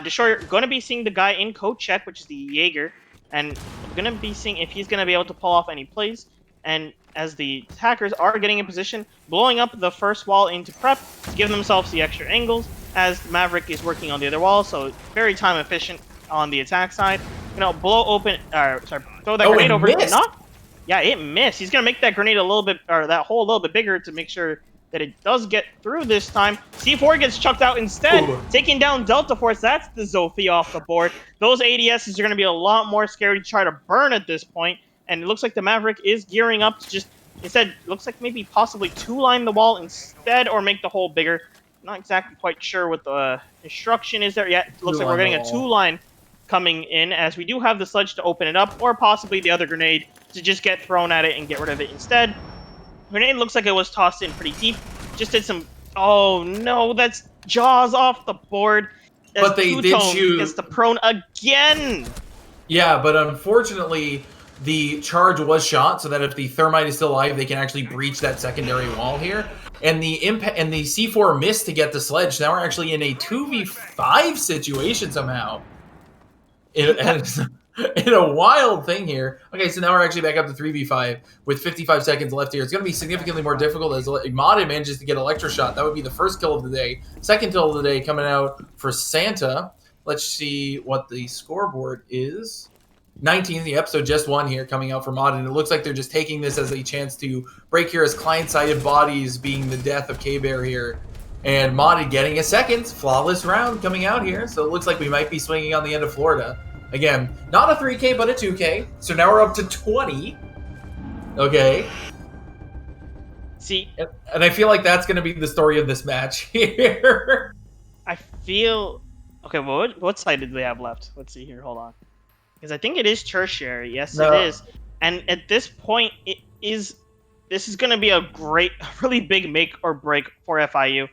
Destroyer going to be seeing the guy in code check, which is the Jaeger, and going to be seeing if he's going to be able to pull off any plays. And as the attackers are getting in position, blowing up the first wall into prep to give themselves the extra angles, as Maverick is working on the other wall, so very time efficient. on the attack side. Blow open, throw that Oh, grenade it over. missed. Yeah, it missed. He's gonna make that grenade a little bit, or that hole a little bit bigger to make sure that it does get through this time. C4 gets chucked out instead, taking down Delta Force. That's the Zofia off the board. Those ADSs are gonna be a lot more scary to try to burn at this point, and it looks like the Maverick is gearing up to just, instead, looks like maybe possibly two-line the wall instead, or make the hole bigger. Not exactly quite sure what the instruction is there yet. Looks like we're getting a two-line coming in, as we do have the sledge to open it up, or possibly the other grenade to just get thrown at it and get rid of it instead. Grenade looks like it was tossed in pretty deep. Just did some... Oh, no, that's Jaws off the board. But they did shoot... Gets the prone again! Yeah, but unfortunately, the charge was shot, so that if the Thermite is still alive, they can actually breach that secondary wall here. And the C4 missed to get the sledge. Now we're actually in a 2v5 situation somehow. In a wild thing here. Okay, so now we're actually back up to 3v5 with 55 seconds left here. It's going to be significantly more difficult as Modded manages to get Electroshot. That would be the first kill of the day. Second kill of the day coming out for Santa. Let's see what the scoreboard is. 19, yep, so just one here coming out for Modded. And it looks like they're just taking this as a chance to break here as client-sided bodies being the death of K-Bear here. And Modded getting a second flawless round coming out here. So it looks like we might be swinging on the end of Florida. Again, not a 3K, but a 2K. So now we're up to 20. Okay. See, and I feel like that's going to be the story of this match here. I feel... Okay, well, what side did they have left? Let's see here. Hold on. Because I think it is tertiary. Yes, no. It is. And at this point, this is going to be a really big make or break for FIU.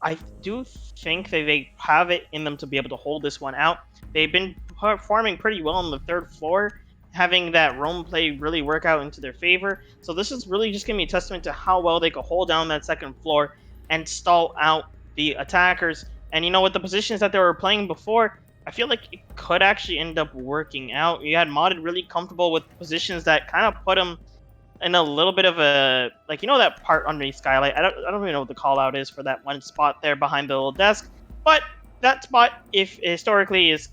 I do think that they have it in them to be able to hold this one out. They've been performing pretty well on the third floor, having that roam play really work out into their favor. So this is really just going to be a testament to how well they could hold down that second floor and stall out the attackers. And with the positions that they were playing before, I feel like it could actually end up working out. You had Modded really comfortable with positions that kind of put them in a little bit of a, that part underneath Skylight. I don't even know what the call out is for that one spot there behind the little desk. But that spot, if historically, is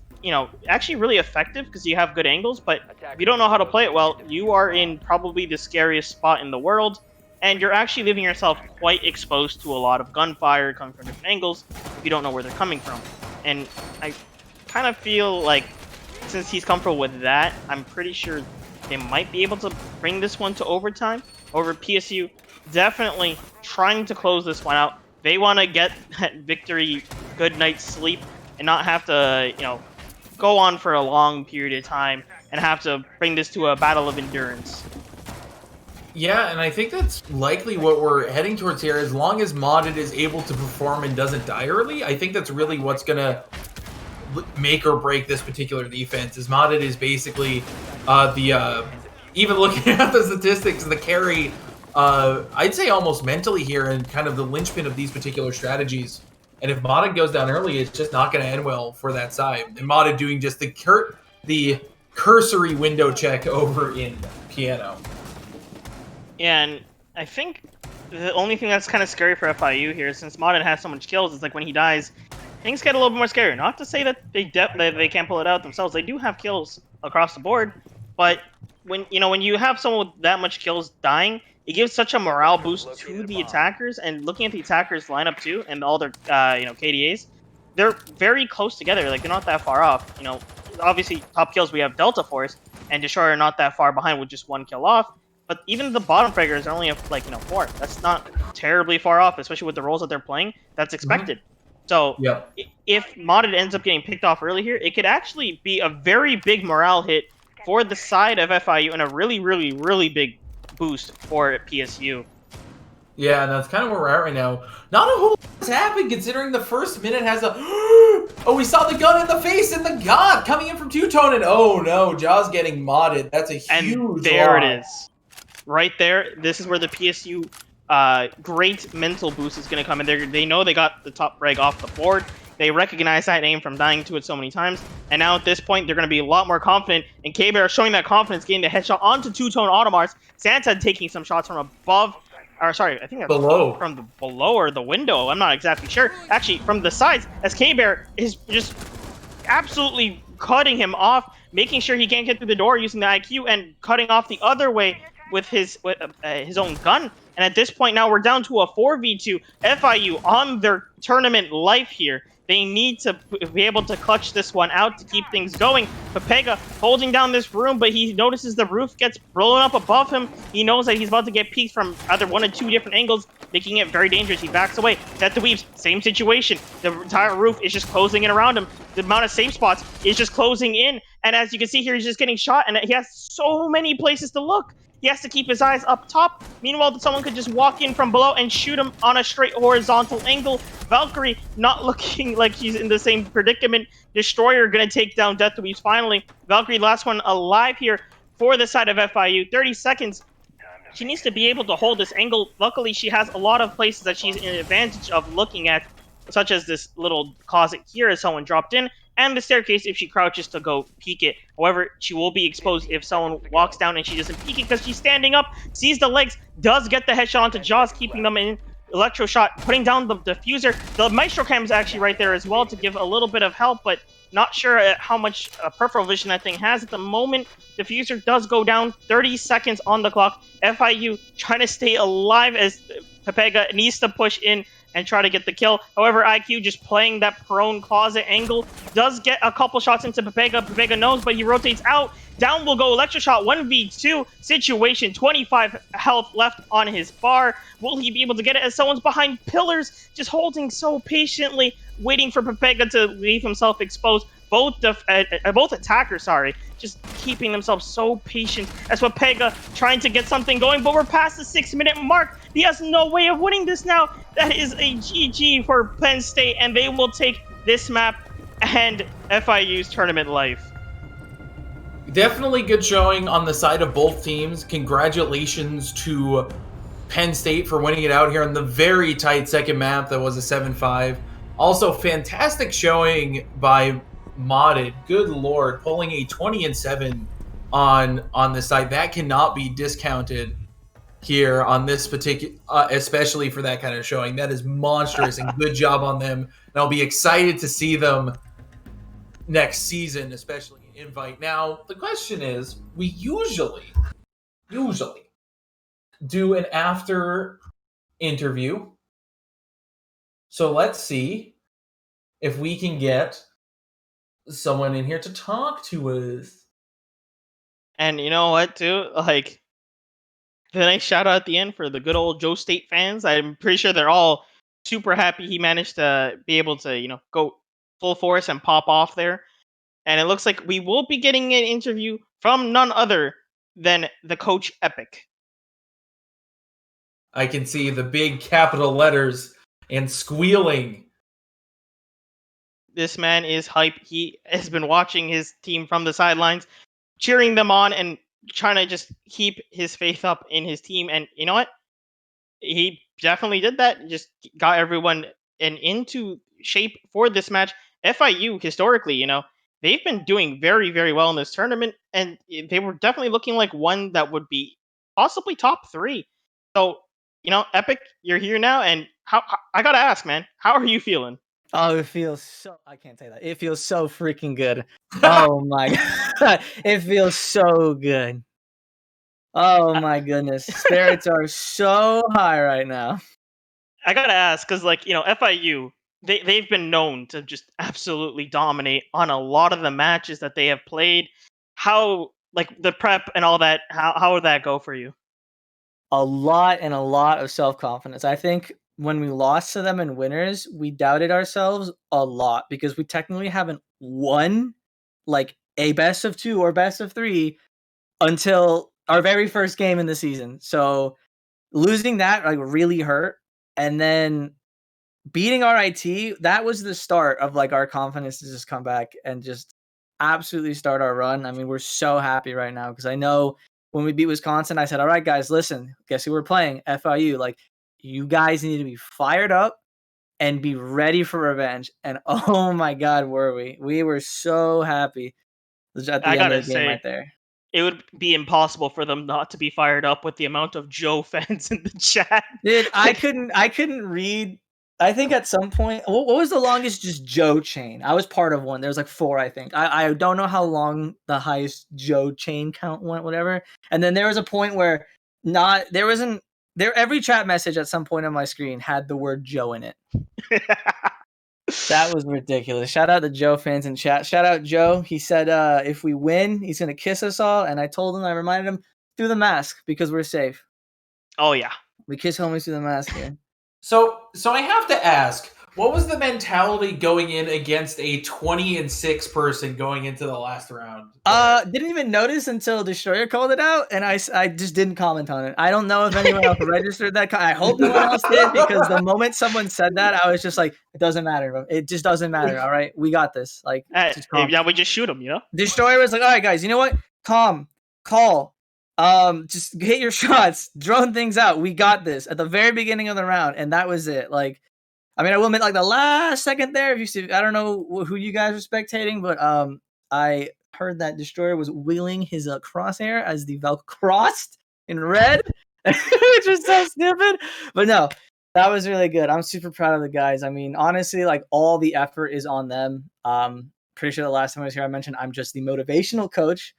actually really effective because you have good angles. But if you don't know how to play it well, you are in probably the scariest spot in the world, and you're actually leaving yourself quite exposed to a lot of gunfire coming from different angles if you don't know where they're coming from. And I kind of feel like since he's comfortable with that, I'm pretty sure they might be able to bring this one to overtime over PSU. Definitely trying to close this one out. They want to get that victory, good night's sleep, and not have to, go on for a long period of time and have to bring this to a battle of endurance. Yeah, and I think that's likely what we're heading towards here. As long as Modded is able to perform and doesn't die early, I think that's really what's going to make or break this particular defense. Is Modded is basically even looking at the statistics, the carry, I'd say almost mentally here, and kind of the linchpin of these particular strategies. And if Modded goes down early, it's just not going to end well for that side. And Modded doing just the cursory window check over in Piano. Yeah, and I think the only thing that's kind of scary for FIU here, since Modded has so much kills, is like when he dies, things get a little bit more scary. Not to say that they can't pull it out themselves. They do have kills across the board, but when you have someone with that much kills dying, it gives such a morale boost to the attackers. And looking at the attackers lineup too, and all their KDAs, they're very close together. Like, they're not that far off. Obviously top kills we have Delta Force, and Destroyer not that far behind with just one kill off. But even the bottom fraggers are only have 4. That's not terribly far off, especially with the roles that they're playing. That's expected. So if Modded ends up getting picked off early here, it could actually be a very big morale hit for the side of FIU and a really, really, really big boost for PSU. Yeah, and that's kind of where we're at right now. Not a whole lot has happened considering the first minute has a... Oh, we saw the gun in the face and the God coming in from Two-Tone, and oh no, Jaws getting modded. That's a huge And there loss. It is. Right there, this is where the PSU great mental boost is going to come in. They know they got the top frag off the board. They recognize that name from dying to it so many times. And now at this point, they're going to be a lot more confident. And K-Bear showing that confidence, getting the headshot onto Two-Tone Automars. Santa taking some shots from above. Or sorry, I think that's below. From the below or the window. I'm not exactly sure. Actually, from the sides, as K-Bear is just absolutely cutting him off, making sure he can't get through the door using the IQ, and cutting off the other way with his own gun. And at this point now, we're down to a 4v2. FIU on their tournament life here. They need to be able to clutch this one out to keep things going. Pepega holding down this room, but he notices the roof gets blown up above him. He knows that he's about to get peeked from either one or two different angles, making it very dangerous. He backs away. Death to Weaves, same situation. The entire roof is just closing in around him. The amount of safe spots is just closing in. And as you can see here, he's just getting shot, and he has so many places to look. He has to keep his eyes up top. Meanwhile, someone could just walk in from below and shoot him on a straight horizontal angle. Valkyrie not looking like she's in the same predicament. Destroyer gonna take down Death to Weaves finally. Valkyrie, last one alive here for the side of FIU. 30 seconds. She needs to be able to hold this angle. Luckily, she has a lot of places that she's in advantage of looking at, such as this little closet here as someone dropped in, and the staircase if she crouches to go peek it. However, she will be exposed if someone walks down and she doesn't peek it because she's standing up, sees the legs, does get the headshot onto Jaws, keeping them in. Electro shot, putting down the diffuser. The Maestro Cam is actually right there as well to give a little bit of help, but not sure how much peripheral vision that thing has at the moment. Diffuser does go down. 30 seconds on the clock. FIU trying to stay alive as Pepega needs to push in and try to get the kill. However, IQ just playing that prone closet angle does get a couple shots into Pepega. Pepega knows, but he rotates out. Down will go Electroshot, 1v2 situation, 25 health left on his bar. Will he be able to get it as someone's behind pillars, just holding so patiently, waiting for Pepega to leave himself exposed? Both attackers, just keeping themselves so patient as Pepega trying to get something going, but we're past the 6-minute mark. He has no way of winning this now. That is a GG for Penn State, and they will take this map and FIU's tournament life. Definitely good showing on the side of both teams. Congratulations to Penn State for winning it out here on the very tight second map that was a 7-5. Also, fantastic showing by Modded. Good lord, pulling a 20-7 on this side. That cannot be discounted here on this particular, especially for that kind of showing. That is monstrous, and good job on them. And I'll be excited to see them next season, especially invite. Now, the question is, we usually do an after interview. So let's see if we can get someone in here to talk to us. And you know what, too? Like, the nice shout out at the end for the good old Joe State fans. I'm pretty sure they're all super happy he managed to be able to, go full force and pop off there. And it looks like we will be getting an interview from none other than the coach Epic. I can see the big capital letters and squealing. This man is hype. He has been watching his team from the sidelines, cheering them on and trying to just keep his faith up in his team. And you know what? He definitely did that. Just got everyone into shape for this match. FIU, historically, they've been doing very, very well in this tournament, and they were definitely looking like one that would be possibly top 3. So, Epic, you're here now, and how I gotta ask, man, how are you feeling? Oh, it feels so... I can't say that. It feels so freaking good. Oh my god. It feels so good. Oh my goodness. Spirits are so high right now. I gotta ask, because, FIU, they've been known to just absolutely dominate on a lot of the matches that they have played. How, the prep and all that, how would that go for you? A lot of self-confidence. I think when we lost to them in winners, we doubted ourselves a lot because we technically haven't won a best of 2 or best of 3 until our very first game in the season. So losing that really hurt, and then beating RIT, that was the start of our confidence to just come back and just absolutely start our run. I mean, we're so happy right now because I know when we beat Wisconsin, I said, all right, guys, listen, guess who we're playing? FIU. You guys need to be fired up and be ready for revenge. And oh my God, were we? We were so happy at the end of the game right there. It would be impossible for them not to be fired up with the amount of Joe fans in the chat. Dude, I couldn't read I think at some point, what was the longest just Joe chain? I was part of one. There was like 4, I think. I don't know how long the highest Joe chain count went, whatever. And then there was a point where every chat message at some point on my screen had the word Joe in it. That was ridiculous. Shout out to Joe fans in chat. Shout out Joe. He said if we win, he's gonna kiss us all. And I reminded him through the mask because we're safe. Oh yeah. We kiss homies through the mask here. So I have to ask, what was the mentality going in against a 20-6 person going into the last round? Didn't even notice until Destroyer called it out, and I just didn't comment on it. I don't know if anyone else registered that. I hope no one else did, because the moment someone said that, I was just like, it doesn't matter, bro. It just doesn't matter. All right, we got this. Like, yeah, we just shoot them, you know. Destroyer was like, all right, guys, you know what? Calm, call. Just hit your shots, drone things out. We got this at the very beginning of the round, and that was it. Like, I mean, I will admit, like the last second there, if you see, I don't know who you guys are spectating, but I heard that Destroyer was wheeling his CORSAIR as the Valk crossed in red, which is so stupid. But no, that was really good. I'm super proud of the guys. I mean, honestly, like all the effort is on them. Pretty sure the last time I was here, I mentioned I'm just the motivational coach.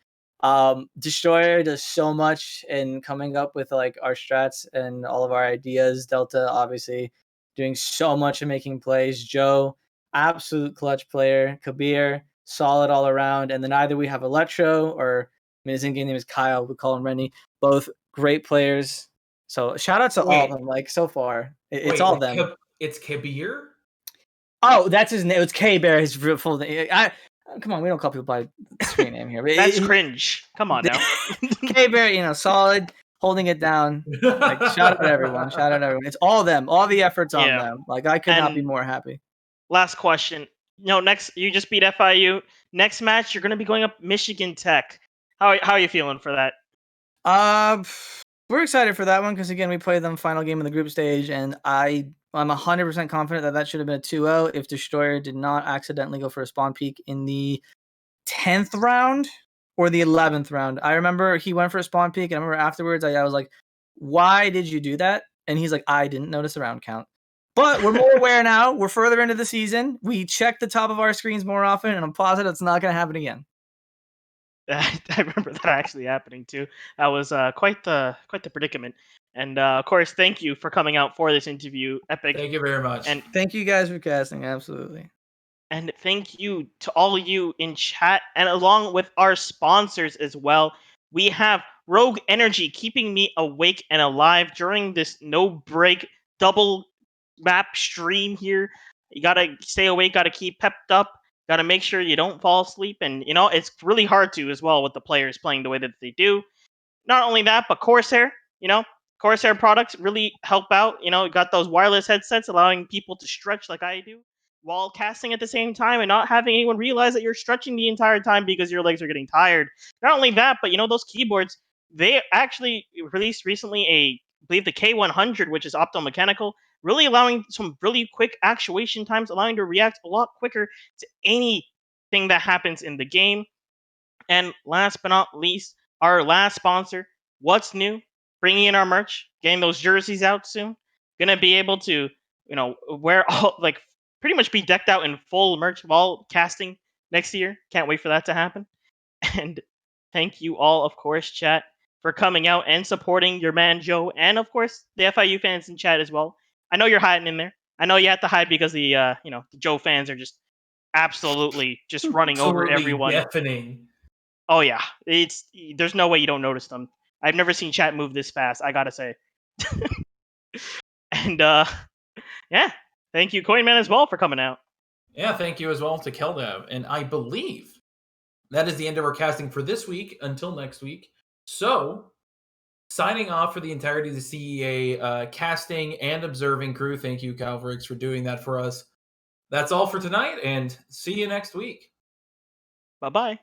Destroyer does so much in coming up with like our strats and all of our ideas. Delta obviously doing so much in making plays. Joe, absolute clutch player. Kabir, solid all around. And then either we have Electro or his in-game name is Kyle. We call him Rennie. Both great players. So shout out to all of them. Like so far, it's all them. It's Kabir. Oh, that's his name. It's K-Bear. His full name. Come on, we don't call people by screen name here. That's cringe. Come on now. K-Bear, solid, holding it down. Like, shout out everyone. Shout out everyone. It's all them. All the efforts on them. Like, I could not be more happy. Last question. Next, you just beat FIU. Next match, you're going to be going up Michigan Tech. How are you feeling for that? We're excited for that one because, again, we played them final game of the group stage, and I'm 100% confident that should have been a 2-0 if Destroyer did not accidentally go for a spawn peek in the 10th round or the 11th round. I remember he went for a spawn peek, and I remember afterwards I was like, why did you do that? And he's like, I didn't notice the round count. But we're more aware now. We're further into the season. We check the top of our screens more often, and I'm positive it's not going to happen again. I remember that actually happening too. That was quite the predicament. And of course, thank you for coming out for this interview, Epic. Thank you very much. And thank you guys for casting, absolutely. And thank you to all of you in chat, and along with our sponsors as well. We have Rogue Energy keeping me awake and alive during this no break double map stream here. You gotta stay awake, gotta keep pepped up. Got to make sure you don't fall asleep. And, it's really hard to as well with the players playing the way that they do. Not only that, but CORSAIR, CORSAIR products really help out. You got those wireless headsets allowing people to stretch like I do while casting at the same time and not having anyone realize that you're stretching the entire time because your legs are getting tired. Not only that, but, those keyboards, they actually released recently I believe the K100, which is optomechanical, really allowing some really quick actuation times, allowing to react a lot quicker to anything that happens in the game. And last but not least, our last sponsor, What's New, bringing in our merch, getting those jerseys out soon. Gonna be able to, wear all, like, pretty much be decked out in full merch while casting next year. Can't wait for that to happen. And thank you all, of course, chat, for coming out and supporting your man Joe, and of course the FIU fans in chat as well. I know you're hiding in there. I know you have to hide because the the Joe fans are just absolutely just running over everyone. Deafening. Oh yeah, there's no way you don't notice them. I've never seen chat move this fast, I gotta say. And yeah, thank you, Coinman, as well, for coming out. Yeah, thank you as well to Keldev. And I believe that is the end of our casting for this week until next week. So, signing off for the entirety of the CEA casting and observing crew. Thank you, Calvrix, for doing that for us. That's all for tonight, and see you next week. Bye-bye.